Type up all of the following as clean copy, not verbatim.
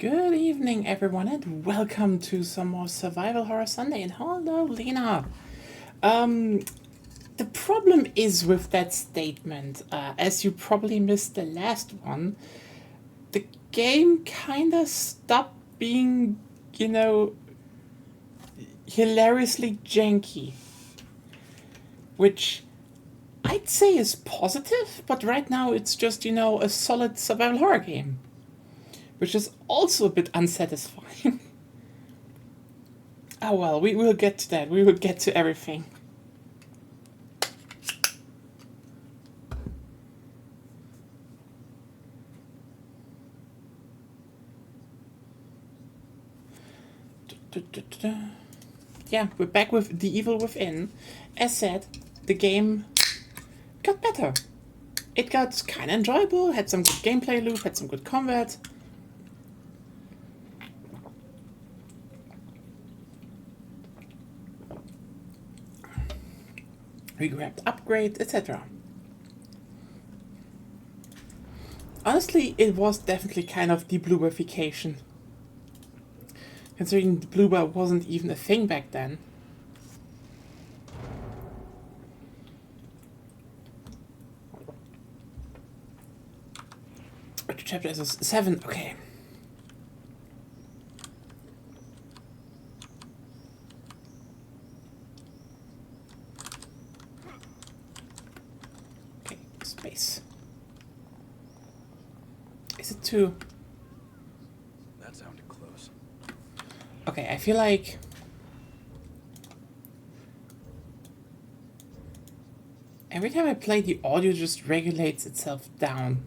Good evening, everyone, and welcome to some more Survival Horror Sunday. And hello, Lena. The problem is with that statement, as you probably missed the last one, the game kinda stopped being, hilariously janky. Which I'd say is positive, but right now it's just, a solid survival horror game. Which is also a bit unsatisfying. Oh well, we will get to that. We will get to everything. Yeah, we're back with The Evil Within. As said, the game got better. It got kinda enjoyable, had some good gameplay loop, had some good combat. We grabbed upgrades, etc. Honestly, it was definitely kind of de-blueberification. Considering the bloober wasn't even a thing back then. Which chapter is this? 7, okay. Okay, space. Is it 2? That sounded close. Okay, I feel like every time I play, the audio just regulates itself down.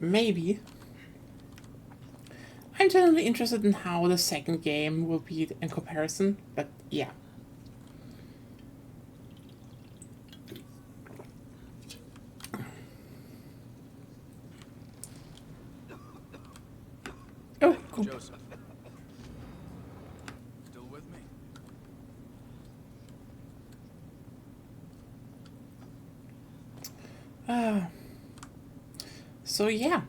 Maybe. I'm generally interested in how the second game will be in comparison, but yeah. Oh, cool. Joseph. Still with me? So yeah.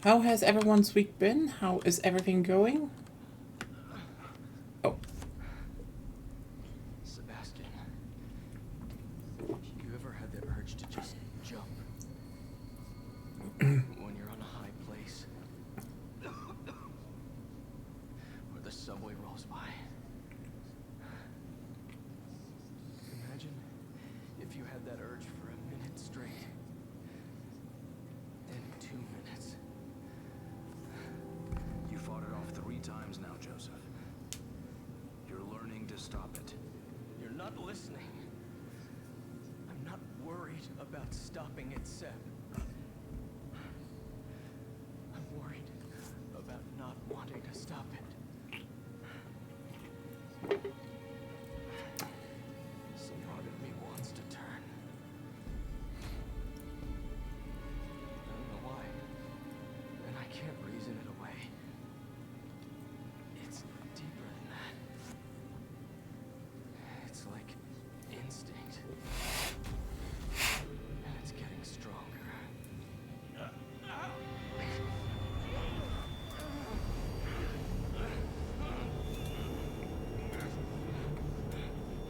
How has everyone's week been? How is everything going? Oh. Sebastian. You ever had the urge to just jump? When you're on a high place? Or the subway rolls by? Imagine if you had that urge for a minute straight. Then 2 minutes. You fought it off 3 times now, Joseph. You're learning to stop it. You're not listening. I'm not worried about stopping it, Seb. I'm worried about not wanting to stop it. Some part of me wants to turn. I don't know why. And I can't reason it away. It's deeper than that. It's like instinct. And it's getting stronger.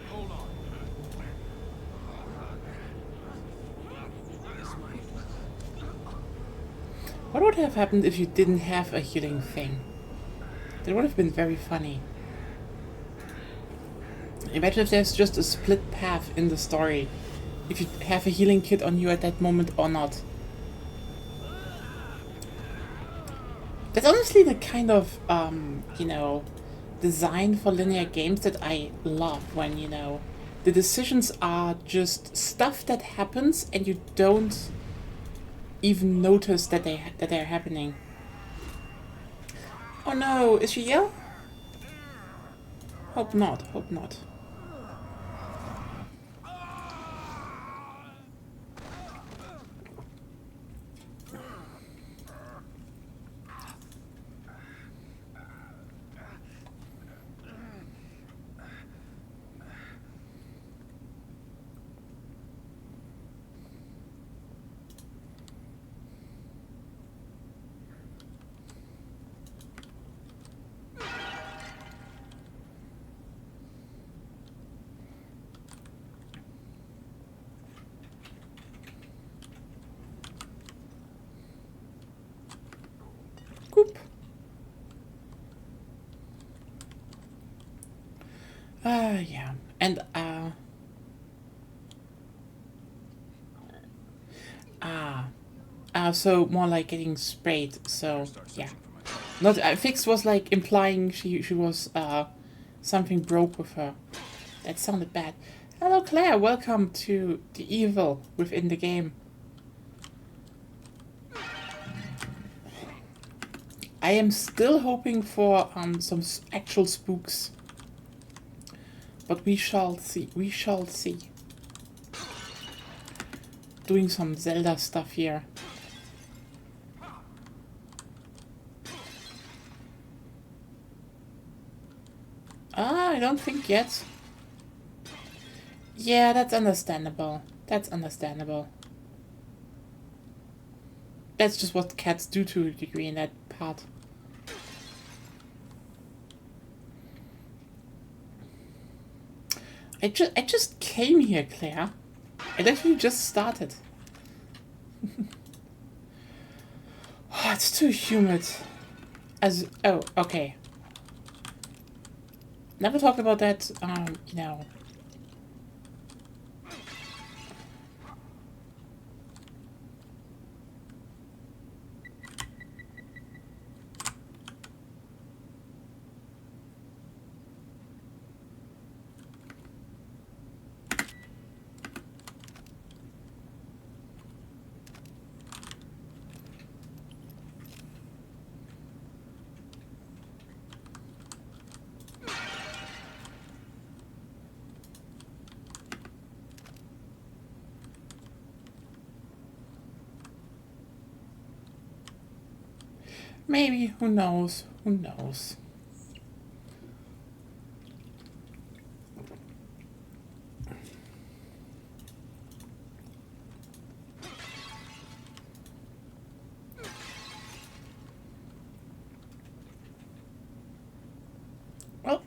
Hold on. This might... What would have happened if you didn't have a healing thing? That would have been very funny. Imagine if there's just a split path in the story. If you have a healing kit on you at that moment or not. That's honestly the kind of, design for linear games that I love when, the decisions are just stuff that happens and you don't even notice that they're happening. Oh no, is she ill? Hope not. Yeah. And, so more like getting sprayed, so, yeah. Not, Fix was like implying she was, something broke with her. That sounded bad. Hello, Claire. Welcome to the evil within the game. I am still hoping for some actual spooks, but we shall see. We shall see. Doing some Zelda stuff here. I don't think yet. Yeah, that's understandable. That's understandable. That's just what cats do to a degree in that part. I just came here, Claire. I literally just started. Oh, it's too humid. Oh, okay. Never talk about that, you know. Maybe, who knows? Who knows? Well,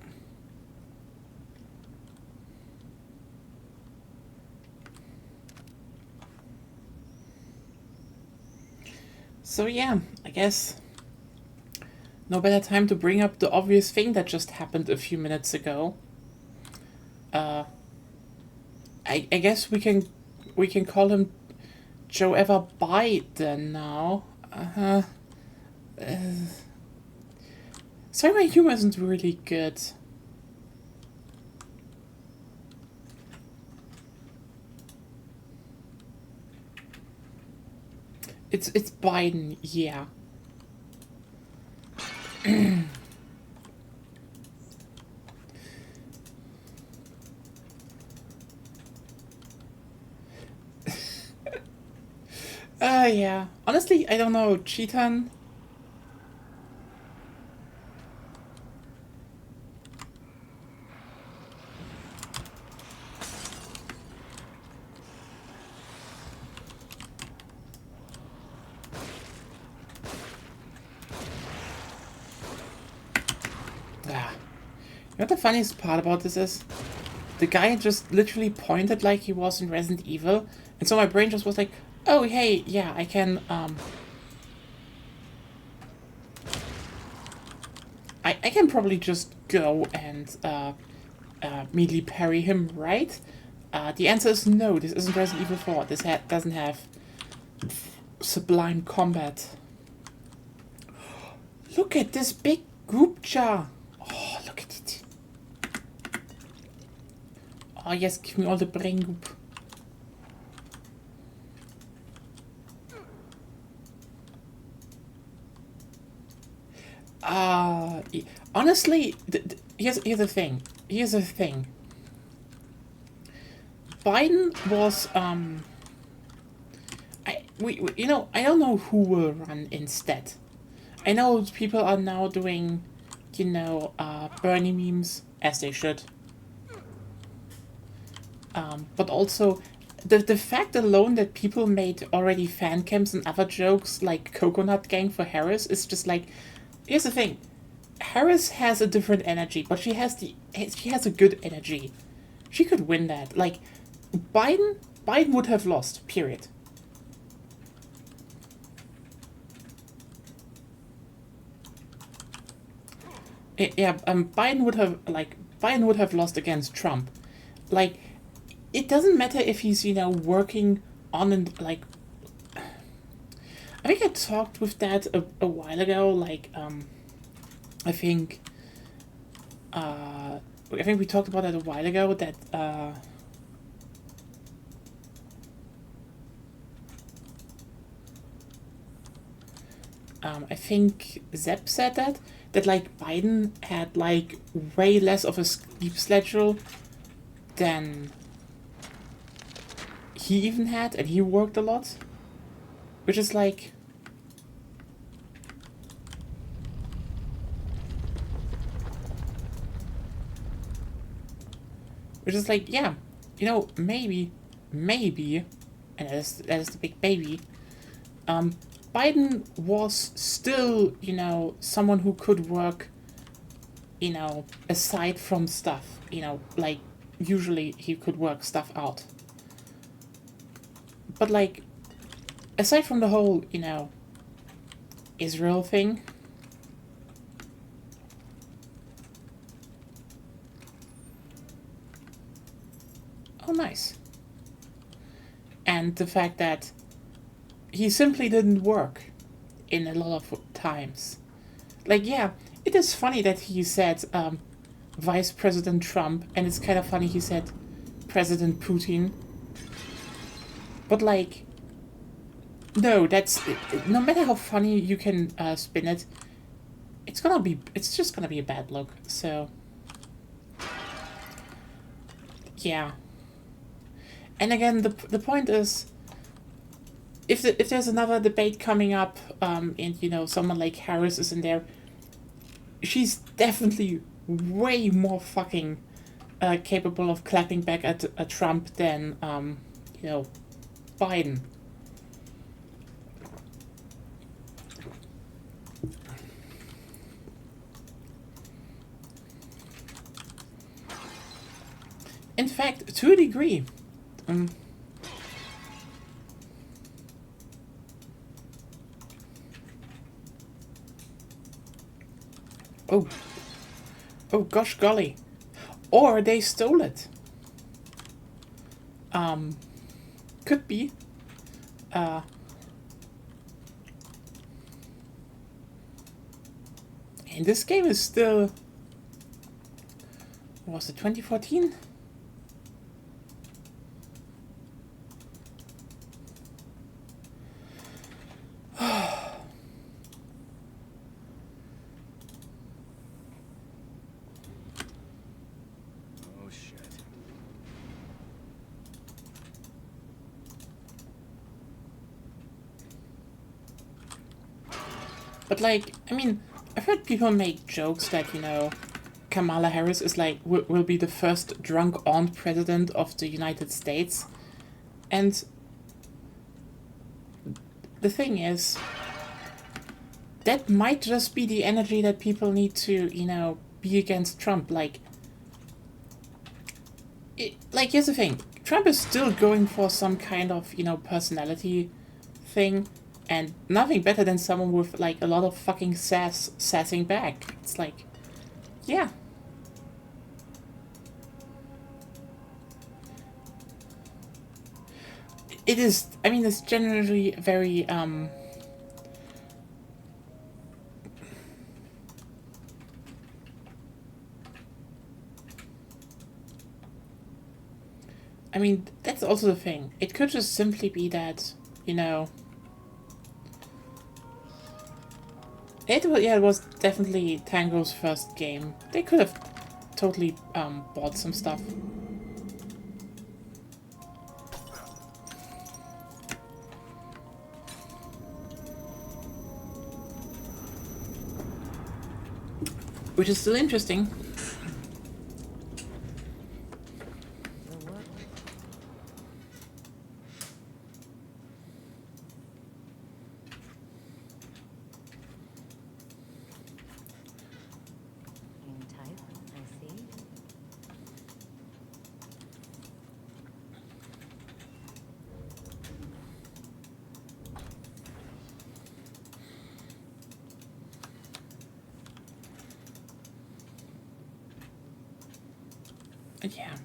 so yeah, I guess no better time to bring up the obvious thing that just happened a few minutes ago. I guess we can call him Joe Ever Biden now. Sorry, my humor isn't really good. It's Biden, yeah. Yeah. Honestly, I don't know. Cheetan. Ah. You know what the funniest part about this is? The guy just literally pointed like he was in Resident Evil, and so my brain just was like, oh, hey, yeah, I can, I can probably just go and, melee parry him, right? The answer is no, this isn't Resident Evil 4. This doesn't have sublime combat. Look at this big goop jar. Oh, look at it. Oh, yes, give me all the brain goop. Honestly, here's the thing. Here's the thing. Biden was you know, I don't know who will run instead. I know people are now doing, you know, Bernie memes, as they should. But also, the fact alone that people made already fan cams and other jokes like Coconut Gang for Harris is just like, here's the thing. Harris has a different energy, but she has a good energy. She could win that. Like, Biden would have lost, period. Yeah, Biden would have, like, Biden would have lost against Trump. Like, it doesn't matter if he's, working on and like. I think I talked with that a while ago. Like, I think. I think we talked about that a while ago. That I think Zep said that like Biden had like way less of a sleep schedule than he even had, and he worked a lot, which is like. Which is like, yeah, maybe, and that is the big baby. Biden was still, someone who could work, aside from stuff, like usually he could work stuff out. But like, aside from the whole, Israel thing. Oh, nice. And the fact that he simply didn't work in a lot of times. Like, yeah, it is funny that he said Vice President Trump, and it's kind of funny he said President Putin. But, like, no, that's. No matter how funny you can spin it, it's just gonna be a bad look, so. Yeah. And again, the point is, if there's another debate coming up, and someone like Harris is in there, she's definitely way more fucking capable of clapping back at Trump than Biden. In fact, to a degree. Oh gosh golly. Or they stole it. Could be. And this game is still. What was it, 2014? But like, I mean, I've heard people make jokes that, Kamala Harris is like, will be the first drunk aunt president of the United States. And the thing is, that might just be the energy that people need to, be against Trump. Like, here's the thing. Trump is still going for some kind of, personality thing. And nothing better than someone with, like, a lot of fucking sassing back. It's like, yeah. It is, I mean, it's generally very, I mean, that's also the thing. It could just simply be that, it was definitely Tango's first game. They could have totally bought some stuff. Which is still interesting. Yeah.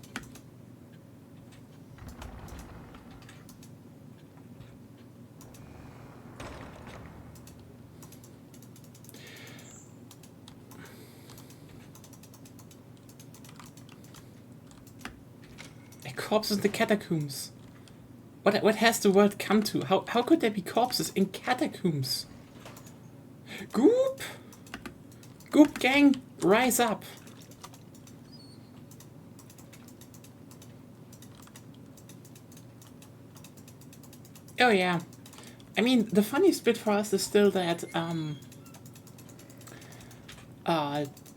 A corpse in the catacombs. What has the world come to? How could there be corpses in catacombs? Goop! Goop gang, rise up! Oh yeah. I mean, the funniest bit for us is still that,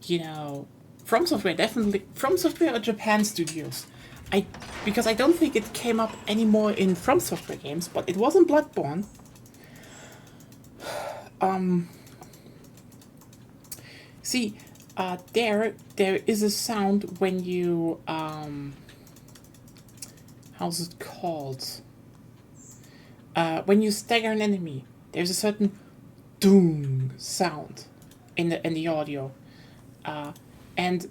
you know, From Software, definitely, From Software or Japan Studios. Because I don't think it came up anymore in From Software games, but it was in Bloodborne. See, there is a sound when you, how's it called? When you stagger an enemy, there's a certain doom sound in the audio, and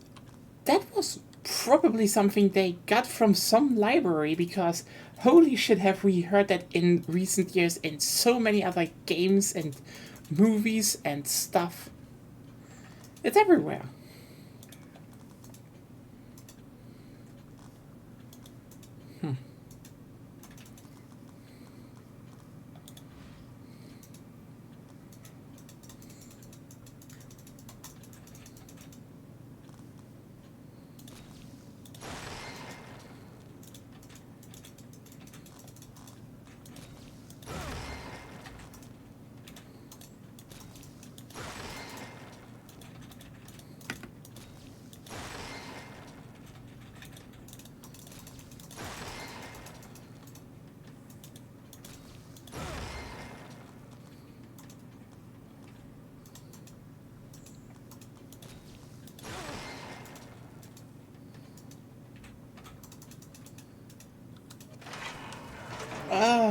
that was probably something they got from some library, because holy shit have we heard that in recent years in so many other games and movies and stuff. It's everywhere.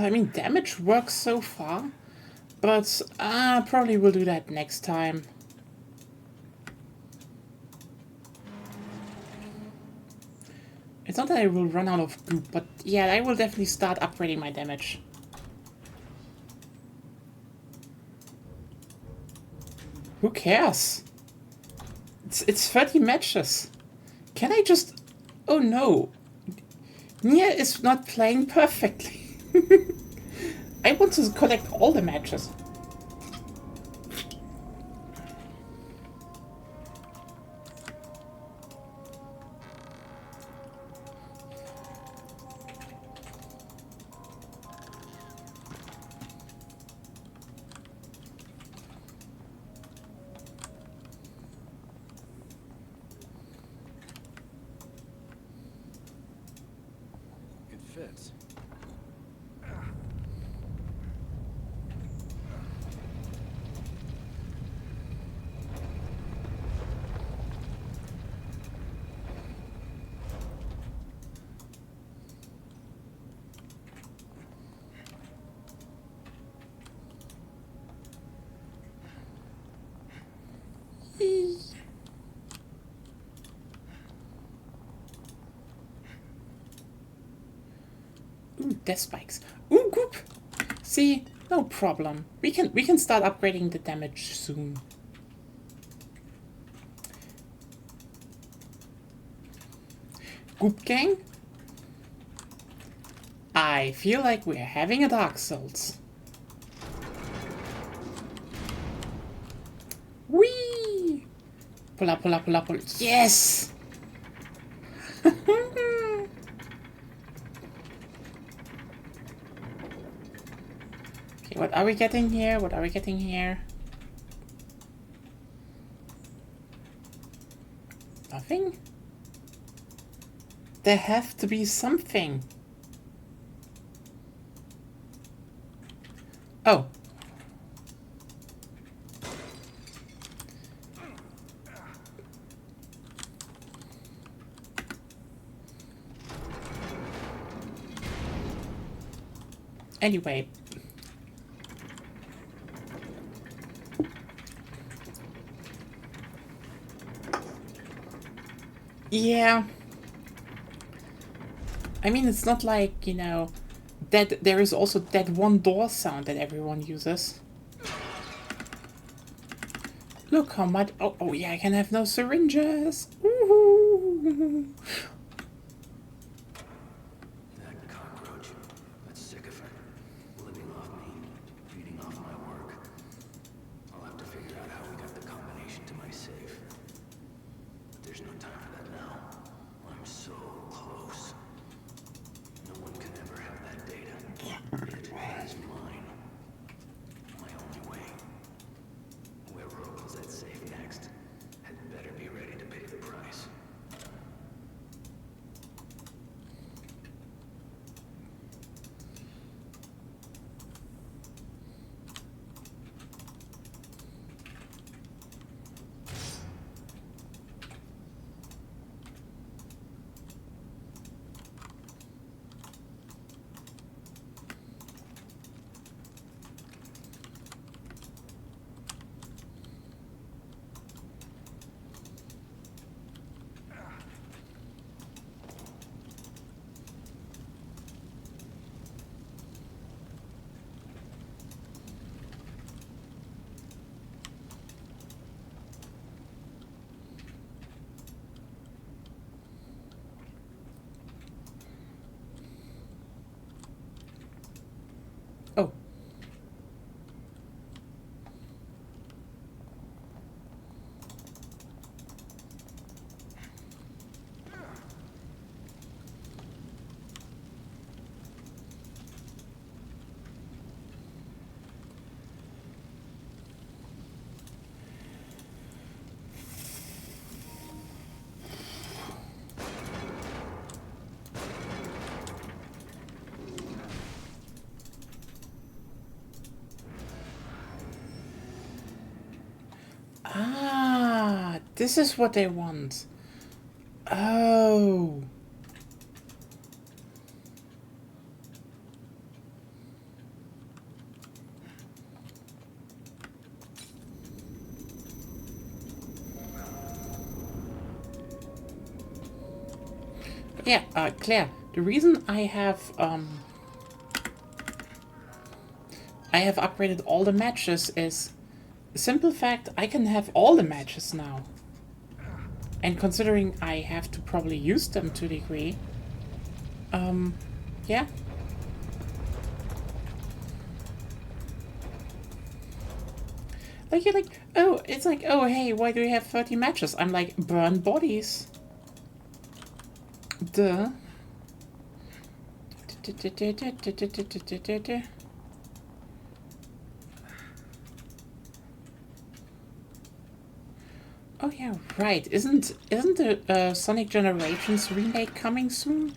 I mean, damage works so far, but probably will do that next time. It's not that I will run out of goop, but yeah, I will definitely start upgrading my damage. Who cares? It's 30 matches. Can I just... Oh no. Nia is not playing perfectly. I want to collect all the matches. It fits. Ooh, death spikes. Ooh, goop. See, no problem. We can start upgrading the damage soon. Goop gang? I feel like we're having a Dark Souls. Whee! Pull up, pull up, pull up, pull up. Yes! Okay, what are we getting here? What are we getting here? Nothing? There have to be something. Oh. Anyway. Yeah. I mean, it's not like, you know, that there is also that one door sound that everyone uses. Look how much... Oh yeah, I can have no syringes. Woohoo! That cockroach. That sycophant. Living off me. Feeding off my work. I'll have to figure out how we got the combination to my safe. But there's no time for that now. I'm so close. No one can ever have that data. It is mine. My only way. Whoever opens that safe next had better be ready to pay the price. Oh. Ah, this is what they want. Oh. Yeah, Claire, the reason I have upgraded all the matches is the simple fact I can have all the matches now. And considering I have to probably use them to a degree, yeah. Like, you're like, oh, it's like, oh, hey, why do you have 30 matches? I'm like, burn bodies. Duh. Oh yeah, right. Isn't the Sonic Generations remake coming soon?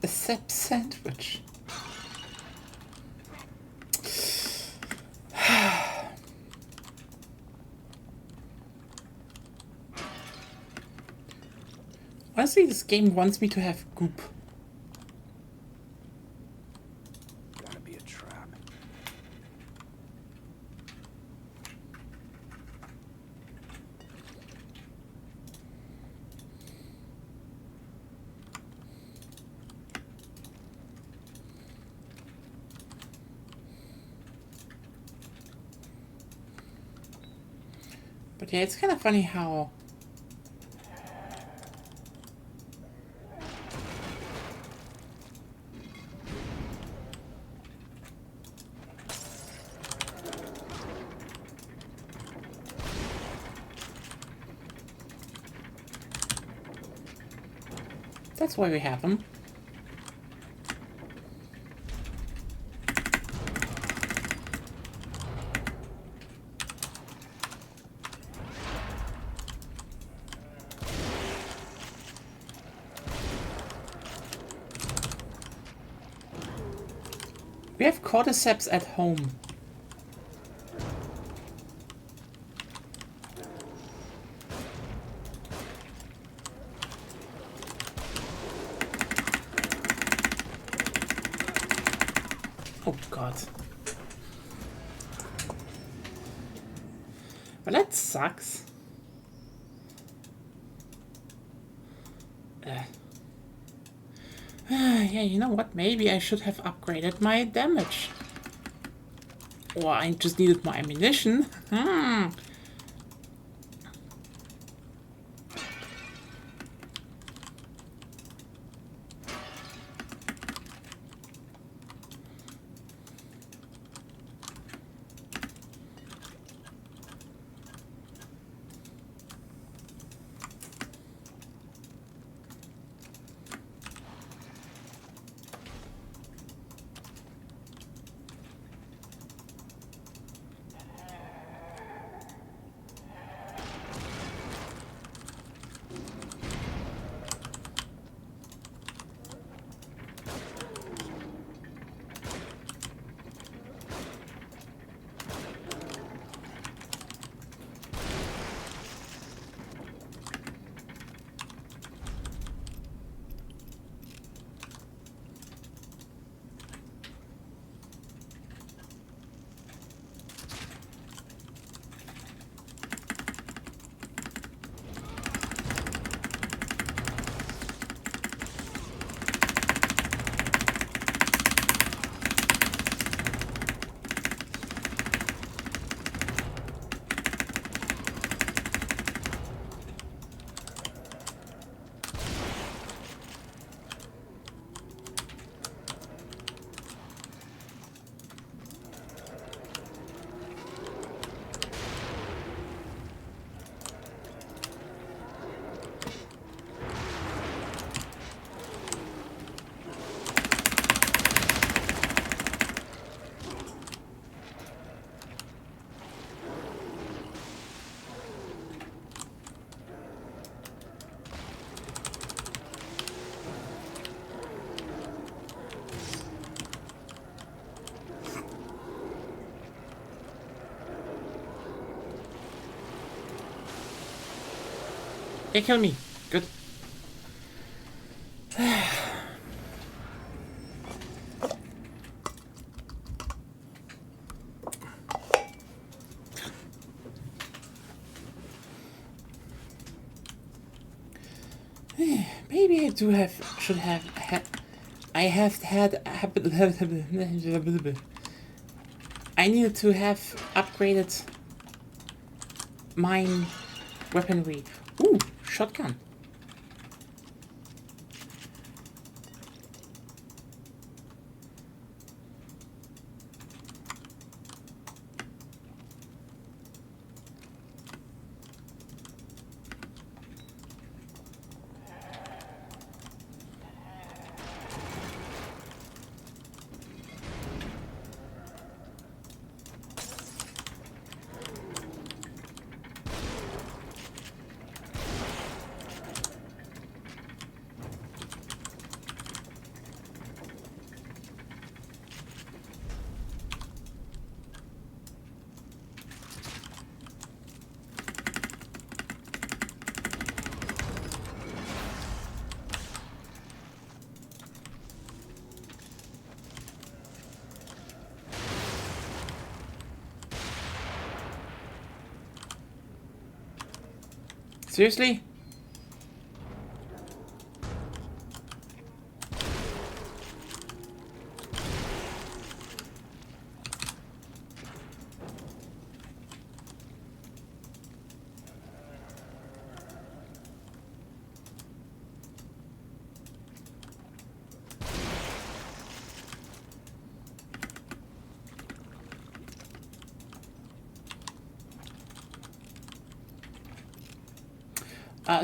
A Sep sandwich. Honestly, this game wants me to have goop. Gotta be a trap. But yeah, it's kind of funny how... That's why we have them. We have cordyceps at home. Oh god. Well, that sucks. Yeah, you know what? Maybe I should have upgraded my damage. Or I just needed more ammunition. They kill me. Good. Maybe I do have, should have had, I have had, I needed to have upgraded mine weaponry. Ooh, shotgun. Seriously?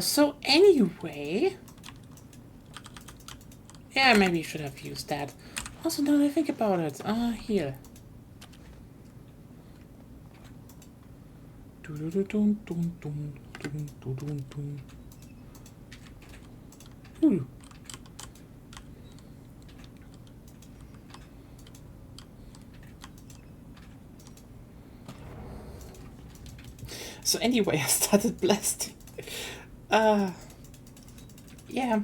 So anyway... Yeah, maybe you should have used that. Also, now that I think about it, here. Ooh. So anyway, I started blasting. Yeah.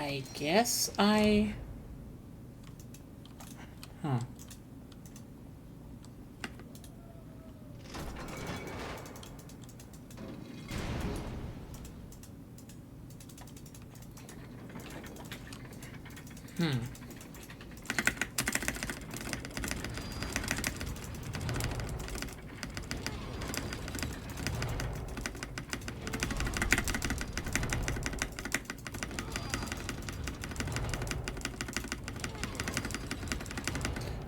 I guess I... Huh.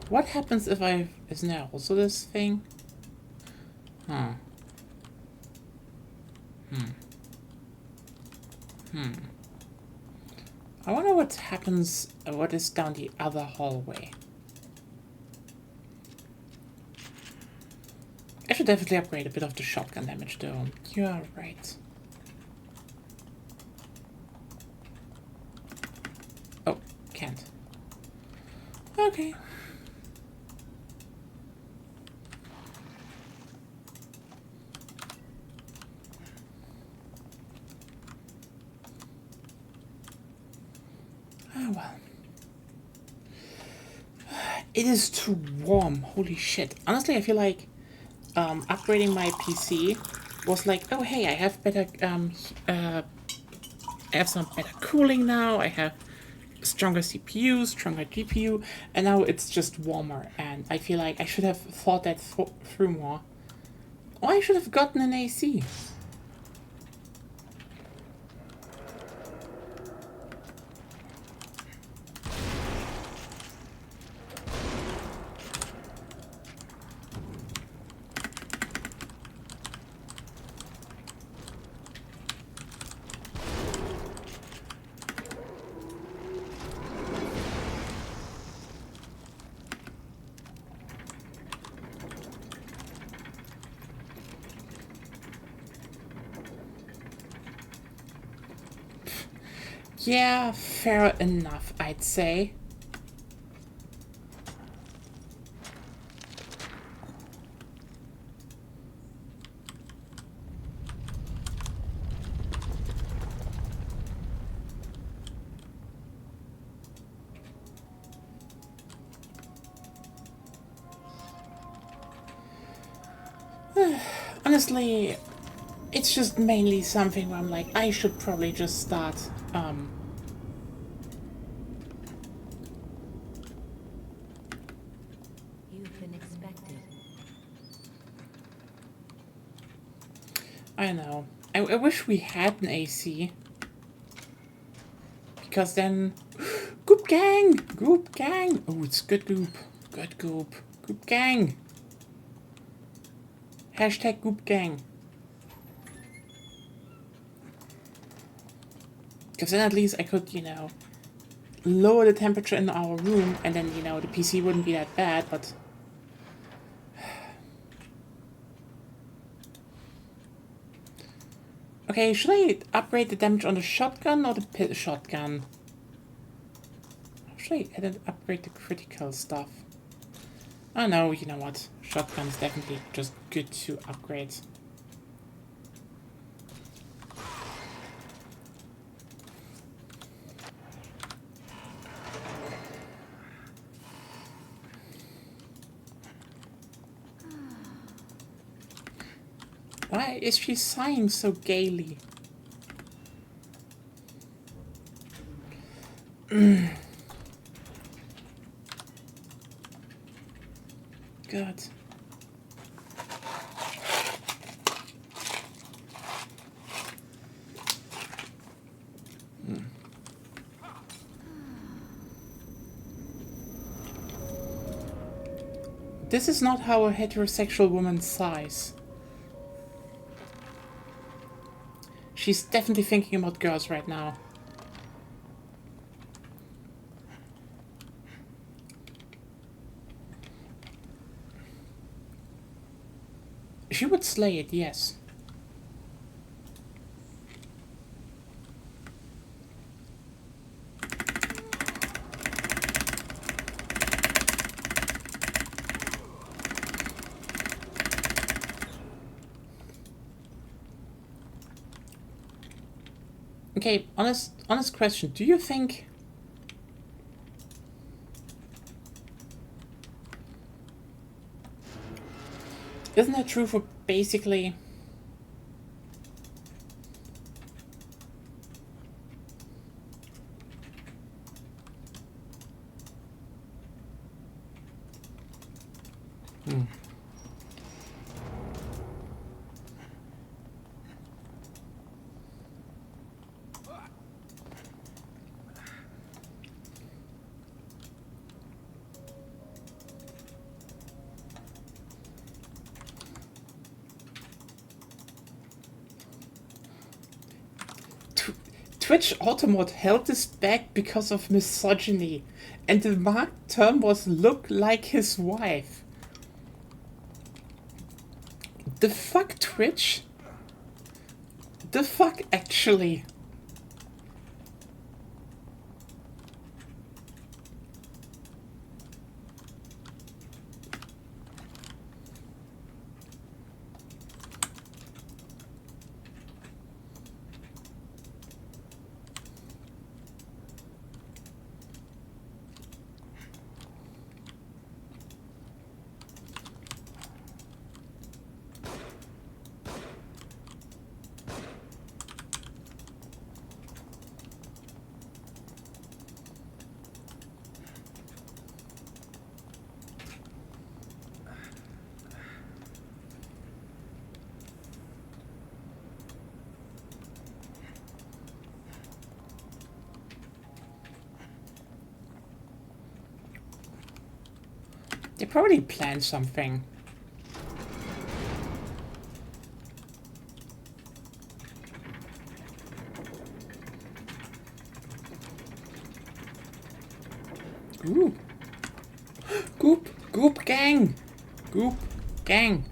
What happens if I... Isn't there also this thing? Huh. I wonder what happens... what is down the other hallway. I should definitely upgrade a bit of the shotgun damage though. You are right. Oh, can't. Okay. Oh well. It is too warm. Holy shit. Honestly, I feel like upgrading my PC was like, oh hey, I have better I have some better cooling now. I have stronger CPU, stronger GPU, and now it's just warmer. And I feel like I should have thought that through more. Or I should have gotten an AC. Yeah, fair enough, I'd say. Honestly, it's just mainly something where I'm like, I should probably just start, You've been expected. I know. I wish we had an AC. Because then... Goop gang! Goop gang! Oh, it's good goop. Good goop. Goop gang! Hashtag goop gang. Because then at least I could, you know, lower the temperature in our room and then, you know, the PC wouldn't be that bad, but... Okay, should I upgrade the damage on the shotgun or the shotgun? Should I upgrade the critical stuff? Oh no, you know what? Shotgun is definitely just good to upgrade. Why is she sighing so gaily? God. This is not how a heterosexual woman sighs. She's definitely thinking about girls right now. She would slay it, yes. Okay, honest question. Do you think... Isn't that true for basically... Twitch Automod held this back because of misogyny, and the marked term was look like his wife. The fuck, Twitch? The fuck, actually? They probably planned something. Ooh. Goop! Goop gang! Goop gang!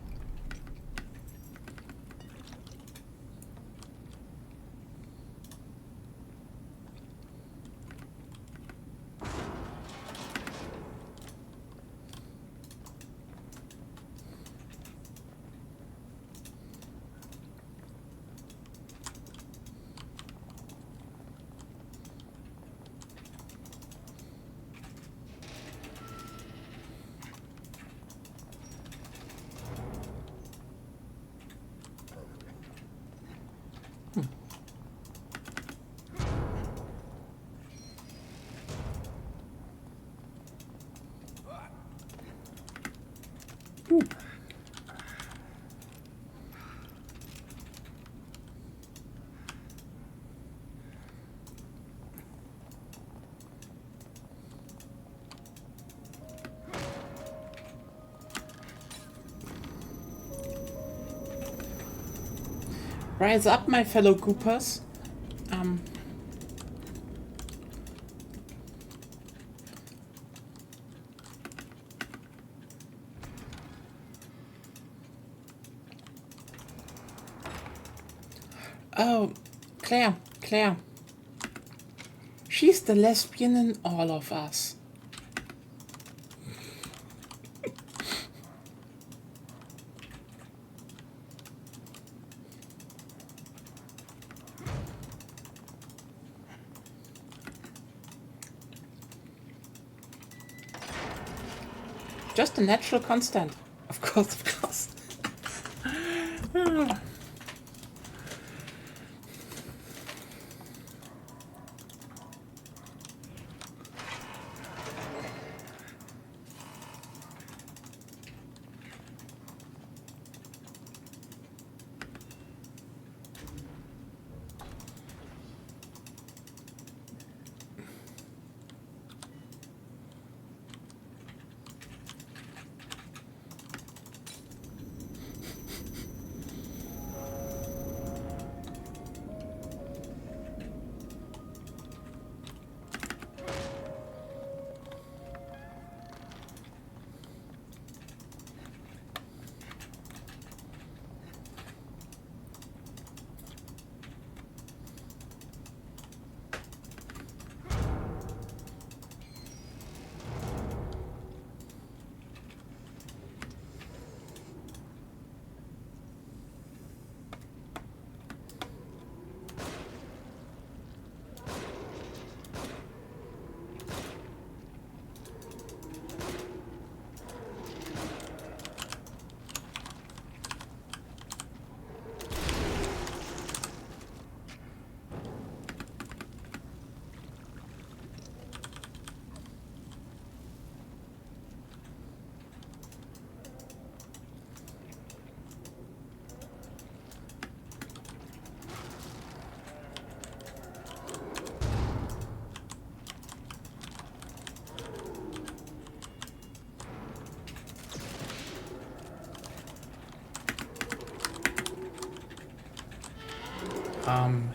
Ooh. Rise up, my fellow goopers. Oh, Claire, Claire. She's the lesbian in all of us. Just a natural constant. Of course, of course.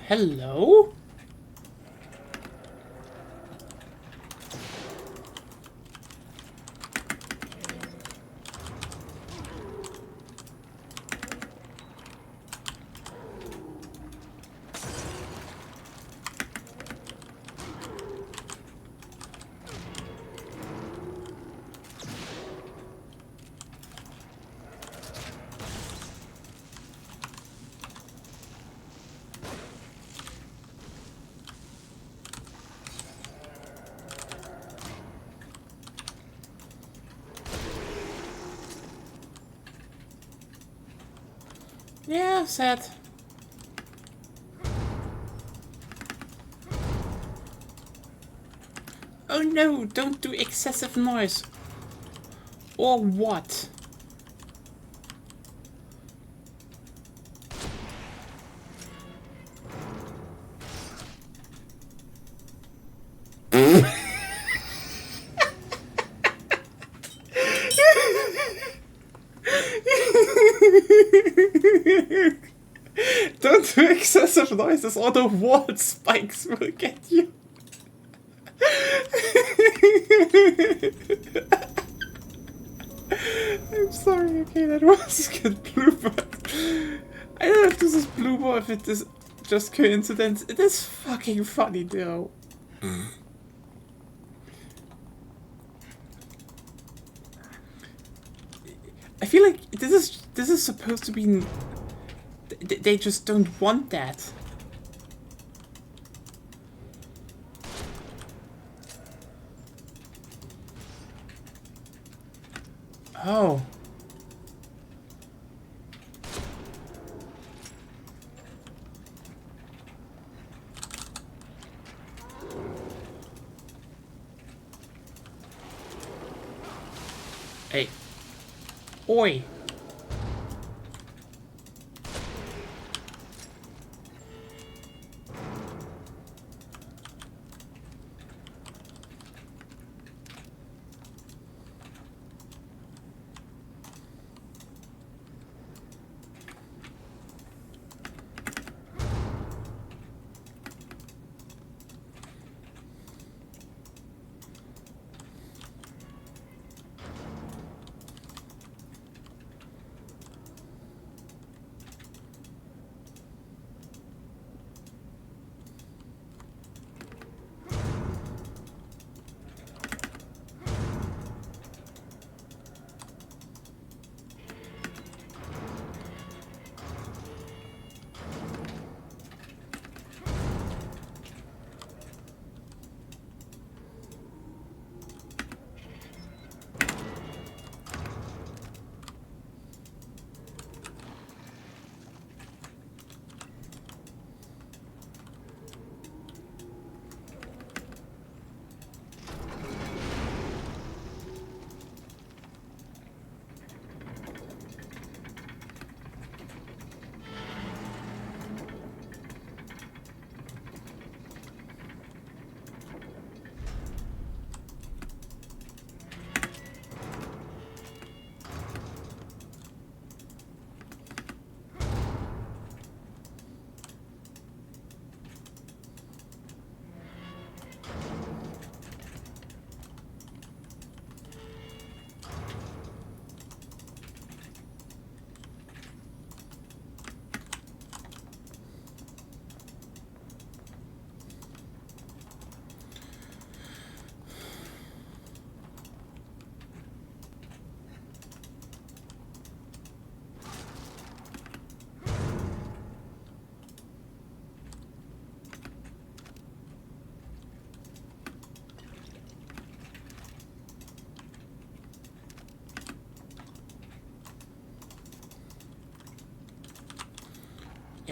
Hello? Yeah, sad. Oh no, don't do excessive noise. Or what? Don't do excessive noises or the wall spikes will get you. I'm sorry, okay, that was a good blooper. I don't know if this is blooper or if it is just coincidence. It is fucking funny though. I feel like this is supposed to be. They just don't want that. Oh. Hey. Oi.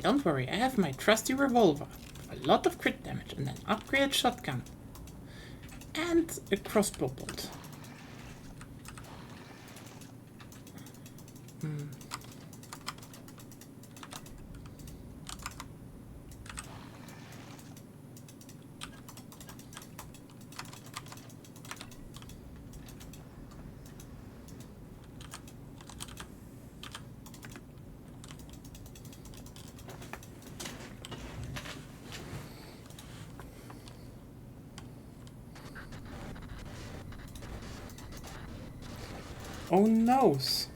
don't worry, I have my trusty revolver. A lot of crit damage and an upgraded shotgun. And a crossbow bolt. Oh noes.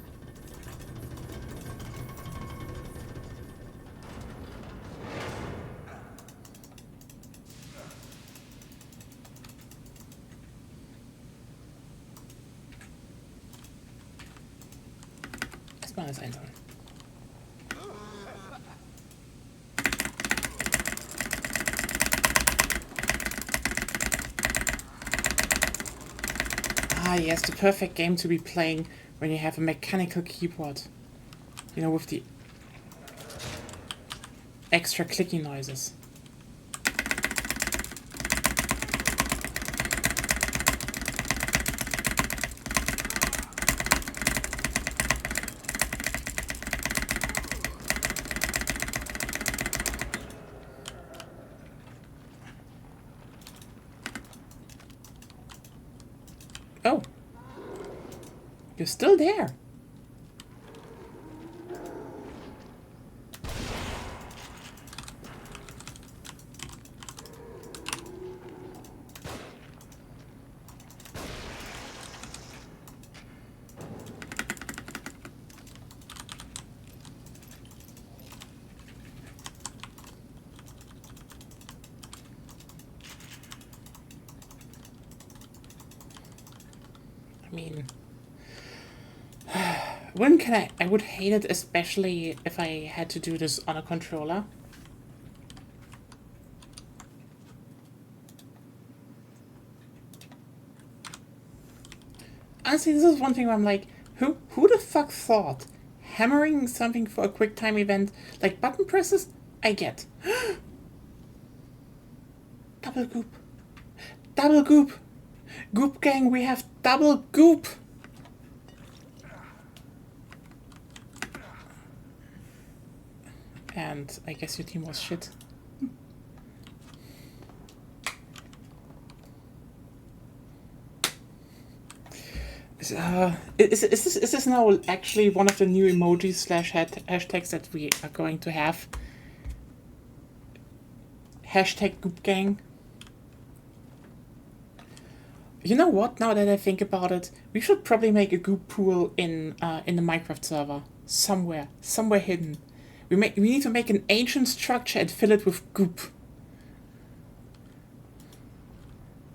Erstmal alles einsammeln. Ah, yes, the perfect game to be playing when you have a mechanical keyboard. You know, with the extra clicky noises. Oh. You're still there. I mean, I would hate it, especially if I had to do this on a controller. Honestly, this is one thing where I'm like, who the fuck thought hammering something for a quick time event, like button presses, I get. Double goop. Double goop. Goop gang, we have double goop. And I guess your team was shit. Is this now actually one of the new emojis slash hashtags that we are going to have? Hashtag Goop Gang. You know what? Now that I think about it, we should probably make a goop pool in the Minecraft server somewhere hidden. We need to make an ancient structure and fill it with goop.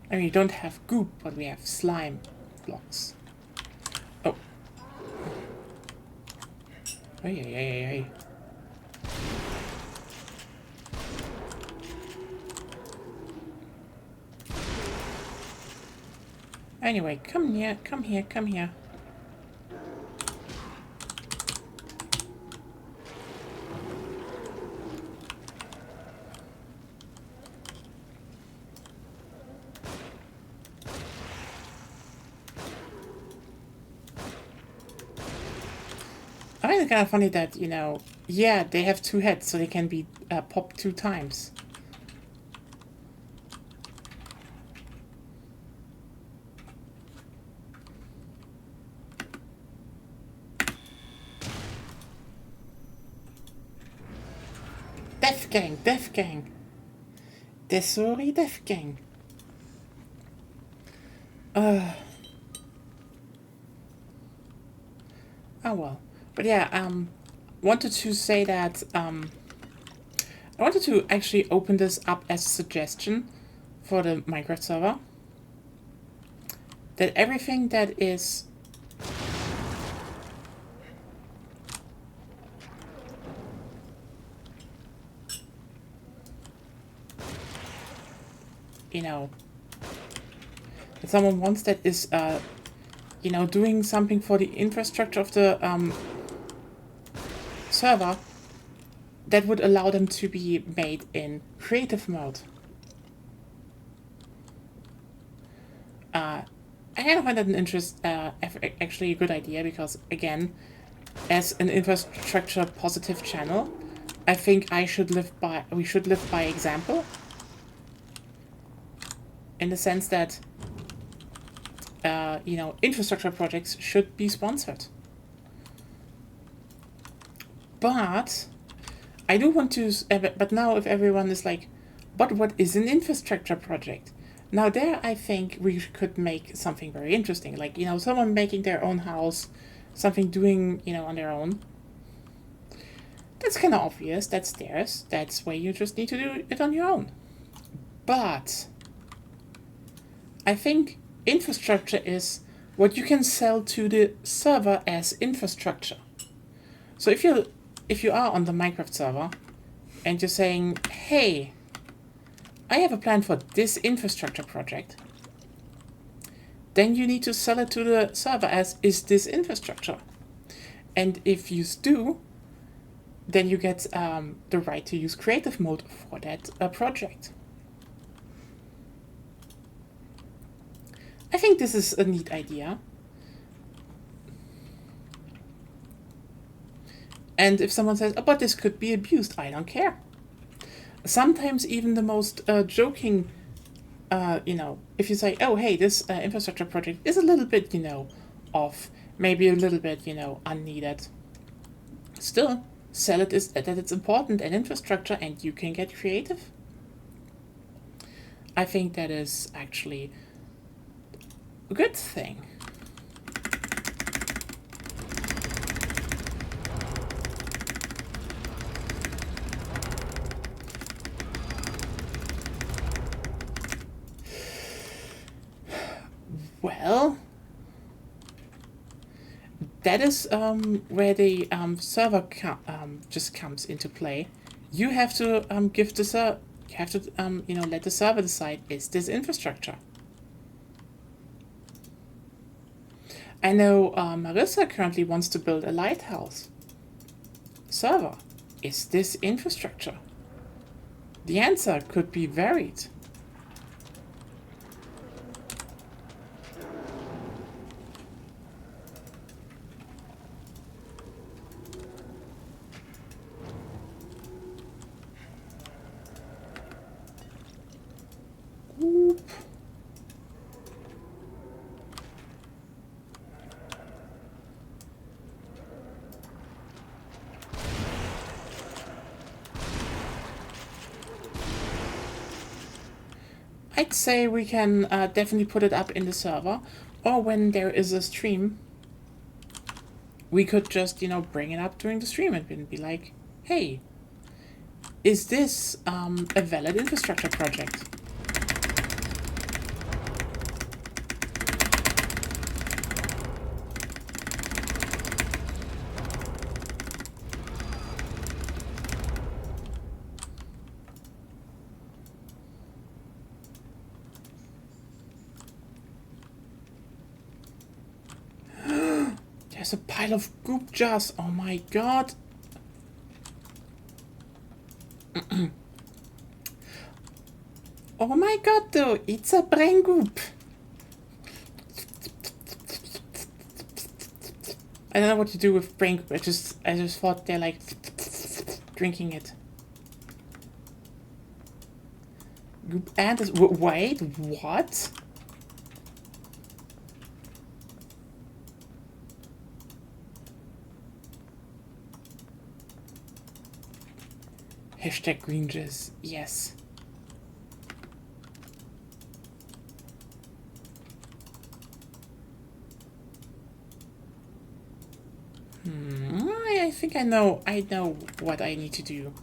I mean, we don't have goop, but we have slime blocks. Oh. Hey. Anyway, come here. I find it kind of funny that, you know, yeah, they have two heads, so they can be popped 2 times. Death Gang. Desori Death Gang. Oh well. But yeah, wanted to say that, I wanted to actually open this up as a suggestion for the Minecraft server. That everything that is you know, that someone wants that is, you know, doing something for the infrastructure of the server, that would allow them to be made in creative mode. I kind of find that actually a good idea because, again, as an infrastructure positive channel, I think we should live by example. In the sense that, infrastructure projects should be sponsored. But I do want to. But now, if everyone is like, but what is an infrastructure project? Now, there I think we could make something very interesting. Like, someone making their own house, something doing, on their own. That's kind of obvious. That's theirs. That's where you just need to do it on your own. But I think infrastructure is what you can sell to the server as infrastructure. So if you are on the Minecraft server and you're saying, hey, I have a plan for this infrastructure project, then you need to sell it to the server as, is this infrastructure? And if you do, then you get the right to use creative mode for that project. I think this is a neat idea. And if someone says, oh, but this could be abused, I don't care. Sometimes even the most joking, if you say, oh, hey, this infrastructure project is a little bit, off, maybe a little bit, unneeded. Still, sell it that it's important and infrastructure and you can get creative. I think that is actually a good thing. Well, that is where the server just comes into play. You have to give the you have to let the server decide, is this infrastructure? I know Marissa currently wants to build a lighthouse. Server, is this infrastructure? The answer could be varied. Whoop. I'd say we can definitely put it up in the server, or when there is a stream, we could just, bring it up during the stream and be like, hey, is this a valid infrastructure project? There's a pile of goop jars. Oh my god. Oh my god, though. It's a brain goop. I don't know what to do with brain goop. I just thought they're like drinking it. Goop and wait, what? Hashtag green jizz, yes. I think I know what I need to do.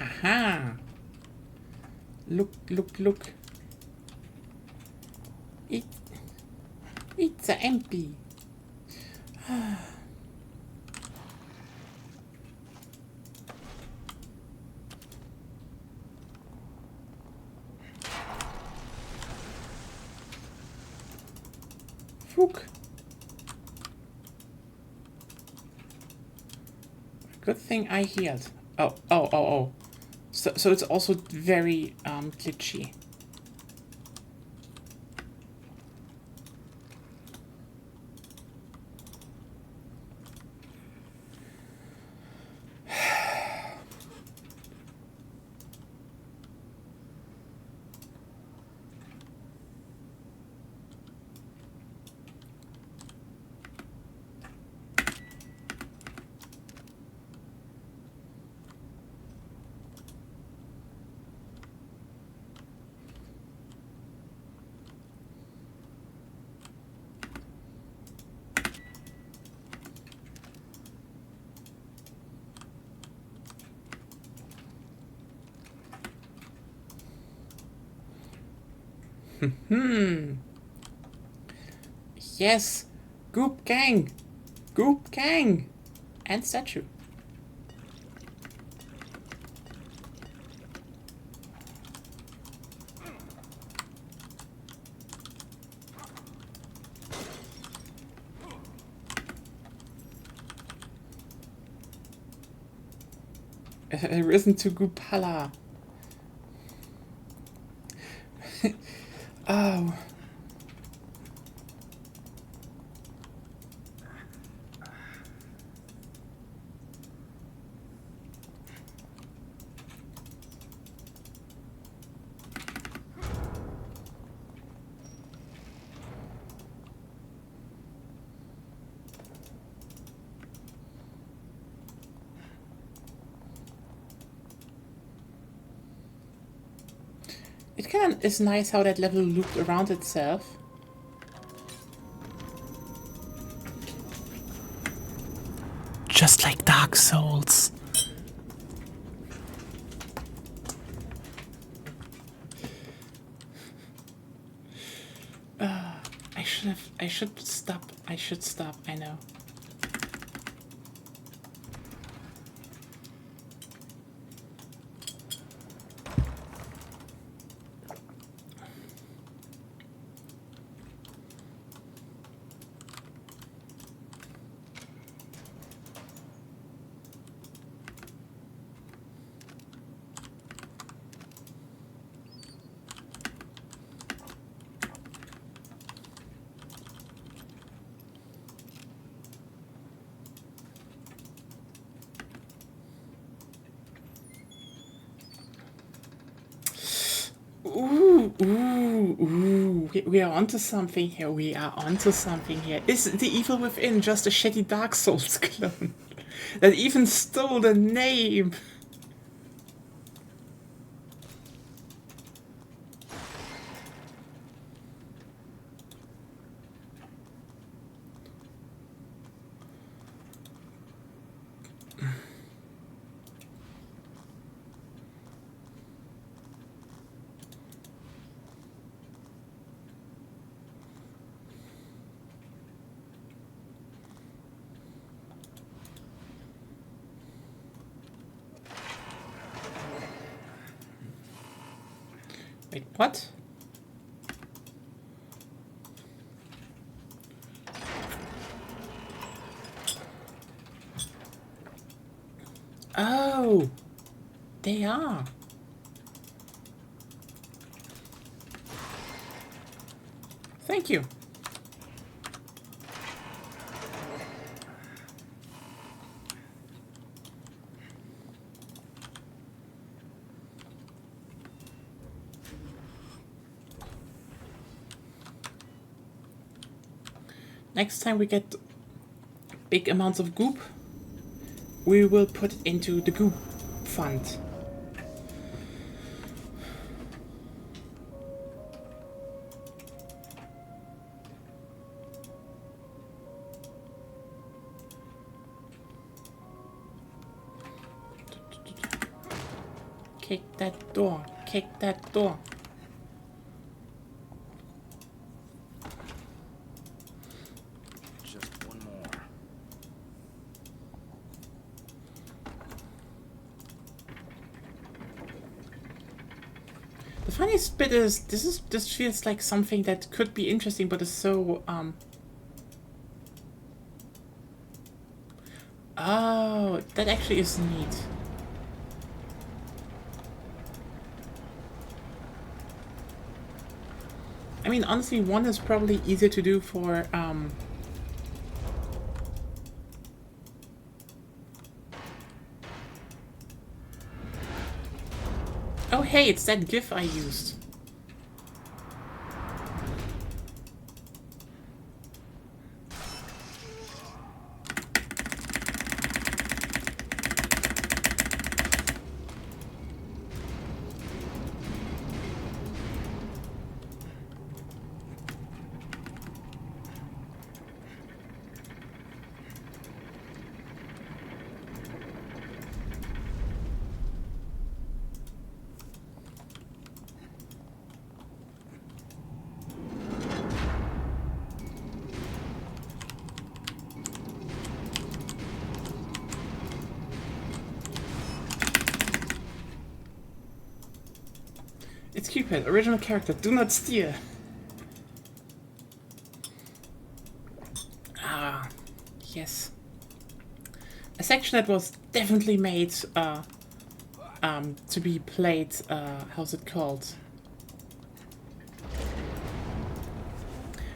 Haha. Look, look, look. It's empty. Fuck. Good thing I healed. Oh. So it's also very glitchy. Yes. Goop gang. Goop gang. And statue. Risen to Goopala. Oh. It kind of is nice how that level looped around itself. Just like Dark Souls. I should stop, I know. Ooh. We are onto something here. Is the Evil Within just a shitty Dark Souls clone? That even stole the name? Wait, what? Oh, they are. Thank you. Next time we get big amounts of goop, we will put it into the goop fund. Kick that door. Kick that door. Just one more. The funniest bit is this feels like something that could be interesting, but is so oh, that actually is neat. I mean, honestly, one is probably easier to do for oh hey, it's that GIF I used. It's Cupid, original character, do not steal. Ah, yes. A section that was definitely made to be played, how's it called?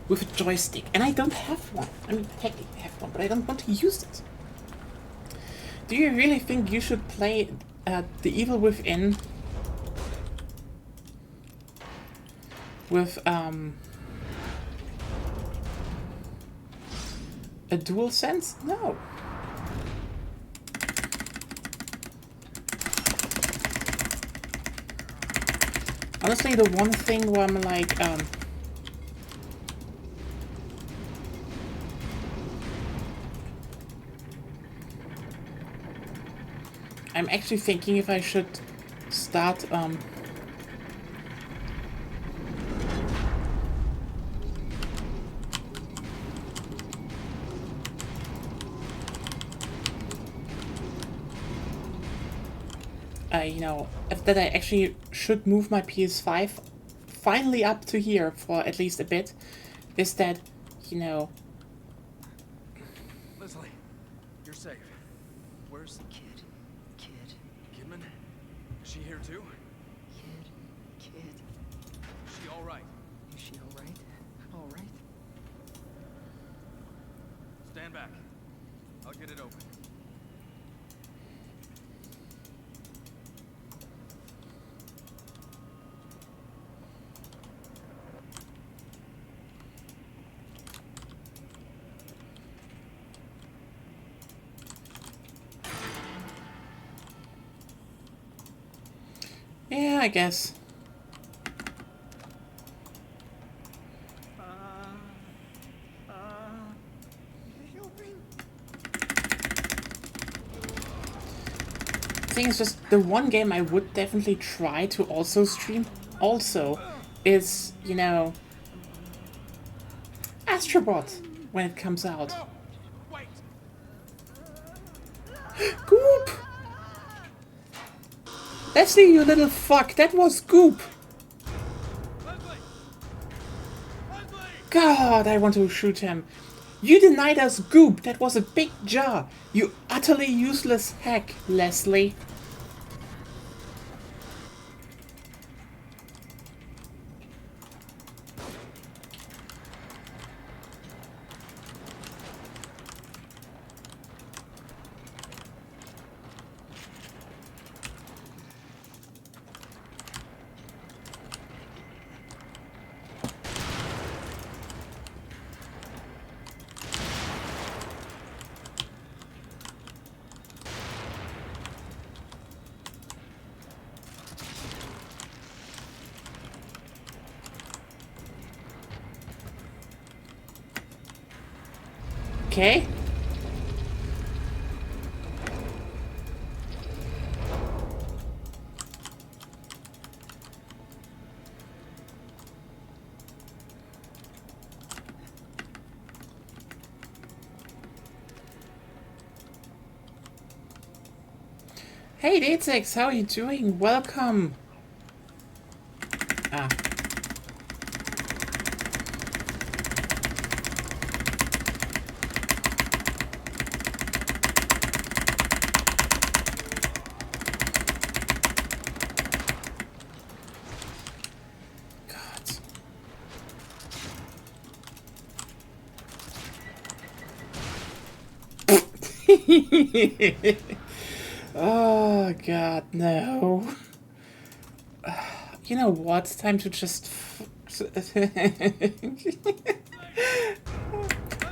With a joystick. And I don't have one. I mean, technically I have one, but I don't want to use it. Do you really think you should play The Evil Within with a dual sense? No. Honestly, the one thing where I'm like, I'm actually thinking if I should start, you know, that I actually should move my PS5 finally up to here for at least a bit, is that, you know... Leslie, you're safe. Where's Kid. Kidman? Is she here too? Kid. Is she all right? Is she alright? Alright? Stand back. I'll get it open. Yeah, I guess. Thing is, just the one game I would definitely try to also stream also is, you know, Astrobot when it comes out. No! Wait! Goop! Leslie, you little fuck, that was Goop! Leslie! Leslie! God, I want to shoot him. You denied us Goop, that was a big jar. You utterly useless hack, Leslie. Okay. Hey, Datex, how are you doing? Welcome. Ah. God. Oh, God, no. You know what? Time to just...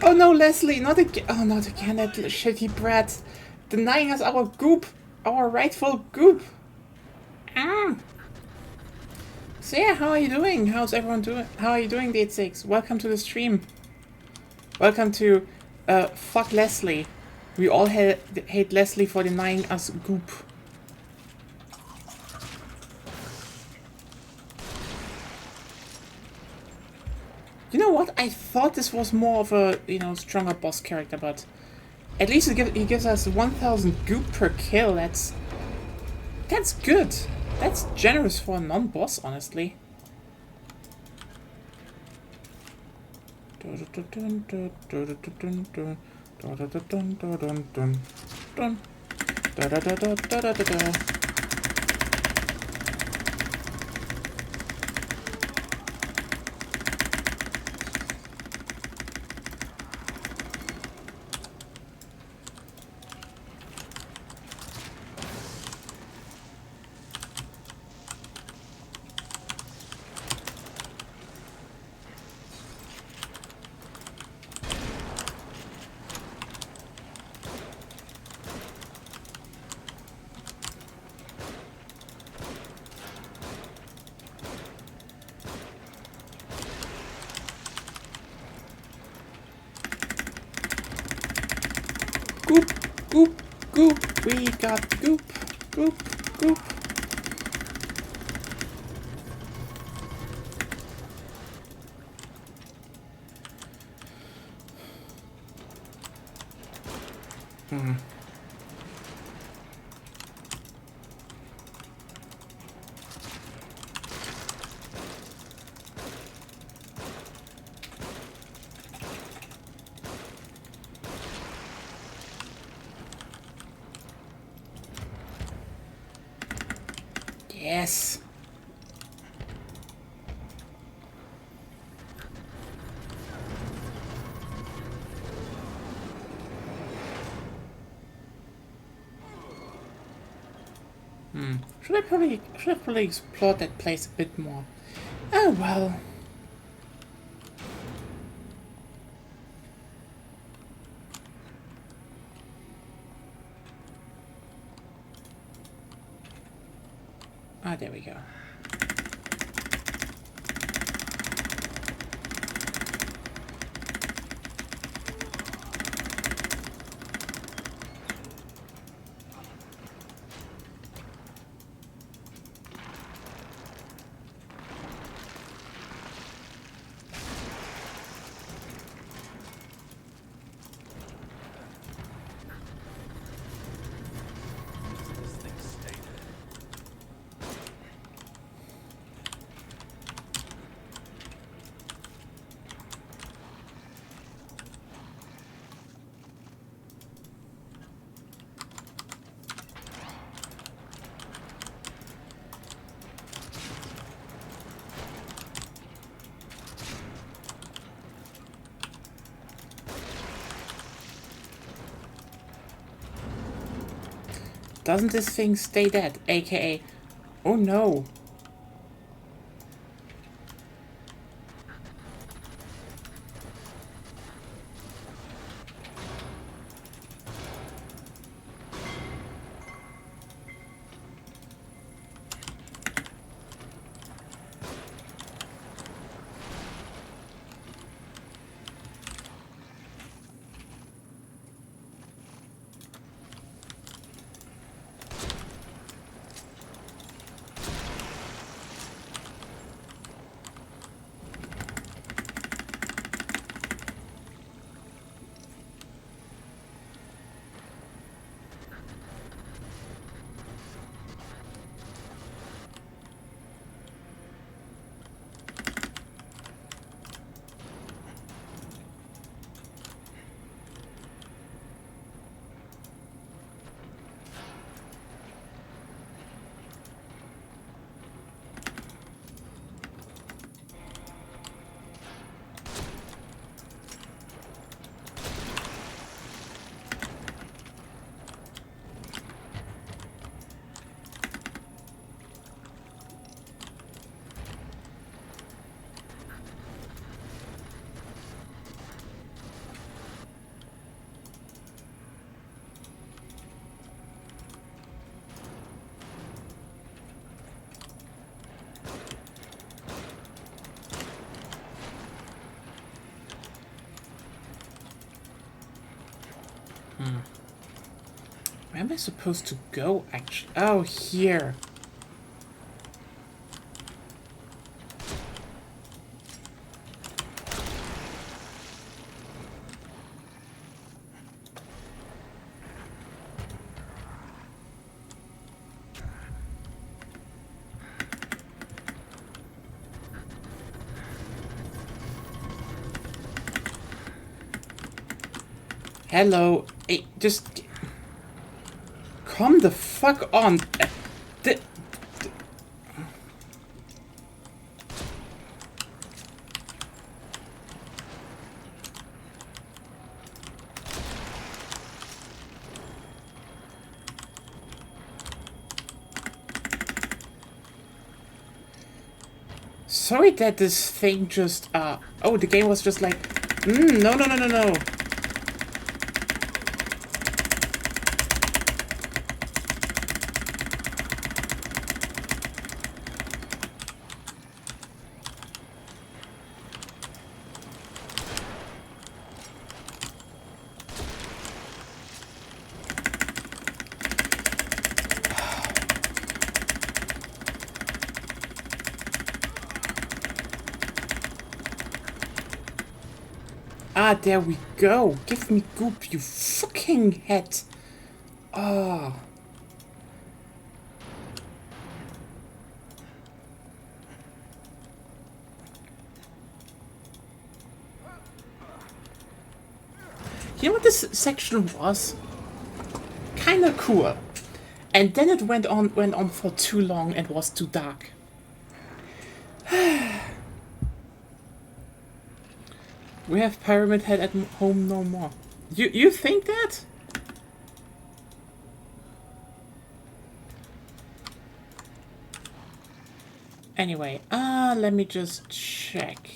Oh no, Leslie, not again. Oh, not again, that shitty brat. Denying us our goop. Our rightful goop. Ah. So yeah, how are you doing? How's everyone doing? How are you doing, Date 6? Welcome to the stream. Welcome to Fuck Leslie. We all hate Leslie for denying us goop. You know what? I thought this was more of a, you know, stronger boss character, but at least he gives us 1000 goop per kill. That's good. That's generous for a non-boss, honestly. Goop, goop, goop. We got goop, goop, goop. Yes. Should I probably explore that place a bit more? Oh well. Ah, there we go. Doesn't this thing stay dead? AKA, oh no. Where am I supposed to go, actually? Oh, here. Hello. Hey, just... Come the fuck on. The- Sorry that this thing just, oh, the game was just like, no, no, no, no, no. Ah, there we go. Give me goop, you fucking head. Ah. You know what this section was? Kinda cool. And then it went on for too long and was too dark. We have Pyramid Head at home no more. You think that? Anyway, let me just check.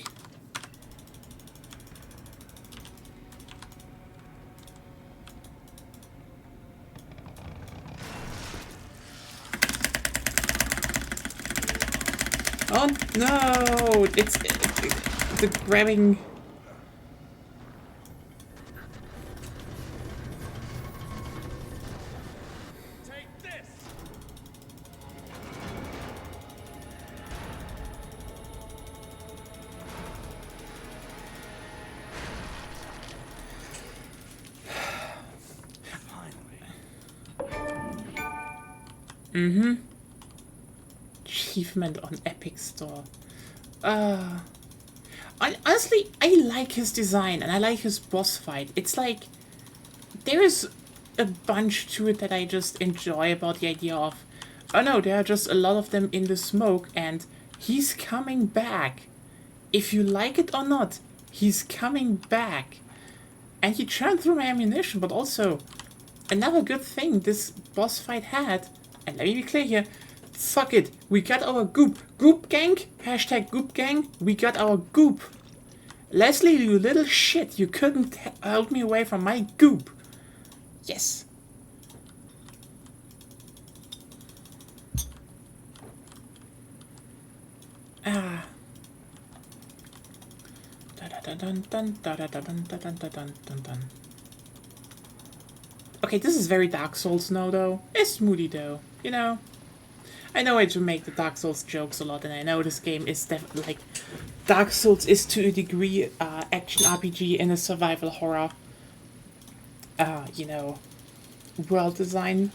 Oh no! It's the grabbing. Take this! Mm-hmm. Achievement on Epic Store. Honestly, I like his design and I like his boss fight. It's like there is a bunch to it that I just enjoy about the idea of, oh no, there are just a lot of them in the smoke and he's coming back. If you like it or not, he's coming back. And he churned through my ammunition, but also another good thing this boss fight had, and let me be clear here, fuck it, we got our goop. Goop gang? Hashtag goop gang. We got our goop. Leslie, you little shit, you couldn't hold me away from my goop. Yes. Ah. Okay, this is very Dark Souls now, though. It's moody, though. You know? I know I do make the Dark Souls jokes a lot, and I know this game is definitely, like... Dark Souls is, to a degree, action RPG and a survival horror. You know... world design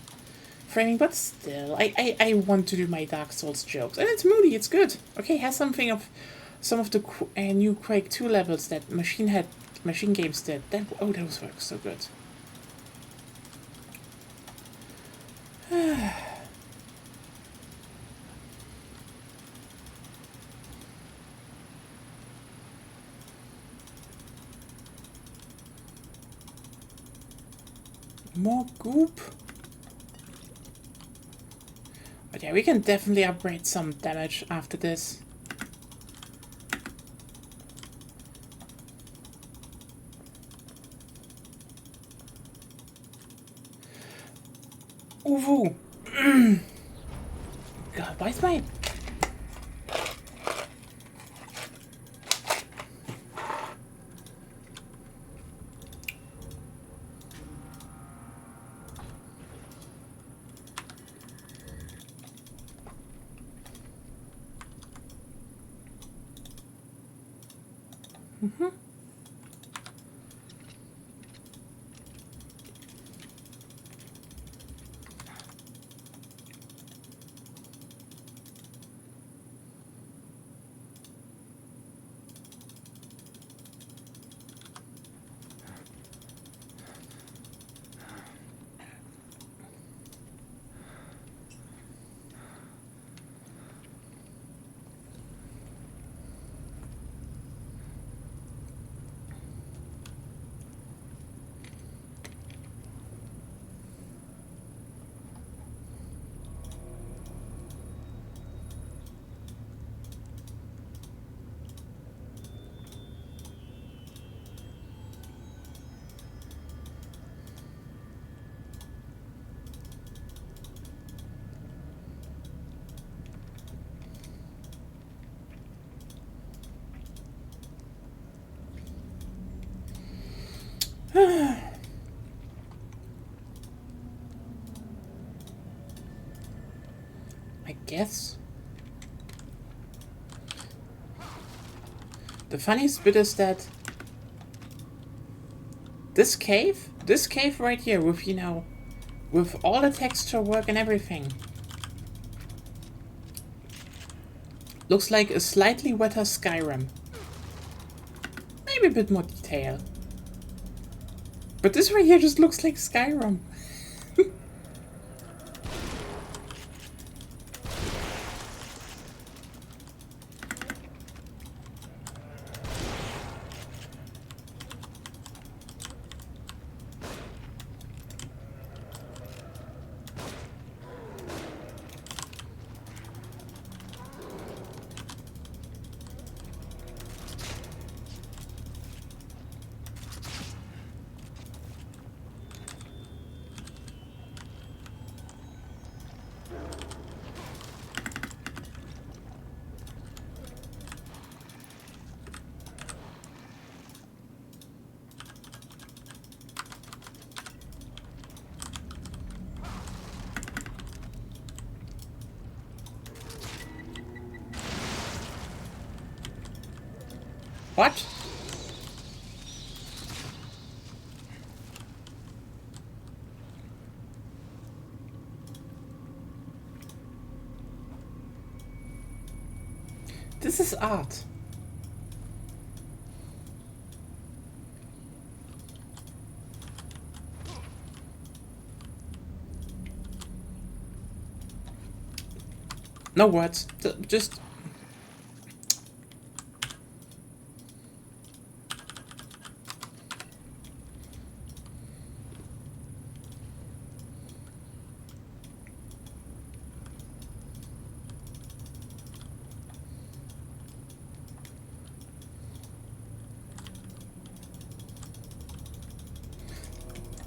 framing, but still, I want to do my Dark Souls jokes. And it's moody, it's good. Okay, has something of... some of the new Quake 2 levels that Machine Games did. That, oh, those work so good. More goop. But yeah, we can definitely upgrade some damage after this. Uwu. God, why is my... I guess. The funniest bit is that this cave right here with, you know, with all the texture work and everything, looks like a slightly wetter Skyrim. Maybe a bit more detail. But this right here just looks like Skyrim. What? This is art. No words. Just...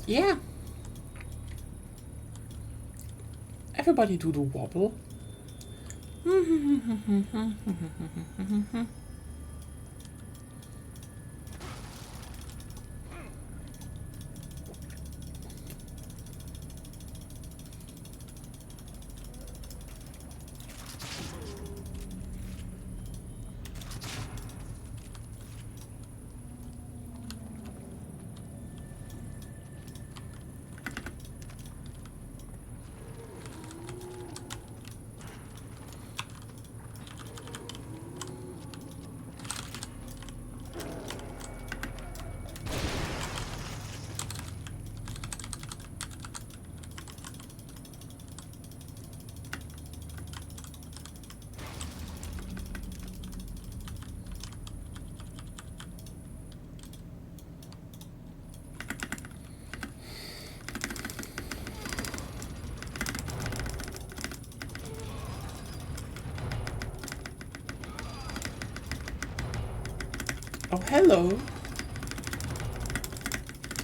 yeah. Everybody do the wobble. Oh, hello.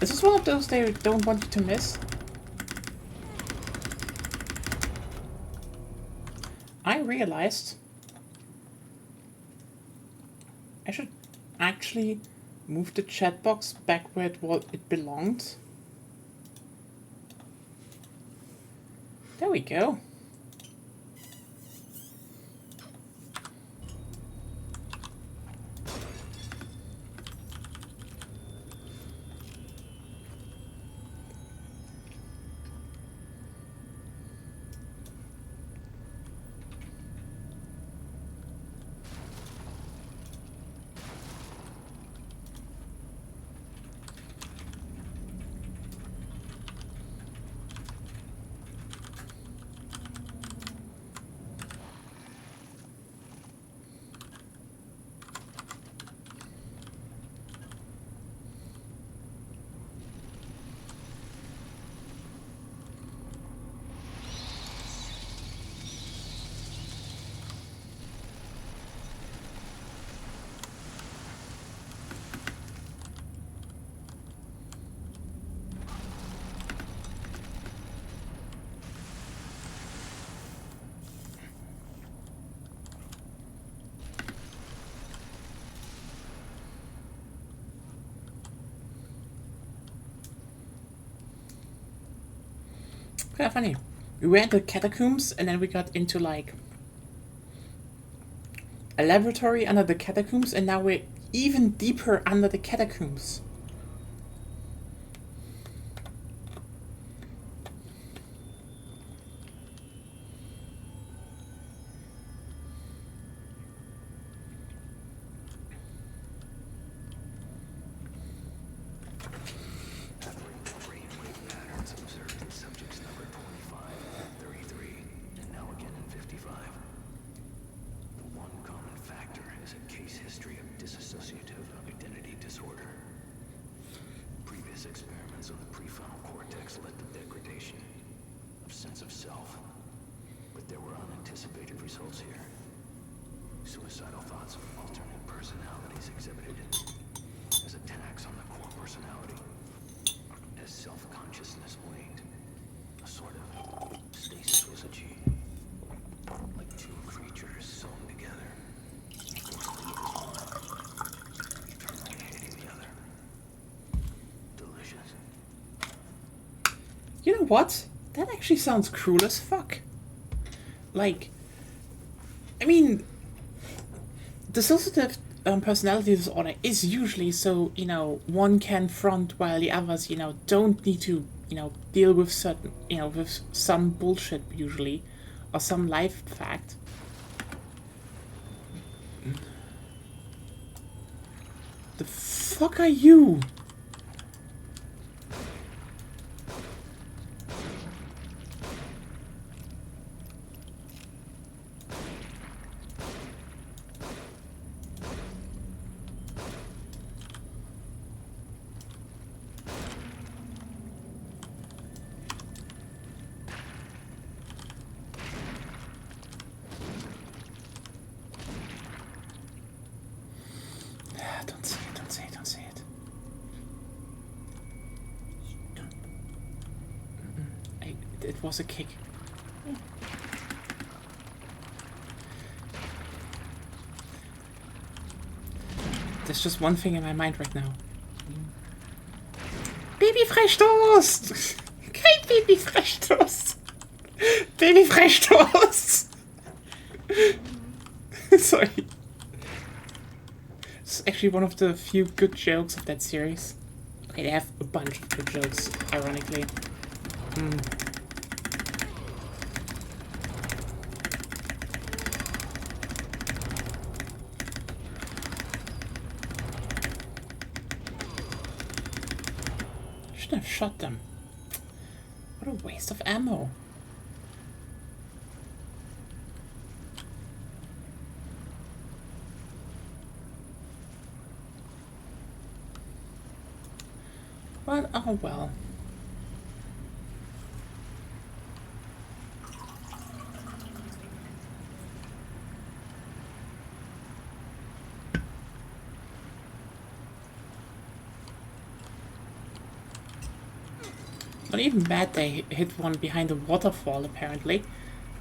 Is this one of those they don't want you to miss? I realized I should actually move the chat box back where it belonged. There we go. Kind of funny. We went to catacombs and then we got into like a laboratory under the catacombs, and now we're even deeper under the catacombs. Experiments on the prefrontal cortex led to degradation of sense of self. But there were unanticipated results here. Suicidal thoughts of alternate personalities exhibited as attacks on the core personality. As self-consciousness waned, a sort of stasis was achieved. Like two creatures sewn together. One was one, eternally hating the other. Delicious. You know what? That actually sounds cruel as fuck. Like, I mean, dissociative personality disorder is usually so, you know, one can front while the others, you know, don't need to, you know, deal with certain, you know, with some bullshit usually, or some life fact. The fuck are you? Don't say it, don't say it, don't say it. It was a kick. There's just one thing in my mind right now. Babyfreistoast! Kein Babyfreistoast! Babyfreistoast! Sorry. It's actually one of the few good jokes of that series. Okay, they have a bunch of good jokes, ironically. Should have shot them. What a waste of ammo. But, oh well. Not even bad they hit one behind a waterfall, apparently.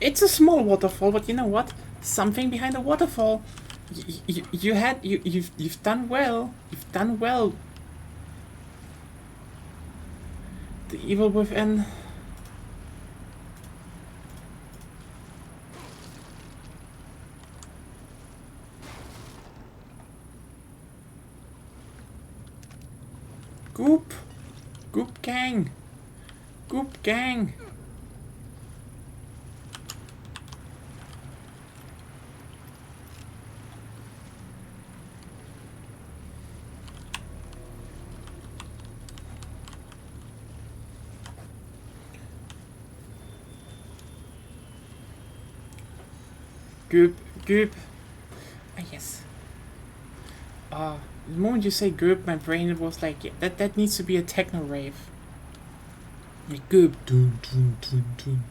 It's a small waterfall, but you know what? Something behind a waterfall. You've done well. You've done well. The evil within. Goop. Goop gang. Goop gang. Goop, goop. Ah, yes. The moment you say goop, my brain was like, yeah, that needs to be a techno rave. Like, goop. Dun, dun, dun, dun.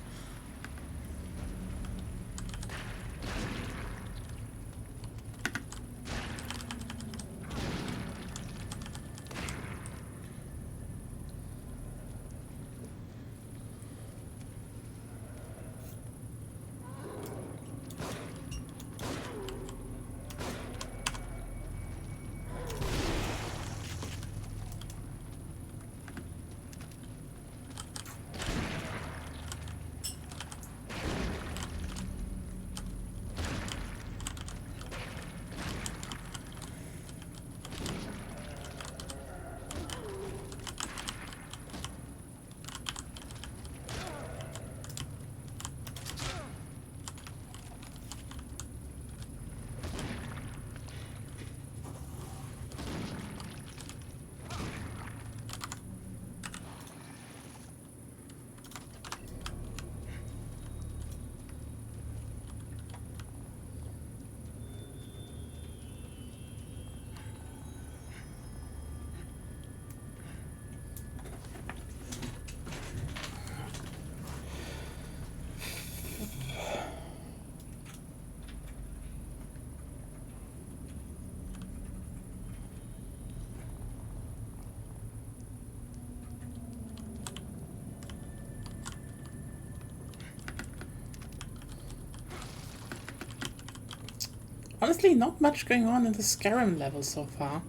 Honestly, not much going on in the Skyrim level so far.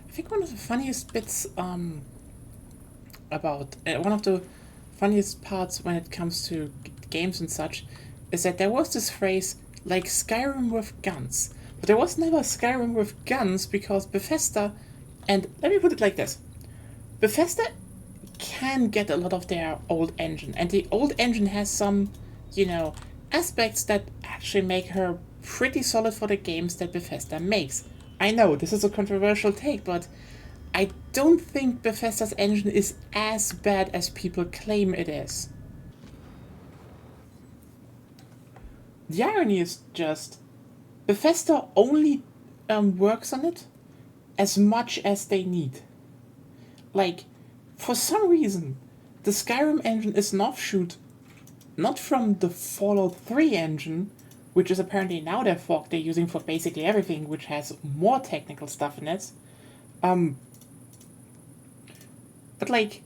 I think one of the funniest bits about one of the funniest parts when it comes to games and such is that there was this phrase like Skyrim with guns, but there was never Skyrim with guns because Bethesda, and let me put it like this, Bethesda can get a lot of their old engine, and the old engine has some, aspects that actually make her pretty solid for the games that Bethesda makes. I know this is a controversial take, but I don't think Bethesda's engine is as bad as people claim it is. The irony is just, Bethesda only works on it as much as they need. Like, for some reason, the Skyrim engine is an offshoot, not from the Fallout 3 engine, which is apparently now their fork they're using for basically everything, which has more technical stuff in it. But like,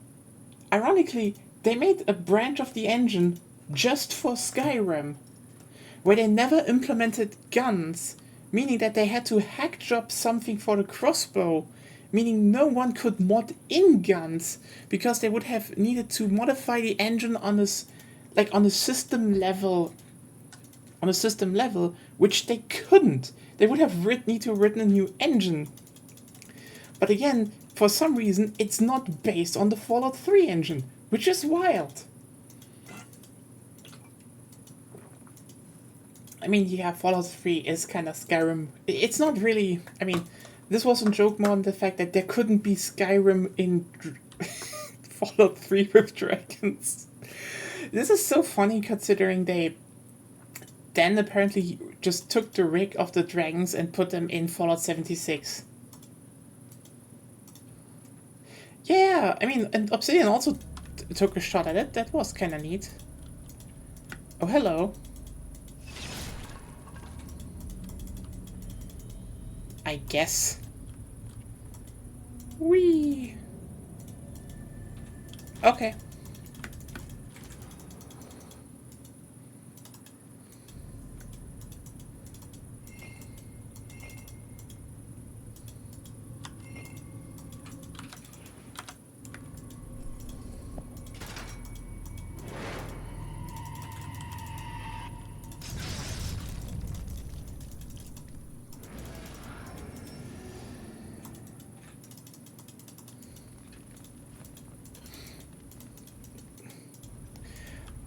ironically, they made a branch of the engine just for Skyrim, where they never implemented guns, meaning that they had to hack job something for the crossbow, meaning no one could mod in guns, because they would have needed to modify the engine on a system level, which they couldn't. They would have need to have written a new engine. But again, for some reason, it's not based on the Fallout 3 engine, which is wild. I mean, yeah, Fallout 3 is kind of Skyrim. It's not really... I mean, this was a joke more on the fact that there couldn't be Skyrim in Fallout 3 with dragons. This is so funny considering they then apparently just took the rig of the dragons and put them in Fallout 76. Yeah, I mean, and Obsidian also took a shot at it. That was kind of neat. Oh, hello. I guess. Whee! Okay.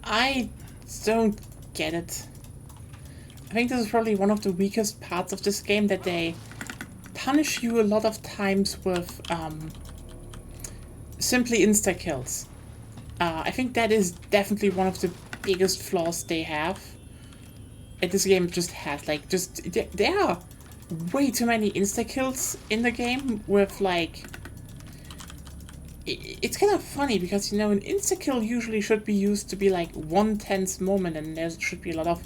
I don't get it. I think this is probably one of the weakest parts of this game, that they punish you a lot of times with simply insta-kills. I think that is definitely one of the biggest flaws they have. And this game just has, like, there are way too many insta-kills in the game with, like... It's kind of funny because, an insta-kill usually should be used to be like one tense moment, and there should be a lot of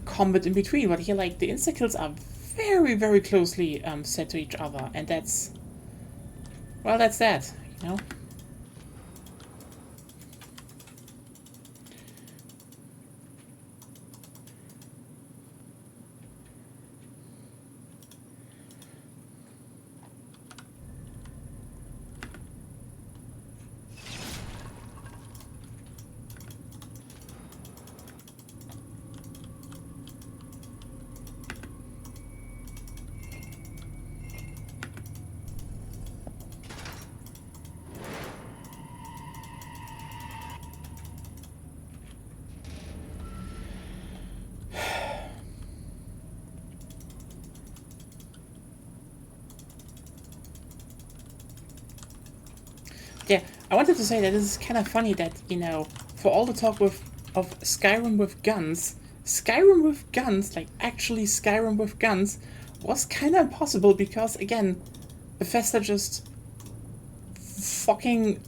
combat in between. But here, like, the insta-kills are very, very closely set to each other, and that's... Well, that's that, Yeah, I wanted to say that this is kind of funny that, for all the talk of Skyrim with guns, like actually Skyrim with guns, was kind of impossible because, again, Bethesda just fucking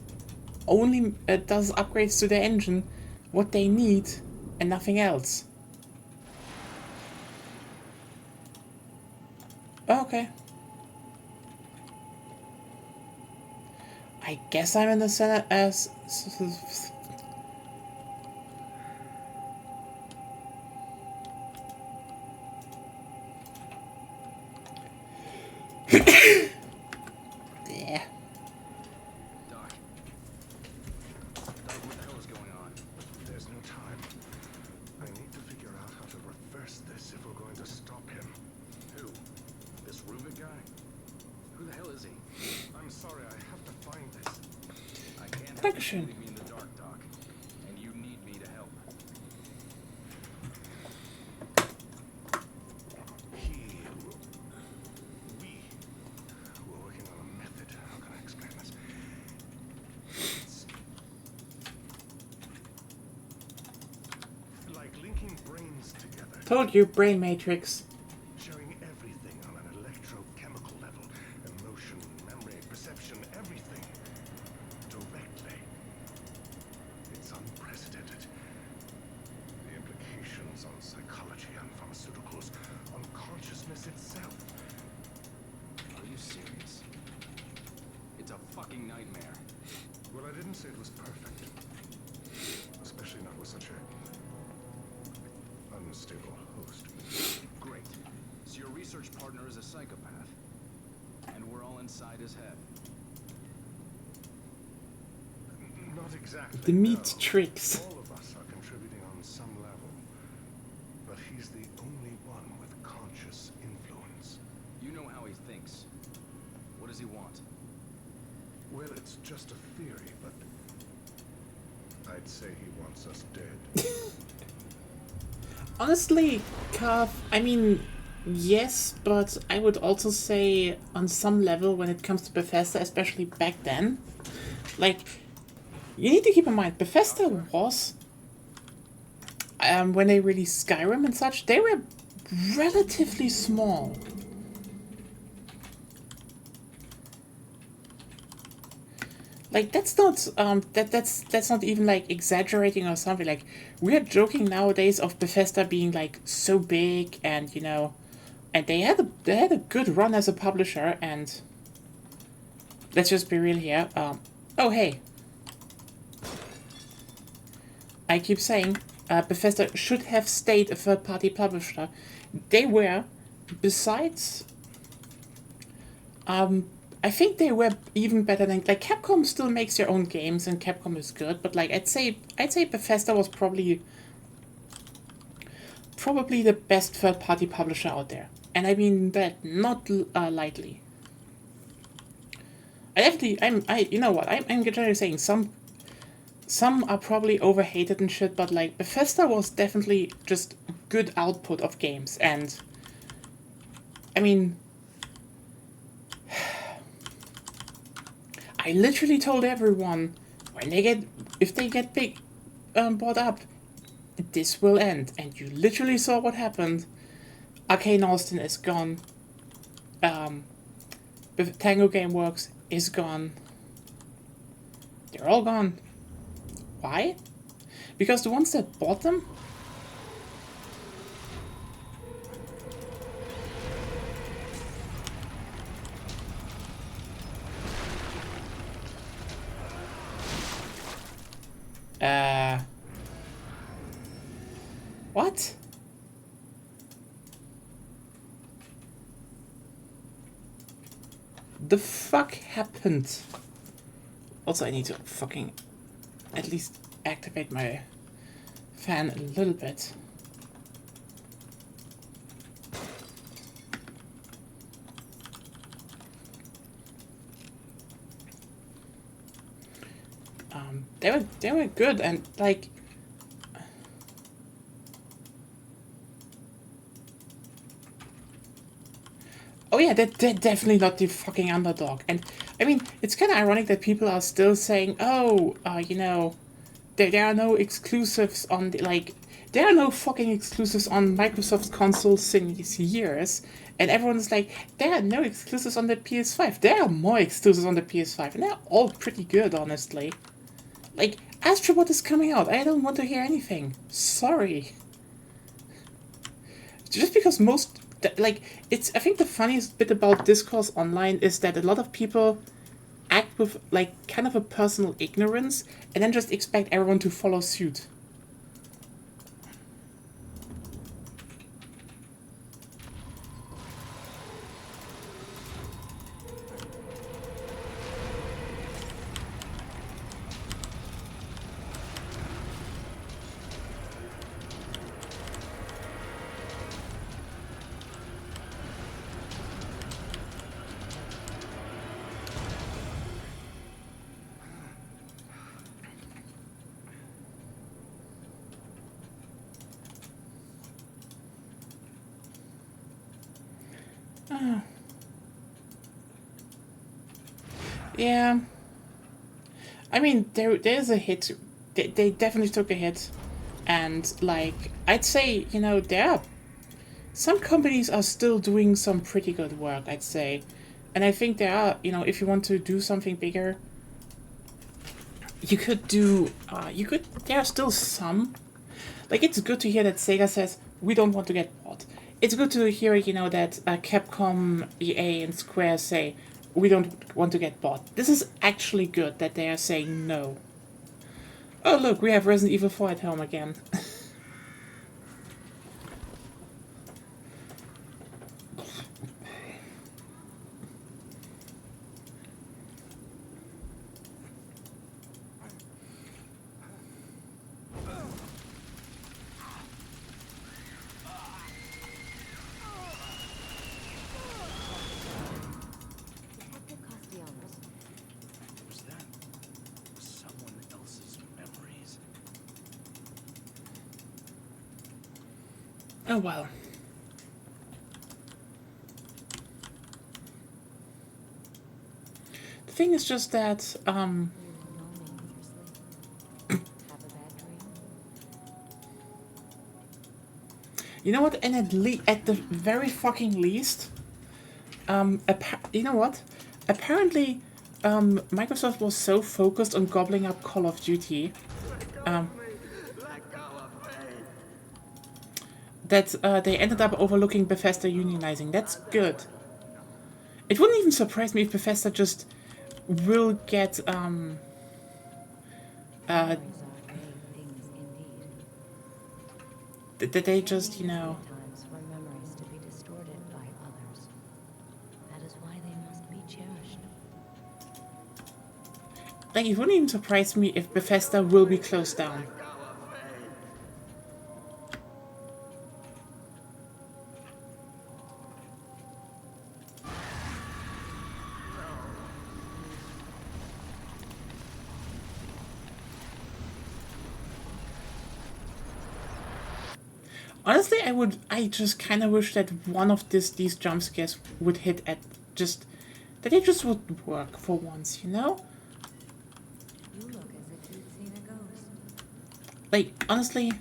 only does upgrades to their engine what they need and nothing else. Okay. I guess I'm in the Senate as... Yeah. Doc. Doc, what the hell is going on? There's no time. I need to figure out how to reverse this if we're going to stop him. Who? This Rubik guy? Who the hell is he? I'm sorry, I have to find this. I can't have you Dankeschön. leave me in the dark, Doc. And you need me to help. We were working on a method. How can I explain this? It's like linking brains together, Told you, brain matrix. showing everything on an electrochemical level. Emotion, memory, perception, everything. Directly. It's unprecedented. The implications on psychology, on pharmaceuticals, on consciousness itself. Are you serious? It's a fucking nightmare. Well, I didn't say it was perfect. Especially not with such a unstable host. Great. So your research partner is a psychopath. And we're all inside his head. Not exactly. The meat no. tricks. All of us are contributing on some level. But he's the only one with conscious influence. You know how he thinks. What does he want? Well, it's just a theory, but I'd say he wants us dead. Honestly, Carv, I mean, yes, but I would also say on some level when it comes to Bethesda, especially back then, like, you need to keep in mind, Bethesda was, when they released Skyrim and such, they were relatively small. Like that's not that's not even like exaggerating or something. Like we're joking nowadays of Bethesda being like so big and and they had a good run as a publisher, and let's just be real here. Oh hey, I keep saying Bethesda should have stayed a third-party publisher. They were, besides. I think they were even better than like Capcom still makes their own games and Capcom is good, but like I'd say Bethesda was probably the best third-party publisher out there, and I mean that not lightly. You know what, I'm generally saying some are probably overhated and shit, but like Bethesda was definitely just good output of games, and I mean. I literally told everyone if they get big, bought up, this will end, and you literally saw what happened. Arcane Austin is gone. Tango Gameworks is gone. They're all gone. Why? Because the ones that bought them. What? The fuck happened? Also, I need to fucking at least activate my fan a little bit. They were good, and like oh yeah, they're definitely not the fucking underdog. And I mean, it's kind of ironic that people are still saying, oh, there are no exclusives on the, like, there are no fucking exclusives on Microsoft's consoles since years. And everyone's like, there are no exclusives on the PS5. There are more exclusives on the PS5, and they're all pretty good, honestly. Like, Astrobot is coming out. I don't want to hear anything. Sorry. Just because most, like, it's, I think the funniest bit about discourse online is that a lot of people act with, like, kind of a personal ignorance and then just expect everyone to follow suit. Yeah. I mean, there's a hit. They definitely took a hit. And, like, I'd say, you know, some companies are still doing some pretty good work, I'd say. And I think there are, you know, if you want to do something bigger, you could do, there are still some. Like, it's good to hear that Sega says, we don't want to get bought. It's good to hear, you know, that Capcom, EA, and Square say, we don't want to get bought. This is actually good that they are saying no. Oh, look, we have Resident Evil 4 at home again. Detective Castellanos, Was that someone else's memories? Oh, well. The thing is just that, you know me in your sleep. Have a bad dream? you know what, and at the very fucking least, you know what? Apparently, Microsoft was so focused on gobbling up Call of Duty, that they ended up overlooking Bethesda unionizing. That's good. It wouldn't even surprise me if Bethesda just will get, Memories are vague things indeed. that they just, you know, Times for memories to be distorted by others. That is why they must be cherished. like, it wouldn't even surprise me if Bethesda will be closed down. Honestly, I just kind of wish that one of these jump scares would hit at just, that it just would work for once, you know? You look as if you'd seen a ghost. Like, honestly,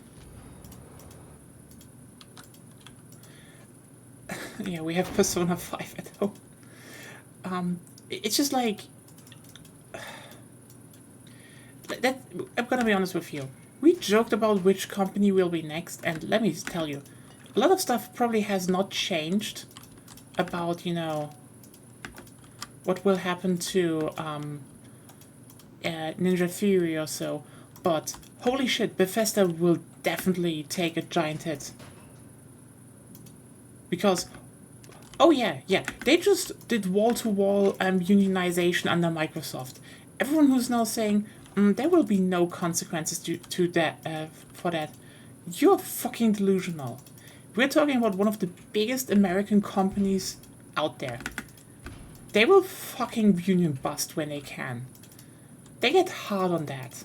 yeah, we have Persona 5 at home. It's just like, that, I'm gonna be honest with you. We joked about which company will be next, and let me tell you, a lot of stuff probably has not changed about, you know, what will happen to Ninja Theory or so, but holy shit, Bethesda will definitely take a giant hit. Because, oh yeah, they just did wall-to-wall unionization under Microsoft. Everyone who's now saying, there will be no consequences to that, for that, you're fucking delusional. We're talking about one of the biggest American companies out there. They will fucking union bust when they can. They get hard on that.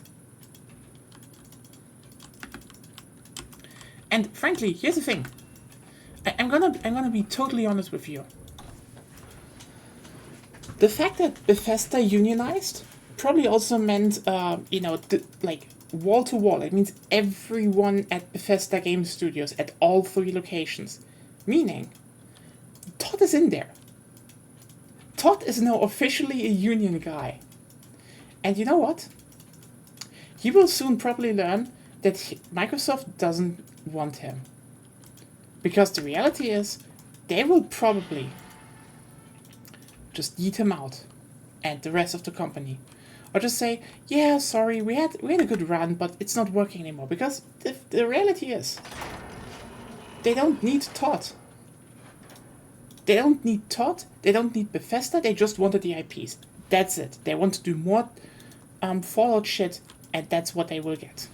And frankly, here's the thing. I'm gonna be totally honest with you. The fact that Bethesda unionized probably also meant, you know, like wall to wall. It means everyone at Bethesda Game Studios at all 3 locations. Meaning, Todd is in there. Todd is now officially a union guy. And you know what? he will soon probably learn that Microsoft doesn't want him. Because the reality is, they will probably just eat him out and the rest of the company. Or just say, yeah, sorry, we had a good run, but it's not working anymore. Because the reality is, they don't need Todd. They don't need Todd, they don't need Bethesda, they just wanted the IPs. That's it. They want to do more Fallout shit, and that's what they will get.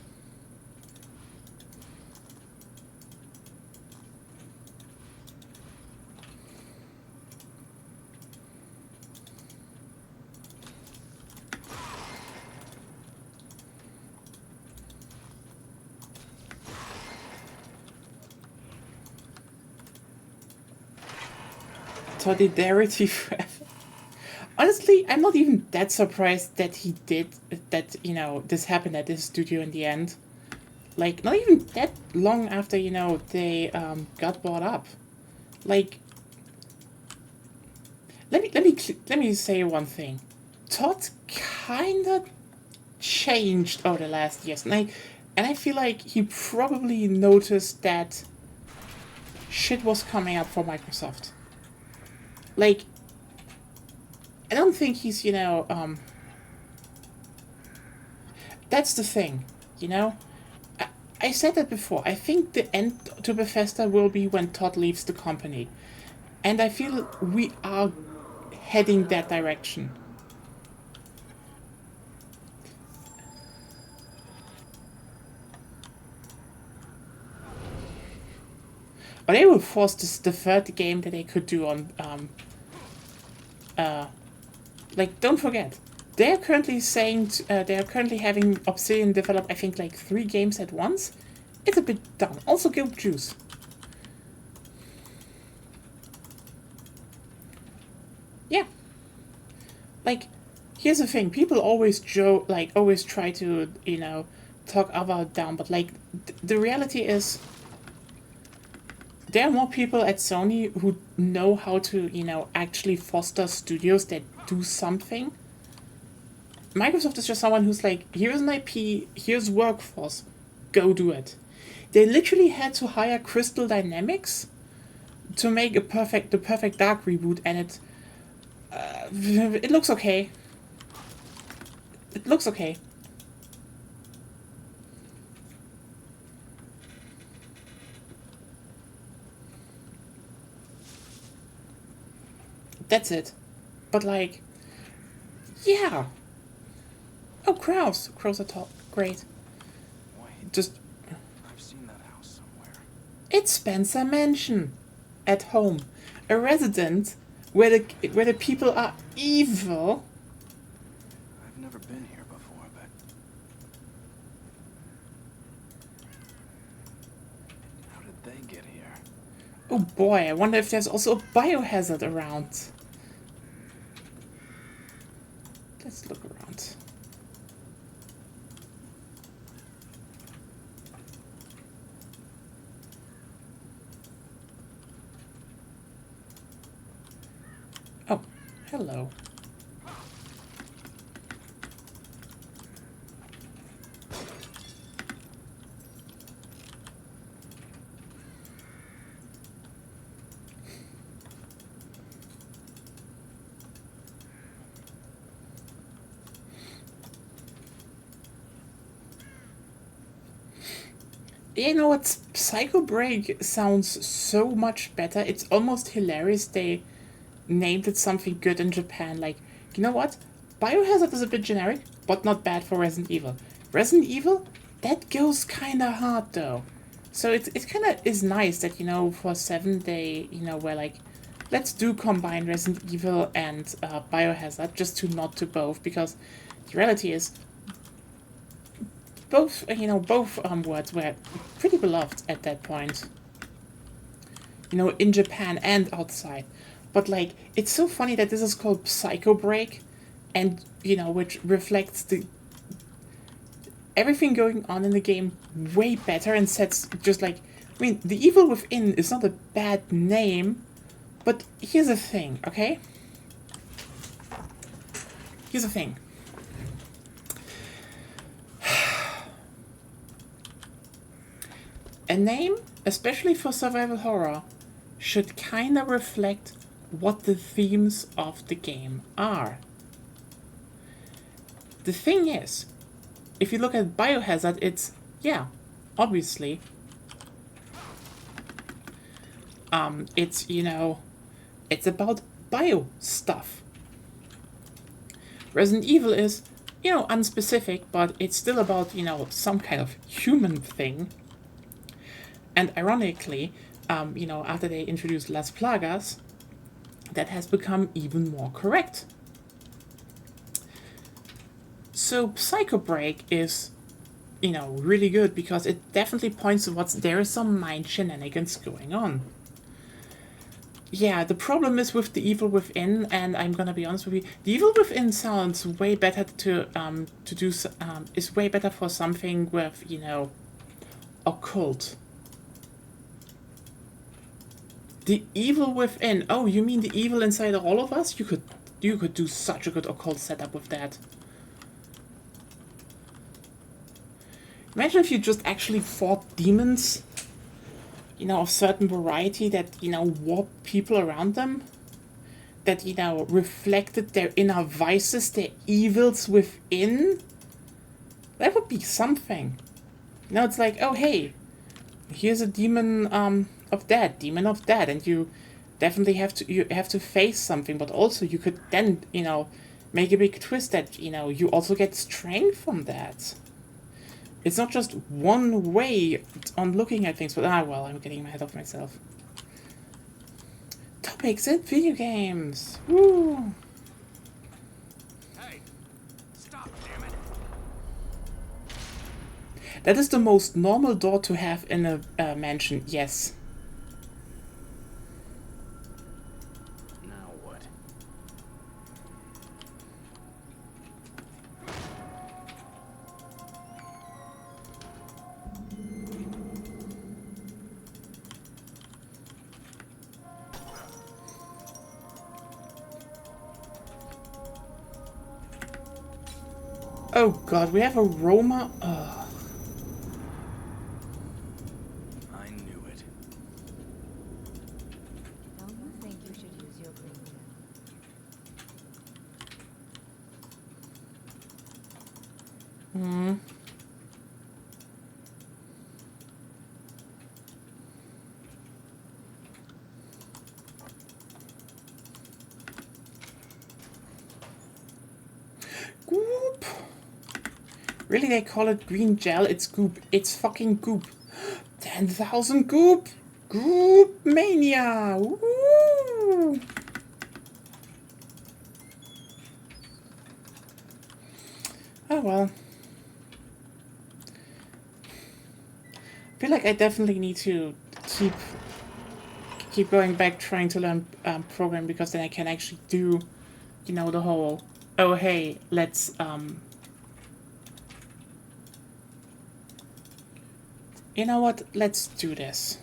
Solidarity forever. Honestly, I'm not even that surprised that he did that, you know, this happened at this studio in the end. Like, not even that long after, you know, they got bought up. Like, let me say one thing. Todd kinda changed over the last years, and I feel like he probably noticed that shit was coming up for Microsoft. Like, I don't think he's, you know, that's the thing, you know? I said that before. I think the end to Bethesda will be when Todd leaves the company. And I feel we are heading that direction. Or they will force the third game that they could do on, like, don't forget, they are currently saying, they are currently having Obsidian develop, I think, like 3 games at once. It's a bit dumb. Also Guild Juice. Yeah. Like, here's the thing. People always joke, like, always try to, you know, talk other down, but, like, the reality is, there are more people at Sony who know how to, you know, actually foster studios that do something. Microsoft is just someone who's like, here's an IP, here's workforce, go do it. They literally had to hire Crystal Dynamics to make the perfect Dark reboot, and it looks okay. It looks okay. That's it. But like, yeah. Oh, crows. Crows are top. Great. Wait, Just, I've seen that house somewhere. it's Spencer Mansion. At home. A resident where the people are evil. I've never been here before, but how did they get here? Oh boy, I wonder if there's also a biohazard around. Let's look around. Oh, hello. You know what? Psycho Break sounds so much better. It's almost hilarious they named it something good in Japan. Like, you know what? Biohazard is a bit generic, but not bad for Resident Evil. Resident Evil, that goes kinda hard though. So it kinda is nice that, you know, for 7 they, you know, were like, let's do combine Resident Evil and Biohazard, just to nod to both, because the reality is, both words were pretty beloved at that point. You know, in Japan and outside. But like, it's so funny that this is called Psycho Break, and you know, which reflects the everything going on in the game way better, and sets just like, I mean, The Evil Within is not a bad name, but here's the thing, okay? Here's the thing. A name, especially for survival horror, should kinda reflect what the themes of the game are. The thing is, if you look at Biohazard, it's, yeah, obviously, it's, you know, it's about bio stuff. Resident Evil is, you know, unspecific, but it's still about, you know, some kind of human thing. And ironically, you know, after they introduced Las Plagas, that has become even more correct. So Psycho Break is, you know, really good because it definitely points to there is some mind shenanigans going on. Yeah, the problem is with The Evil Within, and I'm gonna be honest with you, The Evil Within sounds way better is way better for something with, you know, occult. The Evil Within. Oh, you mean the evil inside all of us? You could do such a good occult setup with that. Imagine if you just actually fought demons, you know, of certain variety that, you know, warped people around them. That, you know, reflected their inner vices, their evils within. That would be something. You know, it's like, oh hey, here's a demon of that, and you definitely have to face something, but also you could then, you know, make a big twist that, you know, you also get strength from that. It's not just one way on looking at things, but well, I'm getting ahead of myself. Topics in video games. Woo! Hey, stop, damn it! That is the most normal door to have in a mansion, yes. Now what? Oh god, we have a Roma. I knew it. Don't you think you should use your brain? Goop. Really, they call it green gel? It's goop. It's fucking goop. 10,000 goop. Goop mania. Woo. Oh well. I feel like I definitely need to keep going back trying to learn program, because then I can actually do, you know, the whole, oh hey, let's you know what, let's do this.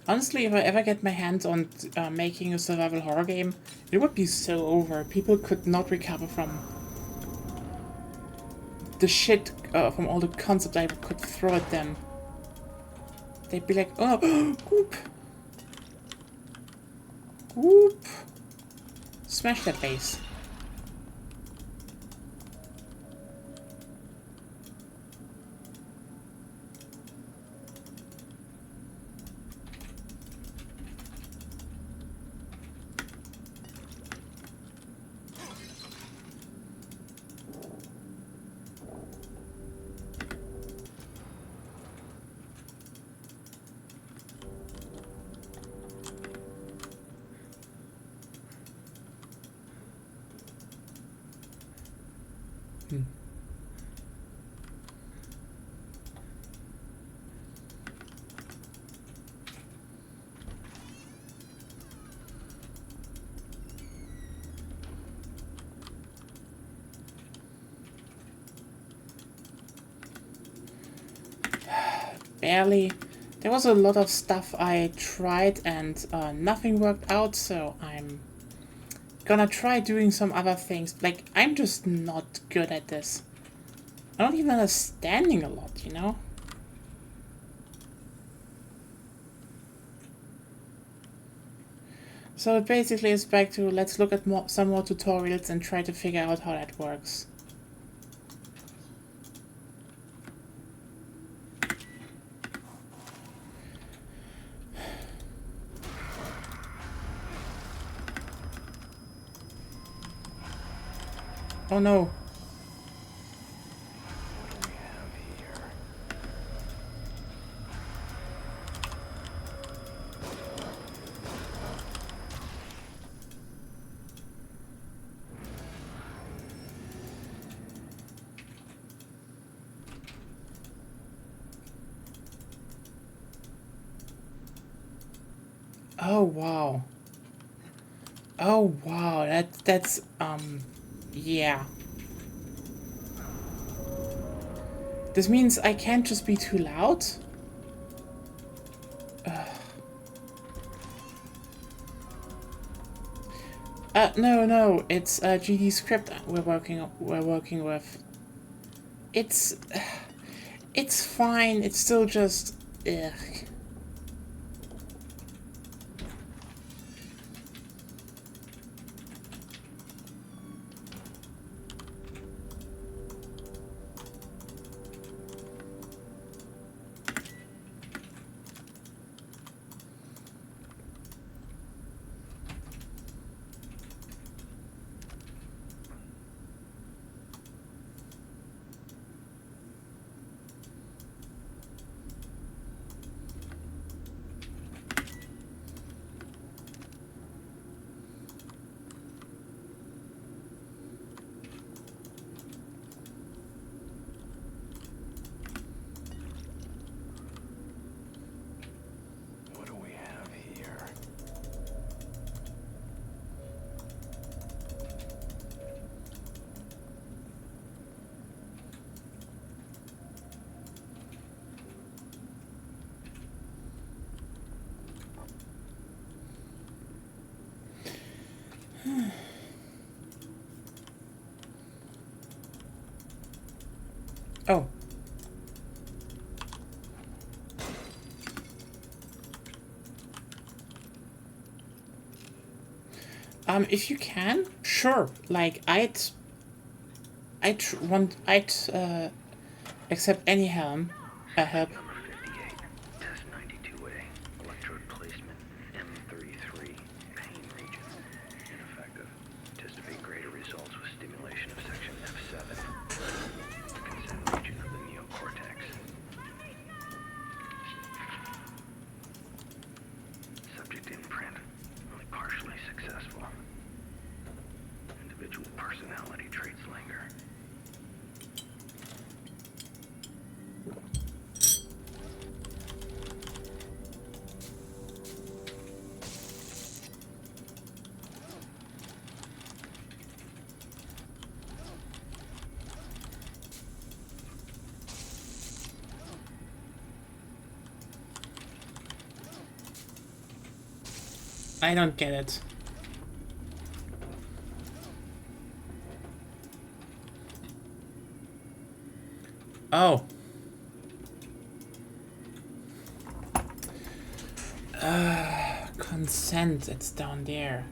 Honestly, if I ever get my hands on making a survival horror game, it would be so over. People could not recover from the shit, from all the concepts I could throw at them. They'd be like, oh, goop. Goop. Smash that base. Barely. There was a lot of stuff I tried and nothing worked out, so I'm gonna try doing some other things. Like, I'm just not good at this. I'm not even understanding a lot, you know? So it basically is back to let's look at some more tutorials and try to figure out how that works. Oh no. What do we have here? Oh wow. Oh wow, that's yeah. This means I can't just be too loud? No, it's GD script we're working with. It's it's fine. It's still just ugh. What do we have here? Oh. If you can, sure. Like I'd accept any help. Help. Number 58, test 92A, electrode placement, M33, pain region. Ineffective. Anticipate greater results with stimulation of section F7, the consent region of the neocortex. Subject imprint, only partially successful. Individual personality traits linger. I don't get it. Oh. Consent, it's down there.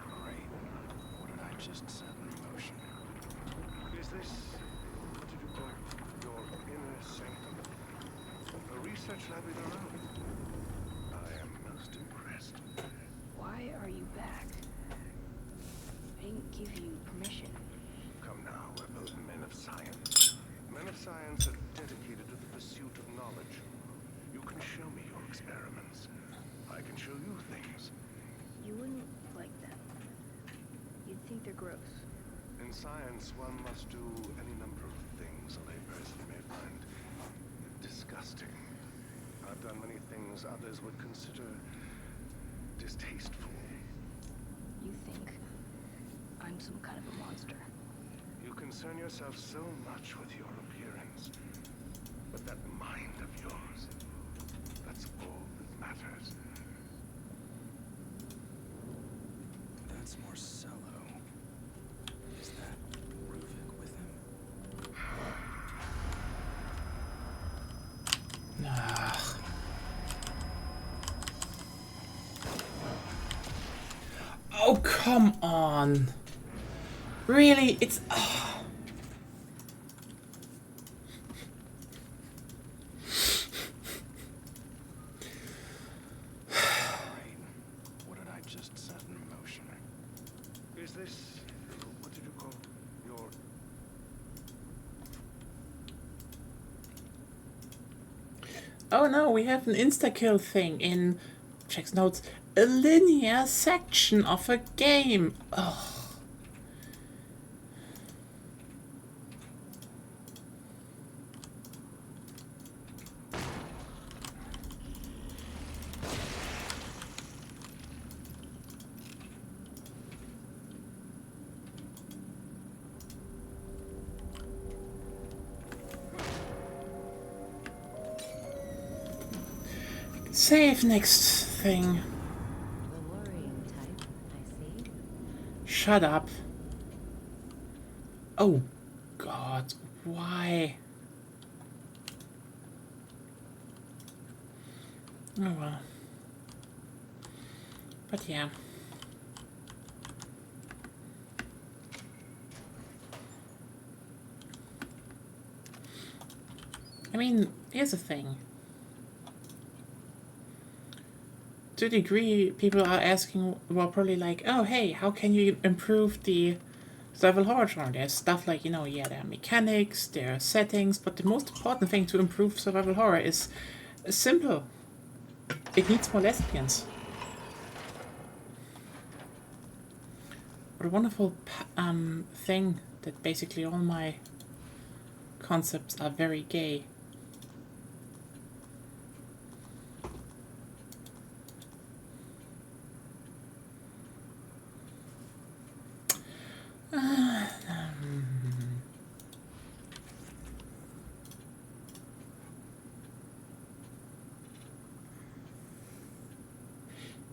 Great. What did I just set in motion? Is this what did you call it? Your inner sanctum? A research lab in your own? I am most impressed. Why are you back? I didn't give you permission. science, one must do any number of things a layperson may find disgusting. I've done many things others would consider distasteful. You think I'm some kind of a monster? You concern yourself so much with your appearance, but that mind of yours, that's all that matters. That's Marcello. Is that Ruvik with him? Ah. Oh, come on. Really? It's... What did I just set in motion? Is this, what did you call your... Oh no, we have an insta-kill thing in, checks notes, a linear section of a game. Oh. Save next thing. The worrying type, I see. Shut up. Oh God, why? Oh well. But yeah. I mean, here's the thing. To a degree, people are asking, well, probably like, oh, hey, how can you improve the survival horror genre? There's stuff like, you know, yeah, there are mechanics, there are settings, but the most important thing to improve survival horror is simple. It needs more lesbians. What a wonderful thing that basically all my concepts are very gay.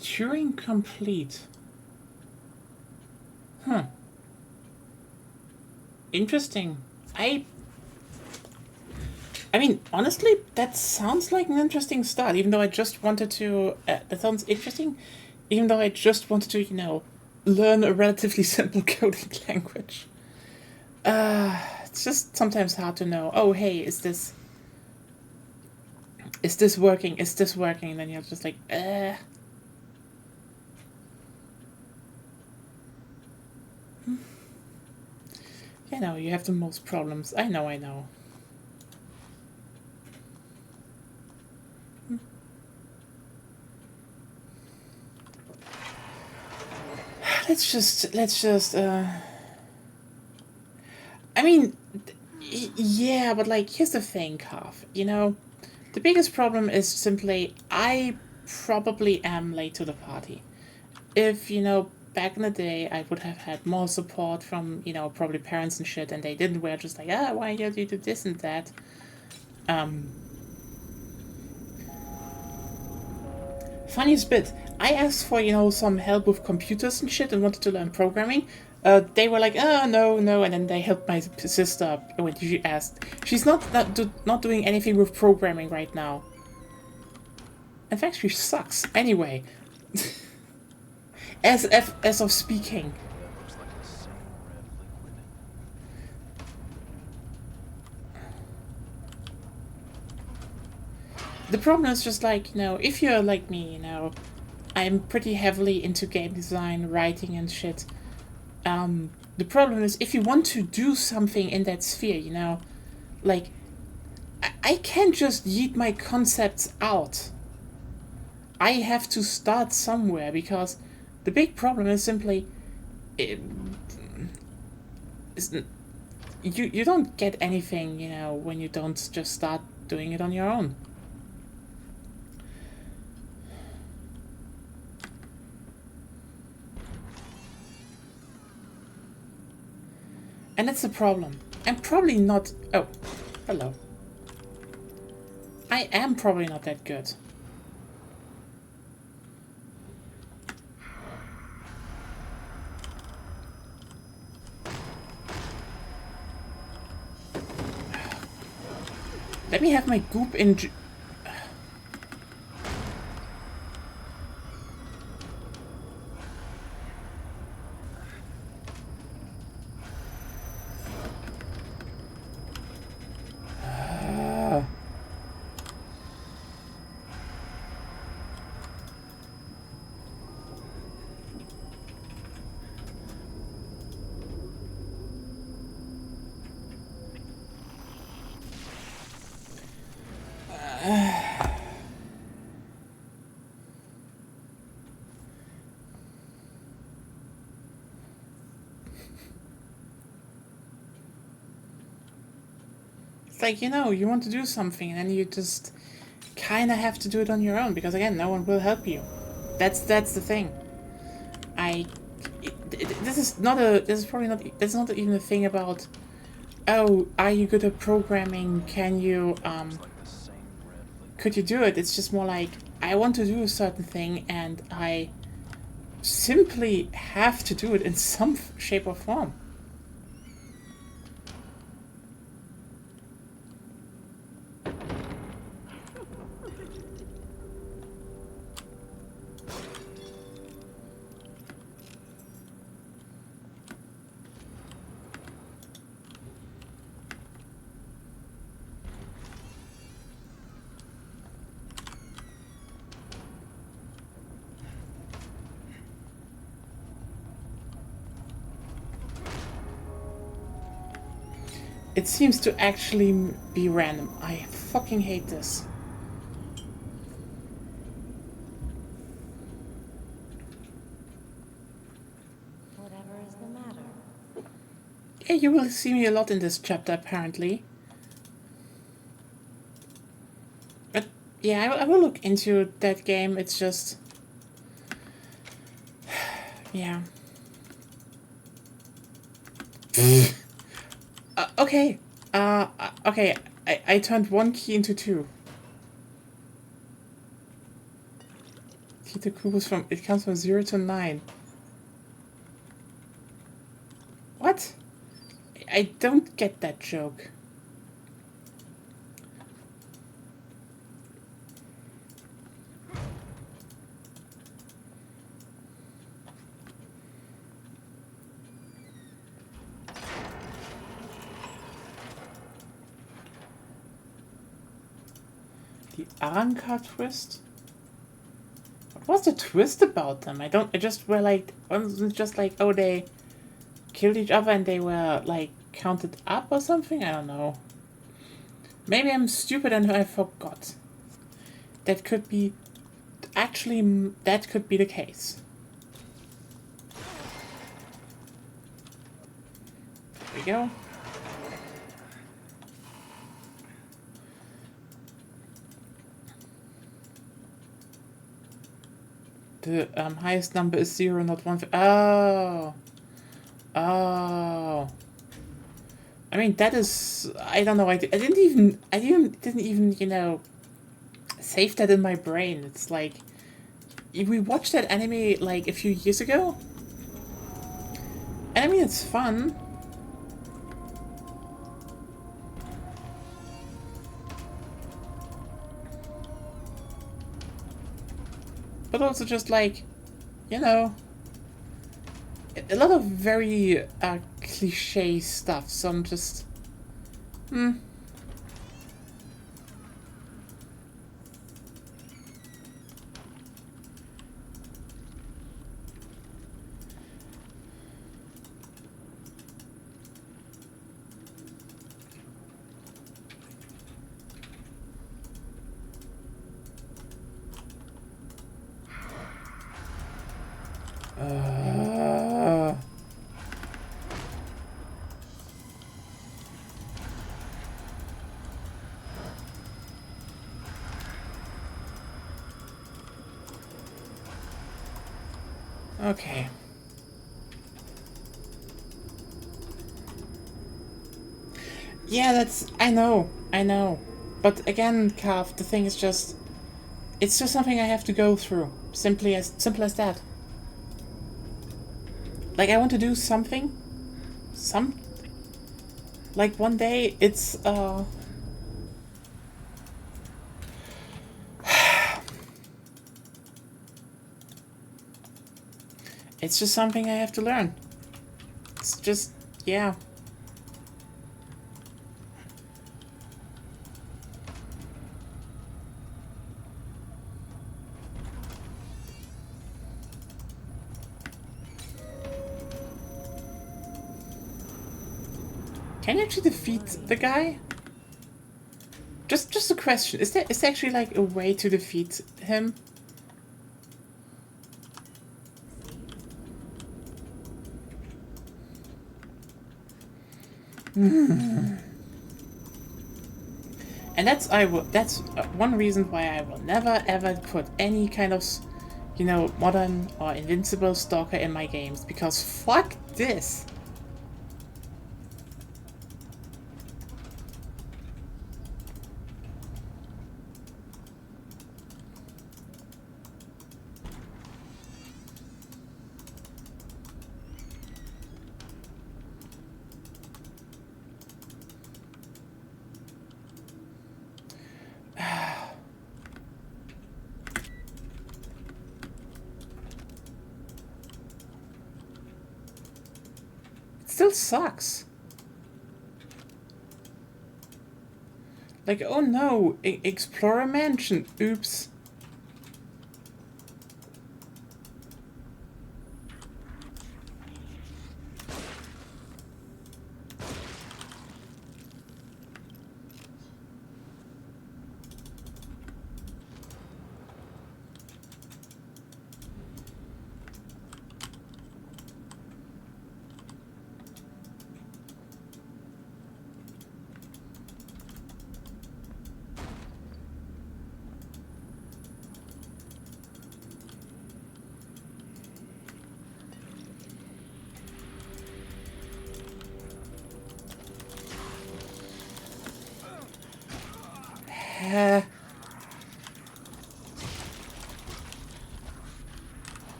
Turing complete. Huh. Interesting. I mean, honestly, that sounds like an interesting start, even though I just wanted to... that sounds interesting, even though I just wanted to, you know, learn a relatively simple coding language. It's just sometimes hard to know, oh, hey, is this working? Is this working? And then you're just like, You know, you have the most problems. I know. Let's just, I mean, yeah, but like, here's the thing, Carve, you know, the biggest problem is simply, I probably am late to the party. If, you know, back in the day, I would have had more support from, you know, probably parents and shit, and they didn't were just like, why do you do this and that? Funniest bit, I asked for, you know, some help with computers and shit and wanted to learn programming. They were like, oh, no, and then they helped my sister when she asked. She's not doing anything with programming right now. In fact, she sucks. Anyway. As of speaking. Looks like a same red liquid. The problem is just like, you know, if you're like me, you know, I'm pretty heavily into game design, writing and shit. The problem is if you want to do something in that sphere, you know, like, I can't just yeet my concepts out. I have to start somewhere because the big problem is simply you don't get anything, you know, when you don't just start doing it on your own. And that's the problem. I'm probably not... Oh, hello. I am probably not that good. Let me have my goop in... Like, you know, you want to do something and then you just kind of have to do it on your own because, again, no one will help you. That's the thing. This is not even a thing about, oh, are you good at programming? Can you, could you do it? It's just more like, I want to do a certain thing and I simply have to do it in some shape or form. It seems to actually be random. I fucking hate this. Whatever is the matter? Yeah, you will see me a lot in this chapter, apparently. But yeah, I will look into that game. It's just... yeah. Okay. Okay. I turned one key into two. Key to Kubus from... It comes from 0 to 9. What? I don't get that joke. The Aranka twist? What was the twist about them? I just were like, wasn't it just like, oh, they killed each other and they were like counted up or something? I don't know. Maybe I'm stupid and I forgot. That could be, actually, that could be the case. There we go. The highest number is 0, not 1. Oh. Oh. I mean, that is... I don't know. I didn't even, you know, save that in my brain. It's like... We watched that anime, like, a few years ago. And I mean, it's fun. But also just like, you know, a lot of very cliche stuff, so I'm just, Okay. Yeah, that's... I know. But again, Calf, the thing is just... It's just something I have to go through. Simple as that. Like, I want to do something. Like, one day, it's, it's just something I have to learn. It's just... Yeah. Can you actually defeat the guy? Just a question. Is there actually like a way to defeat him? And that's one reason why I will never ever put any kind of, you know, modern or invincible stalker in my games, because fuck this. Still sucks. Like, oh no, Explorer Mansion. Oops.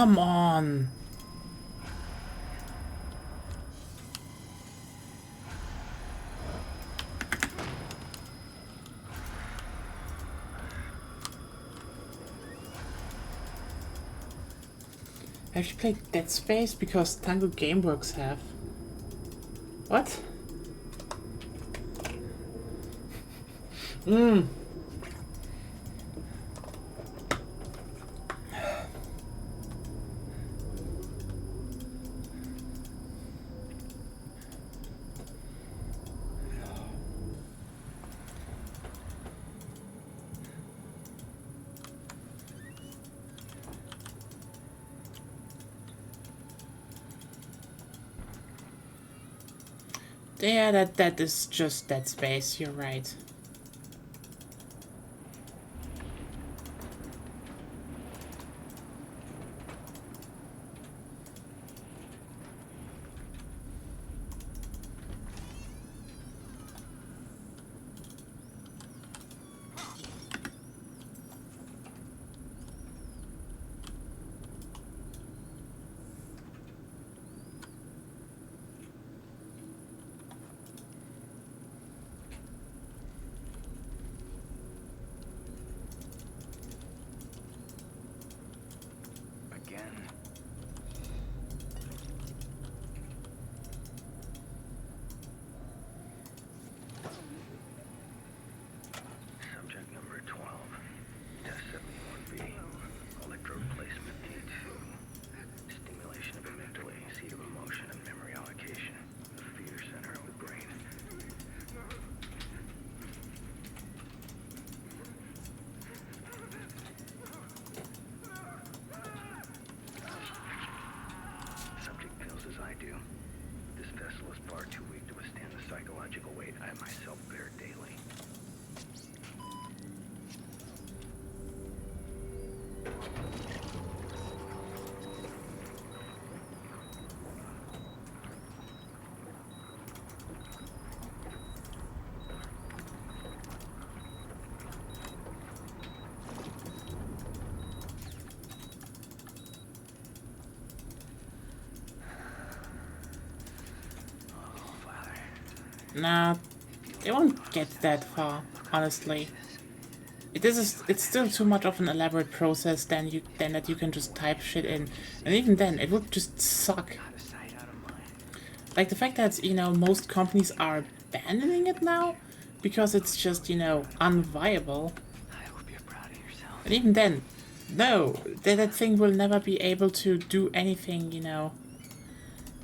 come on. Have you played Dead Space? Because Tango Gameworks have. What? Yeah, that is just Dead Space, you're right. Again. Subject number 12. Test 71B. Electrode placement D2. Stimulation of amygdala, seat of emotion and memory allocation. The fear center of the brain. Subject feels as I do. This vessel is far too weak to withstand the psychological weight I myself bear daily. Nah, they won't get that far, honestly. It's still too much of an elaborate process than that you can just type shit in. And even then, it would just suck. Like the fact that, you know, most companies are abandoning it now because it's just, you know, unviable. I hope you're proud of yourself. And even then, no, that thing will never be able to do anything, you know,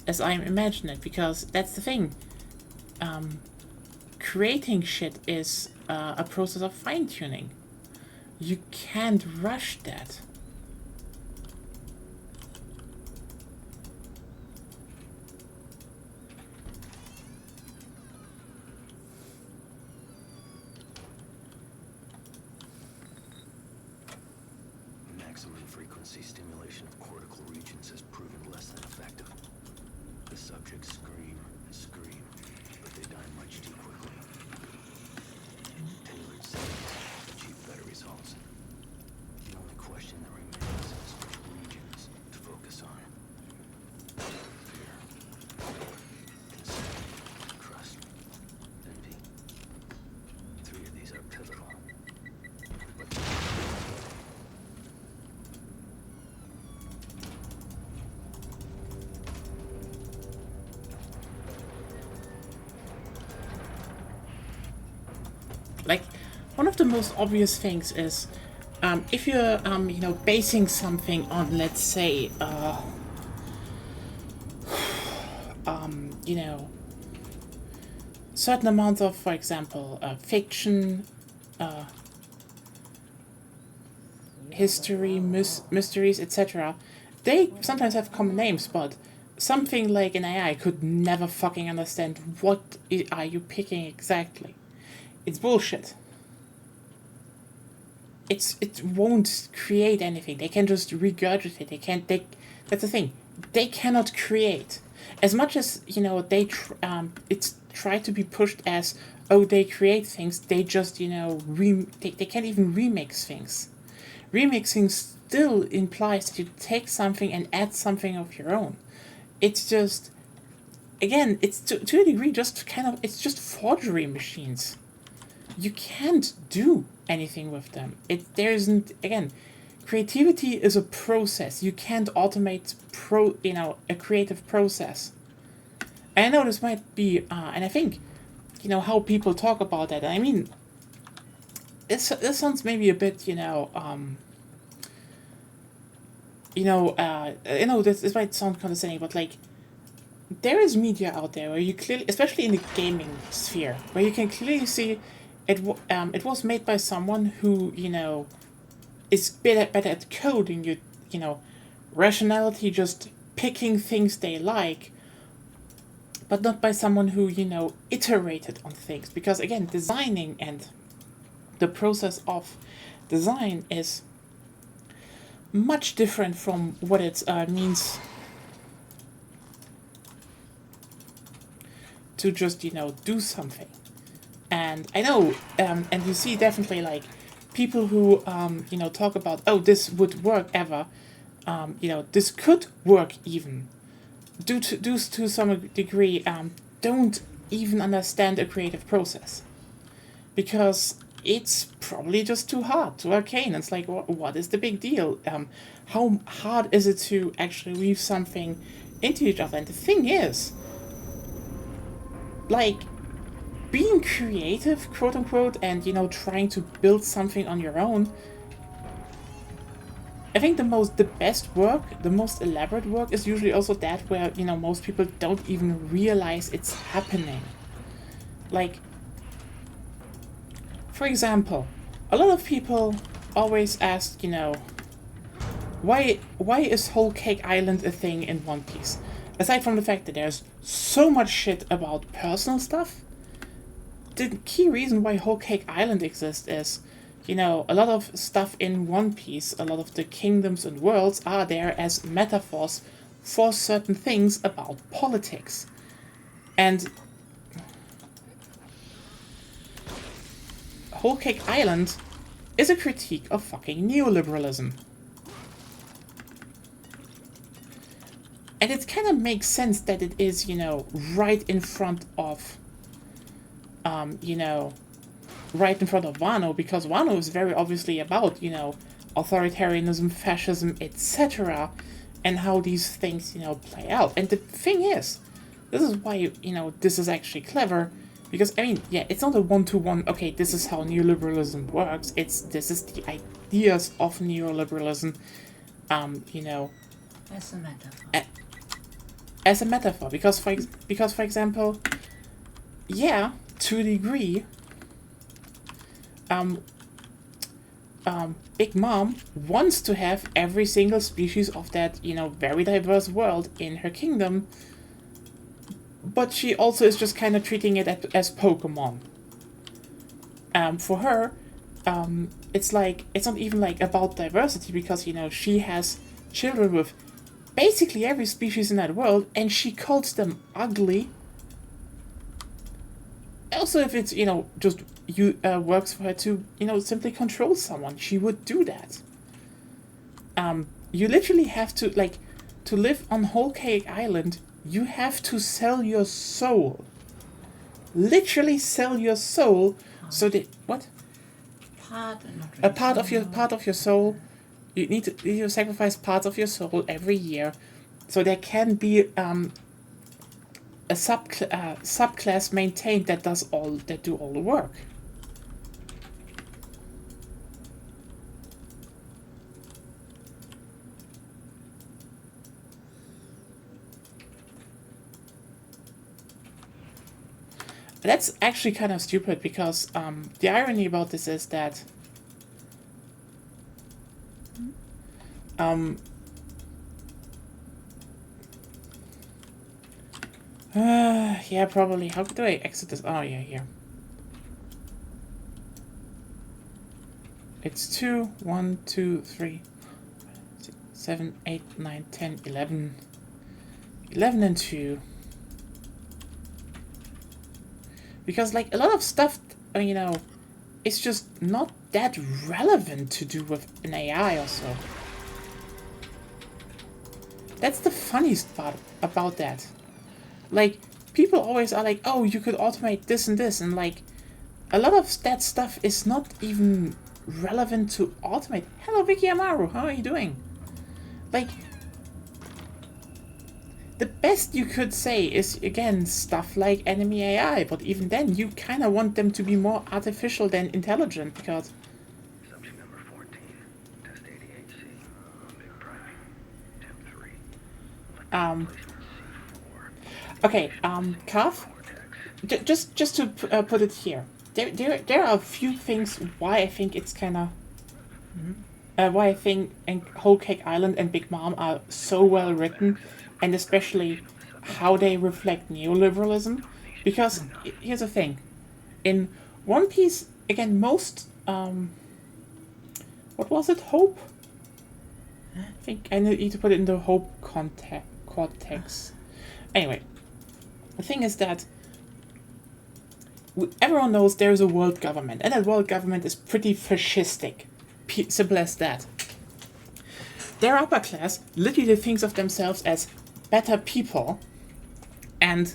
as I imagine it, because that's the thing. Creating shit is a process of fine-tuning. You can't rush that. Maximum frequency stimulation of cortical regions has proven less than effective. The subjects scream and scream, but they die much too quickly. Tailored settings achieve better results. The only question that remains is which regions to focus on. Fear, consent, trust, envy. 3 of these are pivotal. But Like, one of the most obvious things is, if you're, you know, basing something on, let's say, you know, certain amount of, for example, fiction, history, mysteries, etc., they sometimes have common names, but something like an AI could never fucking understand what are you picking exactly. It's bullshit. It won't create anything. They can just regurgitate. That's the thing. They cannot create. As much as, you know, it's tried to be pushed as, oh, they create things, they just, you know, they can't even remix things. Remixing still implies that you take something and add something of your own. It's just, again, it's to a degree just kind of, it's just forgery machines. You can't do anything with them. There isn't, again, creativity is a process. You can't automate a creative process. I know this might be, and I think, how people talk about that. I mean, this sounds maybe a bit, this might sound condescending, but like, there is media out there where you clearly, especially in the gaming sphere, where you can clearly see it was made by someone who, is better at coding, rationality, just picking things they like, but not by someone who, iterated on things. Because again, designing and the process of design is much different from what it means to just, do something. And I know, and you see definitely like people who, talk about, oh, this would work ever, this could work even, due to some degree, don't even understand a creative process. Because it's probably just too hard, too arcane. It's like, what is the big deal? How hard is it to actually weave something into each other? And the thing is, like, being creative, quote unquote, and, trying to build something on your own, I think the best work, the most elaborate work is usually also that where, most people don't even realize it's happening. Like, for example, a lot of people always ask, why is Whole Cake Island a thing in One Piece? Aside from the fact that there's so much shit about personal stuff, the key reason why Whole Cake Island exists is, a lot of stuff in One Piece, a lot of the kingdoms and worlds are there as metaphors for certain things about politics. And Whole Cake Island is a critique of fucking neoliberalism. And it kind of makes sense that it is, right in front of, right in front of Wano, because Wano is very obviously about, authoritarianism, fascism, etc., and how these things, play out. And the thing is, this is why, this is actually clever, because, I mean, yeah, it's not a one-to-one, okay, this is how neoliberalism works, this is the ideas of neoliberalism, As a metaphor. As a metaphor, because for example, yeah, to a degree, Big Mom wants to have every single species of that, very diverse world in her kingdom, but she also is just kind of treating it as Pokemon. For her, it's like, it's not even like about diversity, because, she has children with basically every species in that world, and she calls them ugly. Also, if it's, just works for her to, simply control someone, she would do that. You literally have to, like, to live on Whole Cake Island, you have to sell your soul. Literally sell your soul, so that, what? A part of your soul. You need to sacrifice parts of your soul every year, so there can be a subclass maintained that do all the work. That's actually kind of stupid, because the irony about this is that yeah, probably. How do I exit this? Oh, yeah, here. It's 2, 1, 2, 3, 6, 7, 8, 9, 10, 11. 11 and 2. Because, like, a lot of stuff, it's just not that relevant to do with an AI or so. That's the funniest part about that. Like, people always are like, oh, you could automate this and this, and like, a lot of that stuff is not even relevant to automate. Hello, Vicky Amaru, how are you doing? Like, the best you could say is, again, stuff like enemy AI, but even then, you kind of want them to be more artificial than intelligent, because... Subject number 14, test 88C, big priming, temp 3. Okay, Kath, just to put it here, there are a few things why I think it's kind of... why I think Whole Cake Island and Big Mom are so well written, and especially how they reflect neoliberalism. Because here's the thing: in One Piece, again, most what was it? Hope. I think I need to put it in the Hope context. Anyway, the thing is that everyone knows there's a world government, and that world government is pretty fascistic. Simple as that. Their upper class literally thinks of themselves as better people, and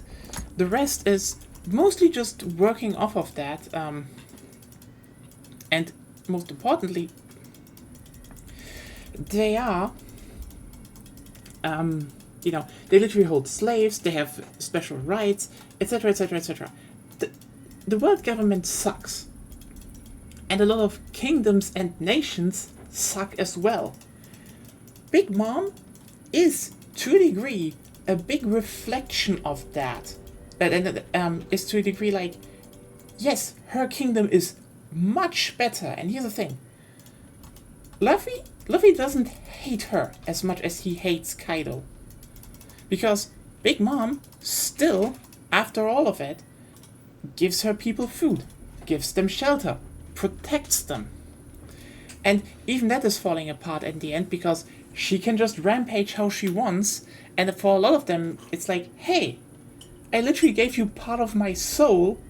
the rest is mostly just working off of that. And most importantly, they are, they literally hold slaves, they have special rights, etc., etc., etc. The world government sucks. And a lot of kingdoms and nations suck as well. Big Mom is, to a degree, a big reflection of that. And is to a degree like, yes, her kingdom is much better. And here's the thing. Luffy doesn't hate her as much as he hates Kaido. Because Big Mom still, after all of it, gives her people food, gives them shelter, protects them. And even that is falling apart in the end, because she can just rampage how she wants, and for a lot of them, it's like, hey, I literally gave you part of my soul,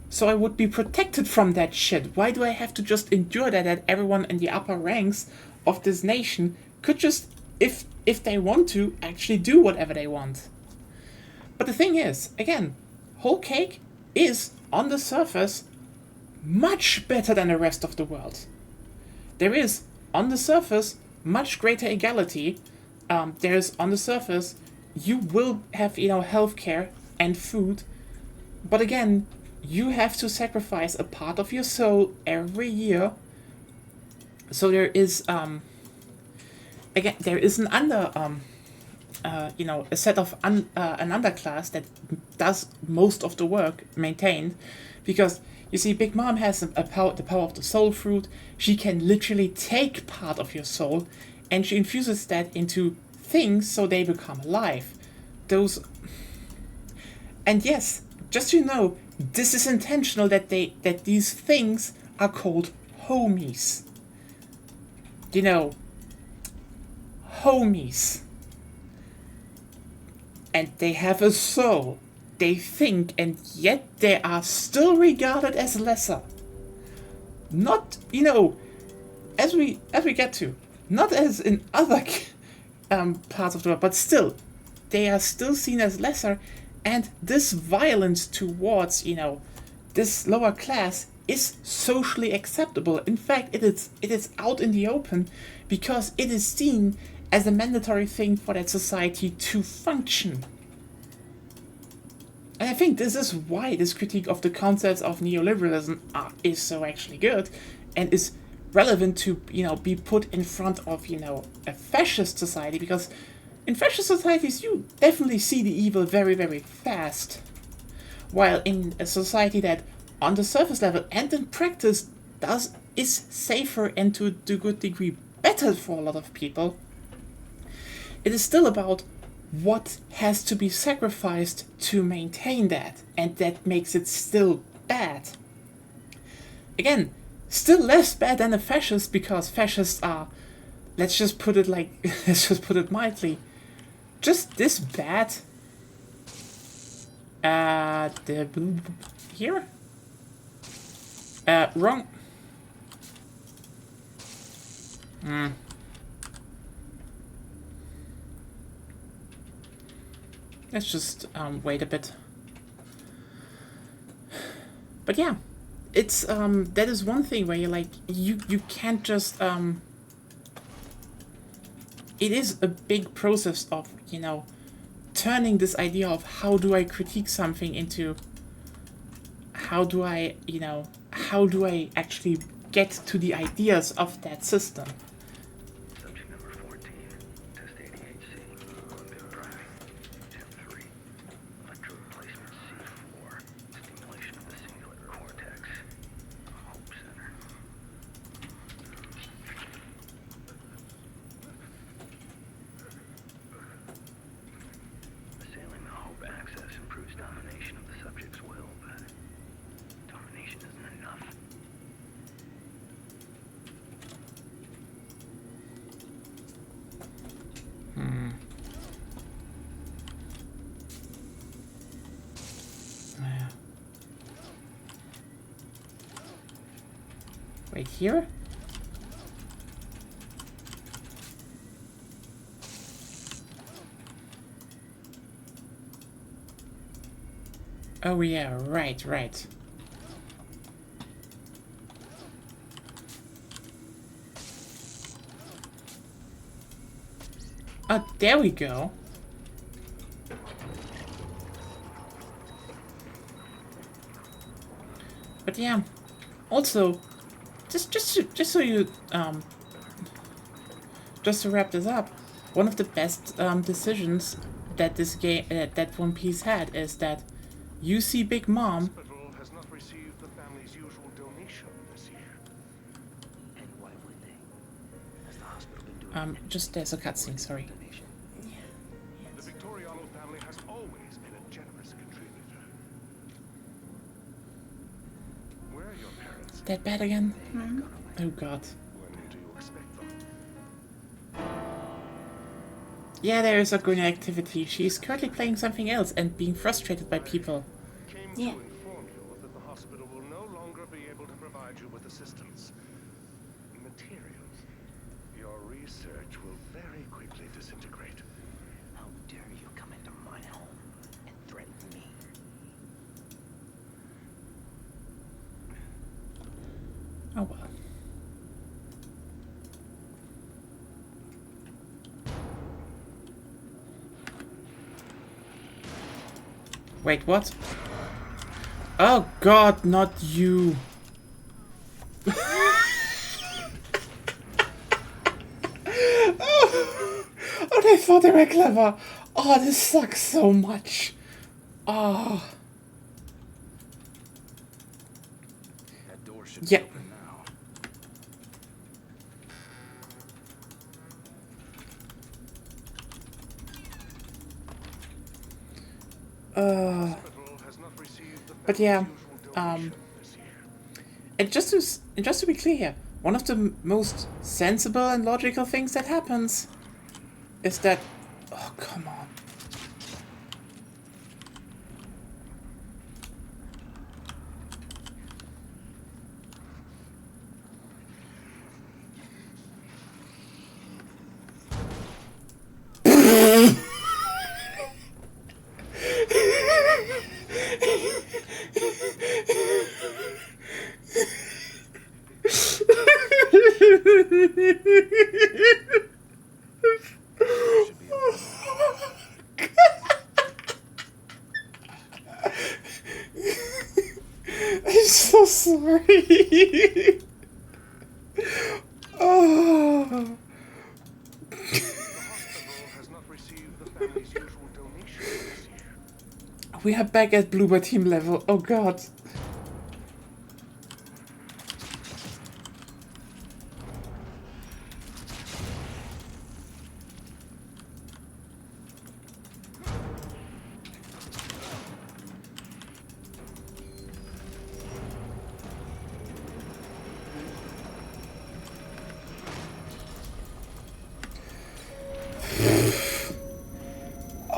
so I would be protected from that shit. Why do I have to just endure that everyone in the upper ranks of this nation could just, if they want to, actually do whatever they want? But the thing is, again, Whole Cake is, on the surface, much better than the rest of the world. There is, on the surface, much greater equality. There's, on the surface, you will have, healthcare and food, but again, you have to sacrifice a part of your soul every year. So there is, there is an a set of an underclass that does most of the work maintained, because you see, Big Mom has the power of the soul fruit. She can literally take part of your soul, and she infuses that into things so they become alive. And yes, just so you know, this is intentional that these things are called homies. Homies. And they have a soul. They think, and yet they are still regarded as lesser. Not, as we get to, not as in other parts of the world, but still, they are still seen as lesser, and this violence towards, this lower class is socially acceptable. In fact, it is out in the open, because it is seen as a mandatory thing for that society to function. And I think this is why this critique of the concepts of neoliberalism is so actually good, and is relevant to, be put in front of, a fascist society, because in fascist societies you definitely see the evil very, very fast. While in a society that, on the surface level and in practice, is safer and to a good degree better for a lot of people, it is still about what has to be sacrificed to maintain that, and that makes it still bad. Again, still less bad than a fascist, because fascists are, let's just put it mildly, just this bad. Here? Wrong. Let's just wait a bit. But yeah, it's that is one thing where you're like you can't just it is a big process of, you know, turning this idea of how do I critique something into how do I, you know, how do I actually get to the ideas of that system. Subject number 14, test ADHD, unveiled driving. Gen 3, electrode replacement C4, stimulation of the cingulate cortex, Hope Center. Assailing the Hope axis improves domination of the subject's will, but domination isn't enough. Yeah. Wait, here? Oh yeah, right. Oh, there we go. But yeah, also, just so you just to wrap this up, one of the best decisions that this game that One Piece had is that you see Big Mom. Hospital has not received the family's usual donation this year. And why would they? Has the hospital been doing Just there's a cutscene. Sorry. donation? The Victoriano family has always been a generous contributor. Where are your parents? That bad again? Oh God. When do you expect them? Yeah, there is ongoing activity. She's currently playing something else and being frustrated by people. Came Yeah. to inform you that the hospital will no longer be able to provide you with assistance. Materials. Your research will very quickly disintegrate. How dare you come into my home and threaten me? Oh well. Wait, what? Oh God, not you. Oh, they thought they were clever. Oh, this sucks so much. Oh. That door should Yeah. be open now. Hospital has not received the But family's yeah, usual donation this year. and just to be clear here, one of the most sensible and logical things that happens is that, oh come on. Should be open. I'm so sorry. Oh. The hospital has not received the family's usual donation this year. We are back at Bloober team level. Oh God.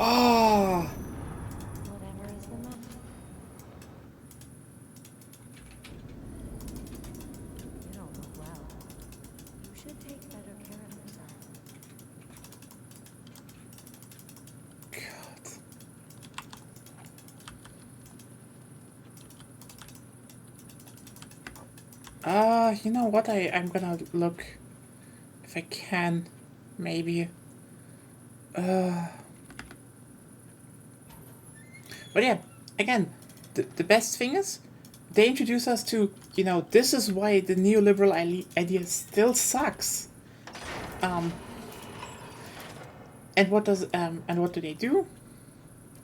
Oh. Whatever is the matter? You know what? I'm gonna look if I can, maybe. But yeah, again, the best thing is they introduce us to, you know, this is why the neoliberal idea still sucks. And what do they do?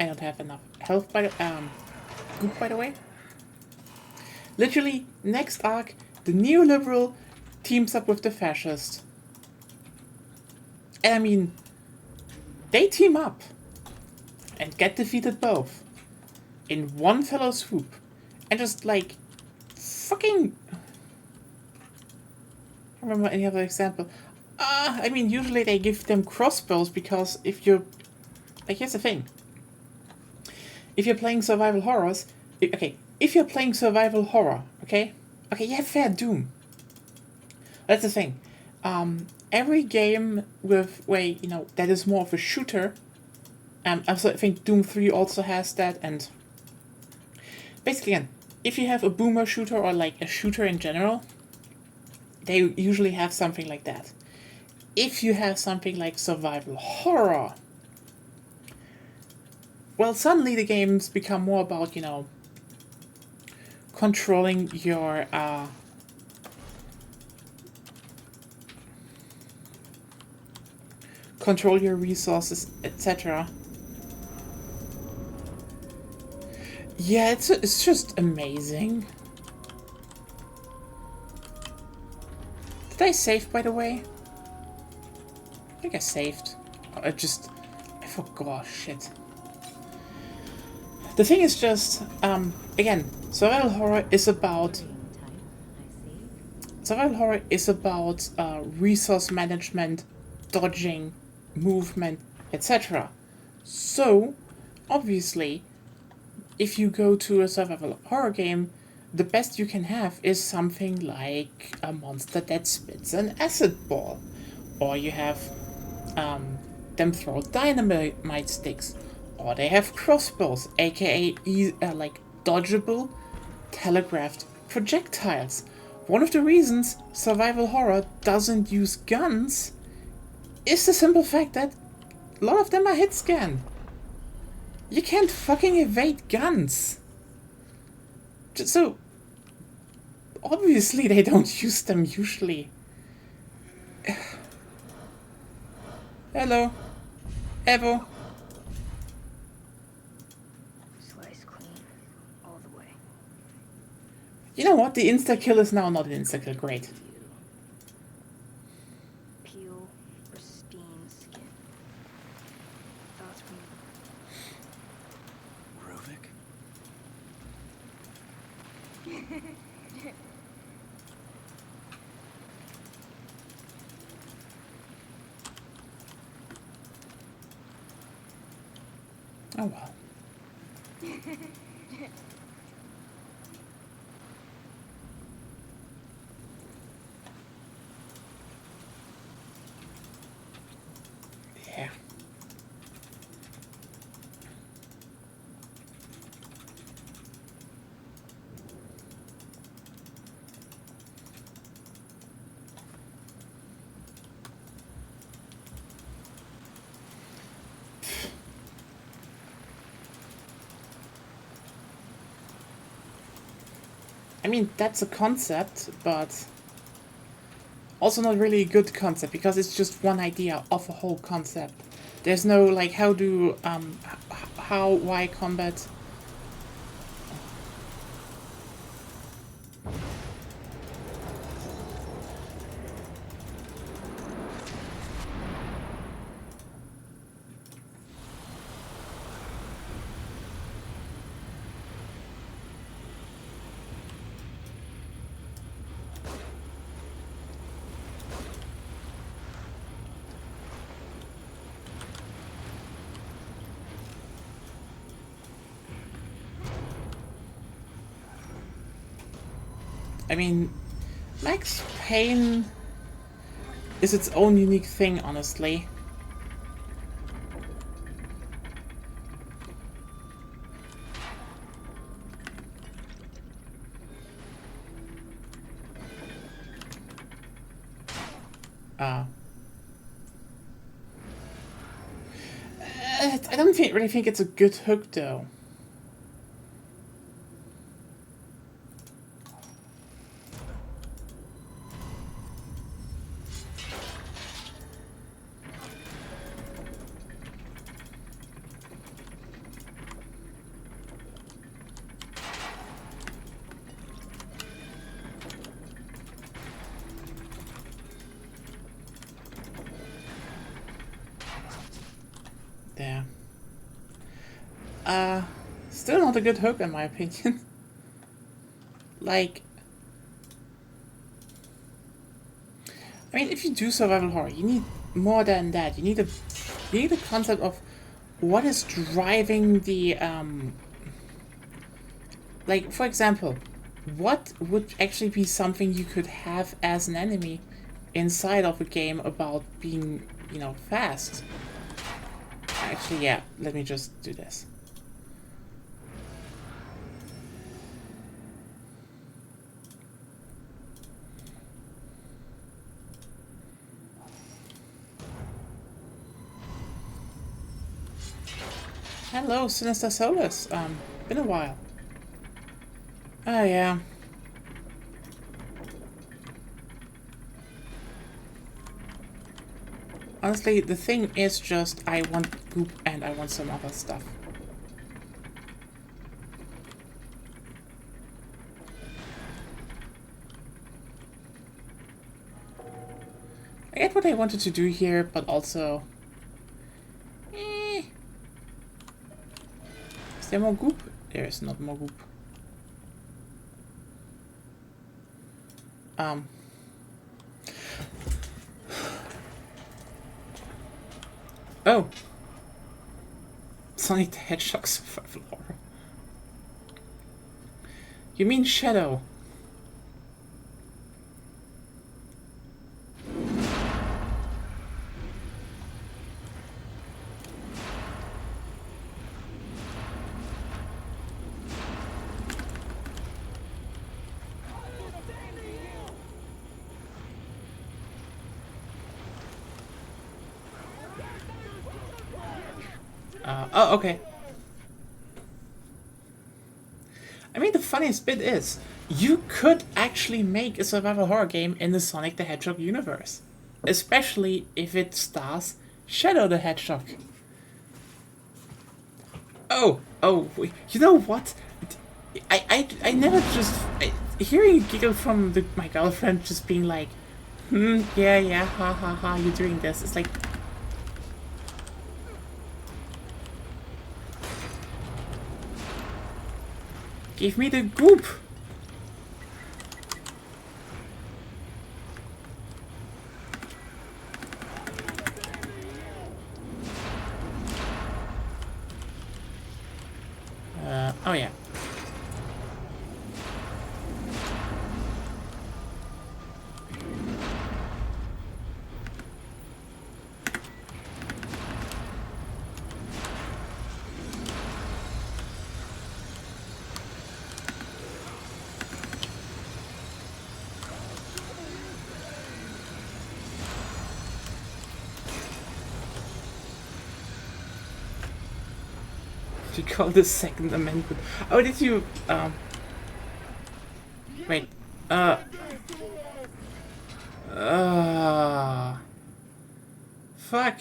I don't have enough health by the goop, by the way. Literally, next arc, the neoliberal teams up with the fascist. And I mean, they team up and get defeated both in one fell swoop. And just like fucking, I don't remember any other example. I mean, usually they give them crossbows because if you're, like, here's the thing. If you're playing survival horrors, if you're playing survival horror, okay, yeah, fair Doom. That's the thing. Every game where, you know, that is more of a shooter. Also, I think Doom 3 also has that, and basically, again, if you have a boomer shooter or like a shooter in general, they usually have something like that. If you have something like survival horror, well, suddenly the games become more about, you know, controlling your control your resources, etc. Yeah, it's just amazing. Did I save, by the way? I think I saved. I forgot. Shit. The thing is just, again, survival horror is about resource management, dodging, movement, etc. So, obviously, if you go to a survival horror game, the best you can have is something like a monster that spits an acid ball. Or you have them throw dynamite sticks. Or they have crossbows, aka like dodgeable, telegraphed projectiles. One of the reasons survival horror doesn't use guns is the simple fact that a lot of them are hit scan. You can't fucking evade guns. So, obviously they don't use them usually. Hello. Evo. Slice clean, all the way. You know what? The insta-kill is now not an insta-kill. Great. Peel, pristine skin. Thoughts from Ruvik? Oh well. Yeah. I mean, that's a concept, but also not really a good concept because it's just one idea of a whole concept. There's no like why combat. I mean, Max Payne is its own unique thing, honestly. I don't really think it's a good hook, though. There. Still not a good hook in my opinion. Like, I mean, if you do survival horror, you need more than that. You need a concept of what is driving the like, for example, what would actually be something you could have as an enemy inside of a game about being, you know, fast? Actually, yeah, let me just do this. Hello, Sinister Solus. Been a while. Oh, yeah. Honestly, the thing is just I want goop and I want some other stuff. I get what I wanted to do here, but also... Is there more goop? There is not more goop. Oh! Sonic the Hedgehog survival horror. You mean Shadow? Oh, okay. I mean, the funniest bit is, you could actually make a survival horror game in the Sonic the Hedgehog universe. Especially if it stars Shadow the Hedgehog. Oh, you know what? I never just... hearing a giggle from my girlfriend just being like, yeah, ha ha ha, you're doing this. It's like... Give me the goop! Oh yeah. You call the Second Amendment? Oh, did you, wait, fuck.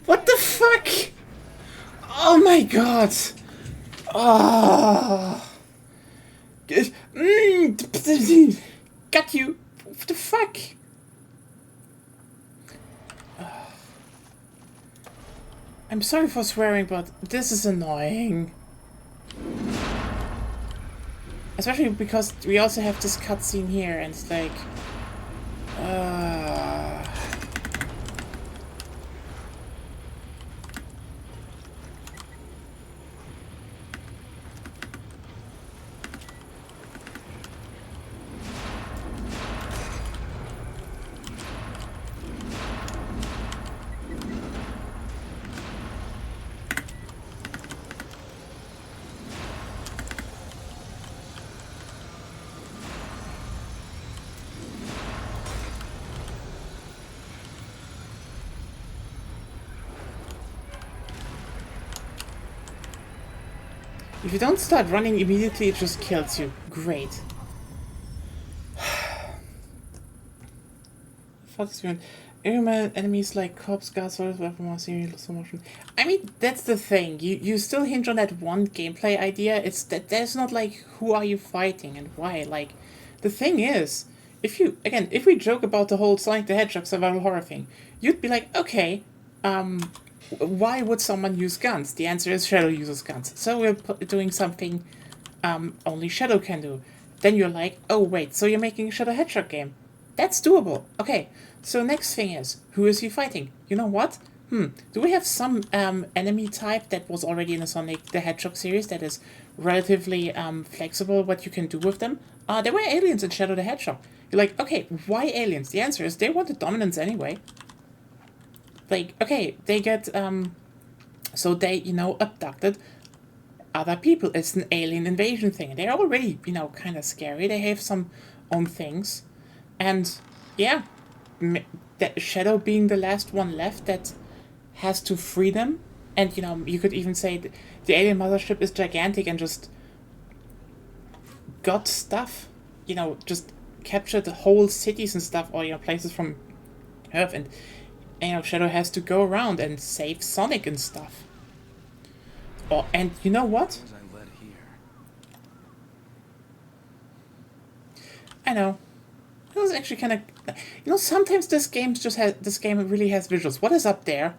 What the fuck? Oh my god! Oh. Got you! What the fuck? I'm sorry for swearing, but this is annoying. Especially because we also have this cutscene here, and it's like... If you don't start running immediately, it just kills you. Great. Fuck is going. Enemies like cops, guards, weapon more serious slow motion. I mean, that's the thing. You still hinge on that one gameplay idea. It's that there's not like who are you fighting and why. Like, the thing is, if we joke about the whole Sonic the Hedgehog survival horror thing, you'd be like, okay, why would someone use guns? The answer is Shadow uses guns. So we're doing something only Shadow can do. Then you're like, oh wait, so you're making a Shadow Hedgehog game. That's doable. Okay, so next thing is, who is he fighting? You know what? Do we have some enemy type that was already in the Sonic the Hedgehog series that is relatively flexible what you can do with them? There were aliens in Shadow the Hedgehog. You're like, okay, why aliens? The answer is they wanted dominance anyway. Like, okay, they get, so they, abducted other people. It's an alien invasion thing. They're already, kind of scary. They have some own things. And, yeah, that Shadow being the last one left that has to free them. And, you could even say the alien mothership is gigantic and just got stuff, just captured whole cities and stuff, or, places from Earth. And Shadow has to go around and save Sonic and stuff. Oh, and you know what? I know. It was actually kind of... sometimes this game really has visuals. What is up there?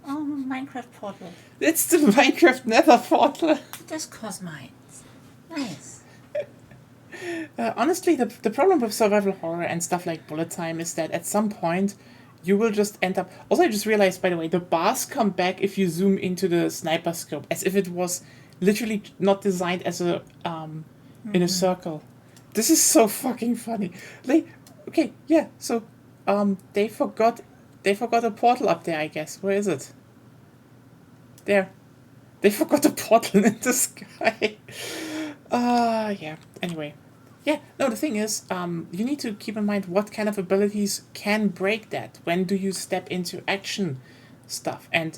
Oh, Minecraft portal. It's the Minecraft Nether portal. This costs mines. Nice. Honestly, the problem with survival horror and stuff like bullet time is that at some point you will just end up... Also, I just realized, by the way, the bars come back if you zoom into the sniper scope, as if it was literally not designed as a in a circle. This is so fucking funny. Like, okay, yeah, so they forgot a portal up there, I guess. Where is it? There. They forgot a portal in the sky. Yeah. Anyway. Yeah, no, the thing is, you need to keep in mind what kind of abilities can break that. When do you step into action stuff? And,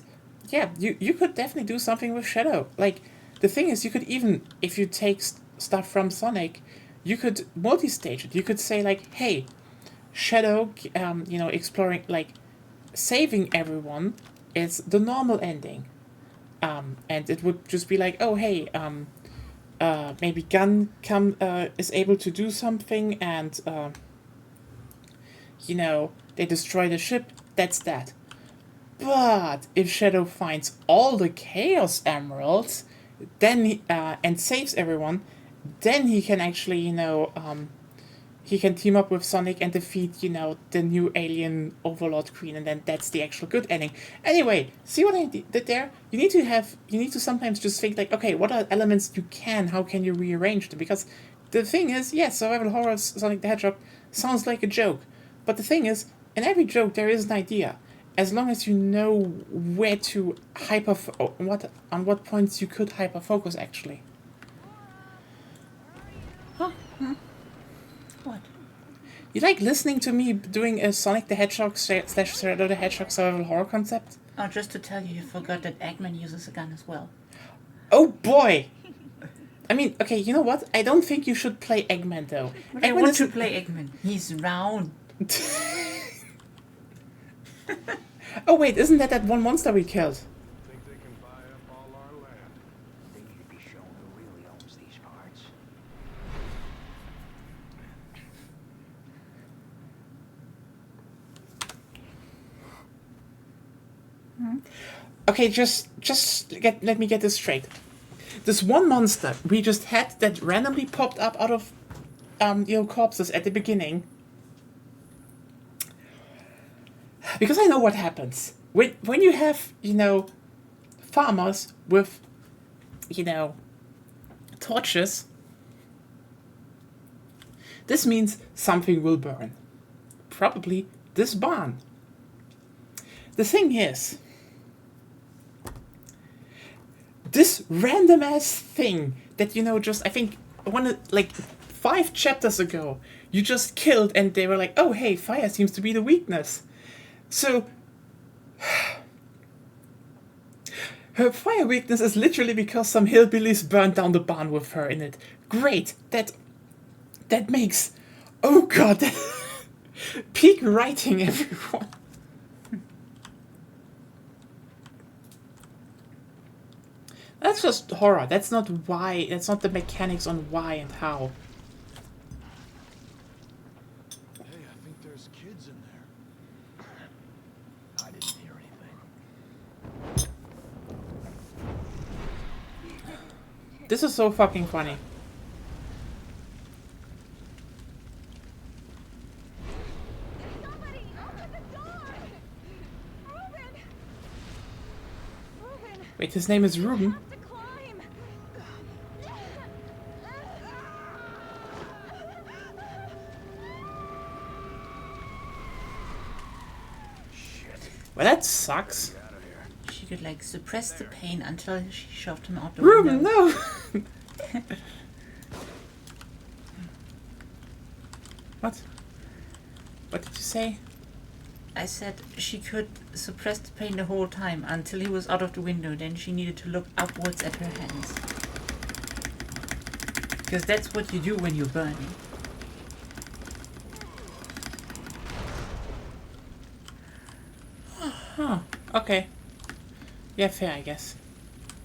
yeah, you could definitely do something with Shadow. Like, the thing is, you could even, if you take stuff from Sonic, you could multi-stage it. You could say, like, hey, Shadow, exploring, like, saving everyone is the normal ending. And it would just be like, oh, hey, maybe Gun is able to do something, and they destroy the ship. That's that. But if Shadow finds all the Chaos Emeralds, then and saves everyone, then he can actually he can team up with Sonic and defeat the new alien Overlord Queen, and then that's the actual good ending. Anyway, see what I did there? You need to sometimes just think like, okay, what are elements how can you rearrange them? Because the thing is, yes, survival horror Sonic the Hedgehog sounds like a joke, but the thing is, in every joke there is an idea. As long as you know where to on what points you could hyper focus actually. What? You like listening to me doing a Sonic the Hedgehog / Shadow the Hedgehog survival horror concept? Oh, just to tell you forgot that Eggman uses a gun as well. Oh boy! I mean, okay, you know what? I don't think you should play Eggman though. I want to play Eggman. He's round. Oh wait, isn't that one monster we killed? Think they can buy up all our land? They need to be shown who really owns these parts. Okay, let me get this straight. This one monster we just had that randomly popped up out of corpses at the beginning. Because I know what happens. When you have, farmers with, torches, this means something will burn. Probably this barn. The thing is, this random ass thing that, I think, like 5 chapters ago, you just killed and they were like, oh hey, fire seems to be the weakness. So, her fire weakness is literally because some hillbillies burned down the barn with her in it. Great. That makes, oh god, peak writing, everyone. That's just horror. That's not why. That's not the mechanics on why and how. Hey, I think there's kids in there. I didn't hear anything. This is so fucking funny. Somebody open the door! Reuben! Reuben! Wait, his name is Ruben. To climb! Well, that sucks. She could like suppress the pain until she shoved him out the Ruben, window. no! What? What did you say? I said she could suppress the pain the whole time until he was out of the window. Then she needed to look upwards at her hands. Because that's what you do when you're burning. Huh. Okay. Yeah, fair, I guess.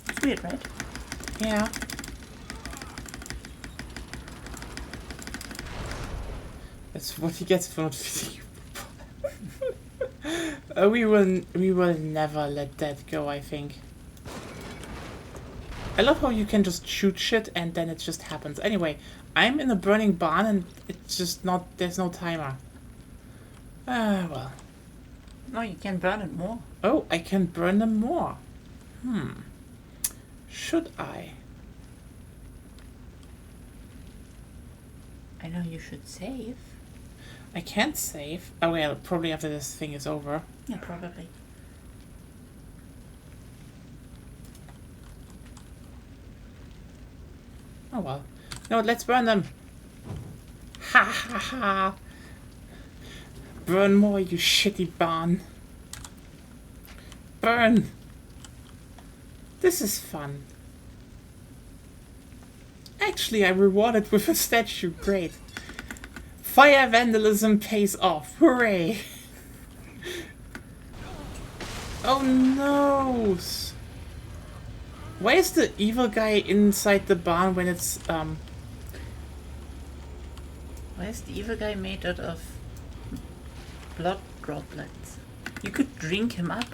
It's weird, right? Yeah. That's what he gets for not feeding you. We will never let that go, I think. I love how you can just shoot shit and then it just happens. Anyway, I'm in a burning barn and it's just not, there's no timer. Ah, well. No, you can burn it more. Oh, I can burn them more. Should I? I know you should save. I can't save. Oh well, probably after this thing is over. Yeah, probably. Oh well. No, let's burn them. Ha ha ha. Burn more, you shitty barn. Burn. This is fun. Actually, I rewarded with a statue. Great. Fire vandalism pays off. Hooray. Oh no. Why is the evil guy inside the barn when it's Why is the evil guy made out of blood droplets? You could drink him up.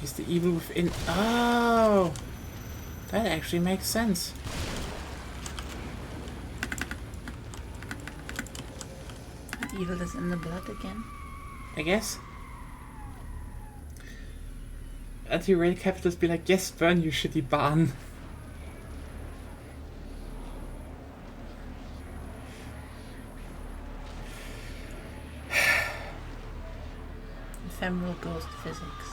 he's the evil within. Oh, that actually makes sense. Evil is in the blood again. I guess. Anti-rail capitalists be like, yes, burn you shitty barn. ephemeral ghost physics.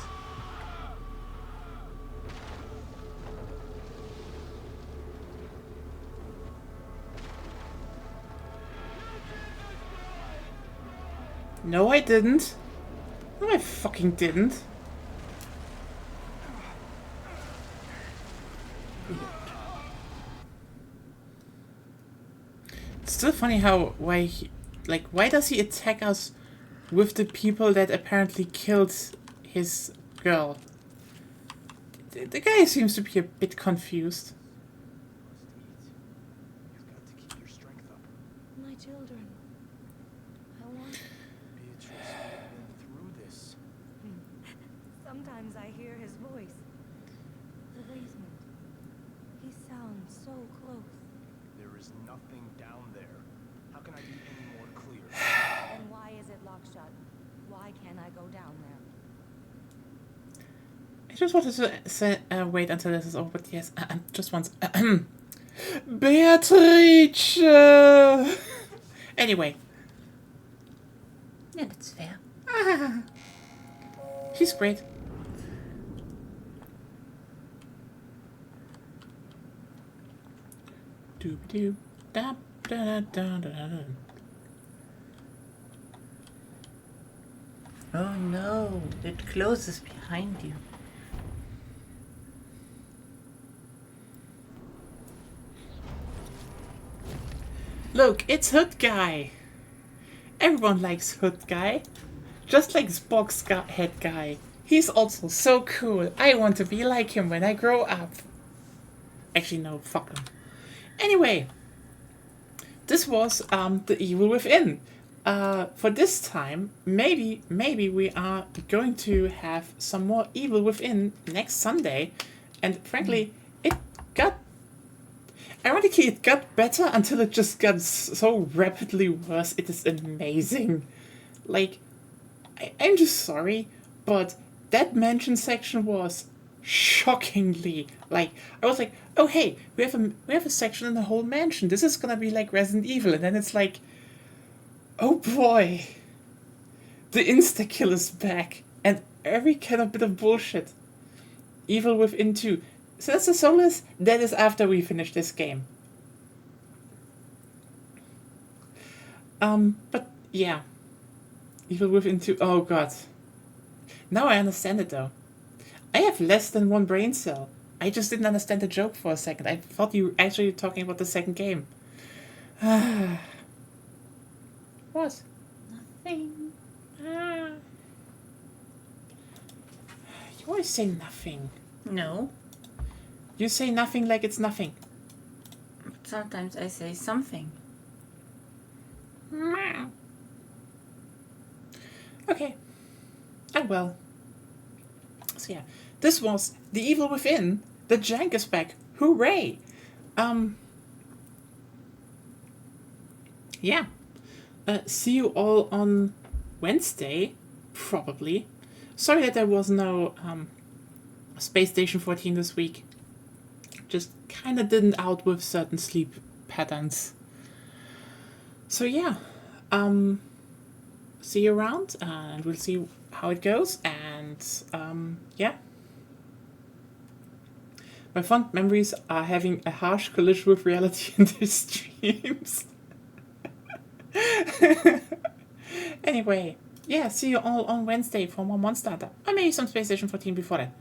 No, I didn't. No, I fucking didn't. It's still funny how why does he attack us with the people that apparently killed his girl? The guy seems to be a bit confused. You've got to keep your strength up. My children. I want. Beatrice, we've been through this. Sometimes I hear his voice. The basement. He sounds so close. There is nothing down there. How can I be any more clear? Then why is it locked shut? Why can't I go down there? I just wanted to say, wait until this is over, but yes, just once. Beatrice! Anyway. Yeah, that's fair. She's great. Doo-doo, da da da da da. Oh no, it closes behind you. Look, it's Hood Guy. Everyone likes Hood Guy. Just like Spock's head guy. He's also so cool. I want to be like him when I grow up. Actually, no, fuck him. Anyway, this was The Evil Within. For this time, maybe we are going to have some more Evil Within next Sunday. And frankly, ironically, it got better until it just got so rapidly worse. It is amazing. Like, I'm just sorry, but that mansion section was shockingly, like, I was like, oh hey, we have a section in the whole mansion. This is gonna be like Resident Evil, and then it's like, oh boy, the insta-kill is back, and every kind of bit of bullshit. Evil Within 2. So that's the Solace. That is after we finish this game. But yeah. Evil Within 2. Oh god. Now I understand it though. I have less than one brain cell. I just didn't understand the joke for a second. I thought you were actually talking about the second game. What? Nothing. You always say nothing. No. You say nothing like it's nothing. But sometimes I say something. Okay. Oh well. So yeah. This was The Evil Within. The jank is back. Hooray! Yeah. See you all on Wednesday, probably. Sorry that there was no Space Station 14 this week. Just kind of didn't out with certain sleep patterns. So yeah, see you around, and we'll see how it goes. And yeah, my fond memories are having a harsh collision with reality in these streams. Anyway, yeah, see you all on Wednesday for more Monster Hunter. Or maybe some Space Station 14 before that.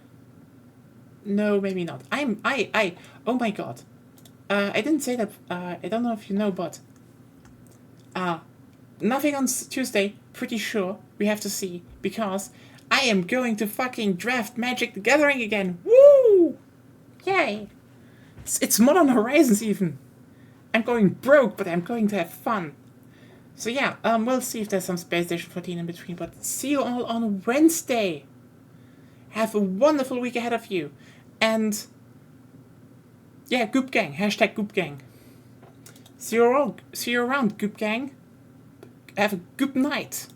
No, maybe not. Oh my god. I didn't say that, I don't know if you know, but, nothing on Tuesday, pretty sure, we have to see, because I am going to fucking draft Magic the Gathering again. Woo! Yay! It's Modern Horizons even. I'm going broke, but I'm going to have fun. So yeah, we'll see if there's some Space Station 14 in between, but see you all on Wednesday. Have a wonderful week ahead of you. And yeah, Goop Gang, hashtag Goop Gang. See you around, Goop Gang. Have a good night.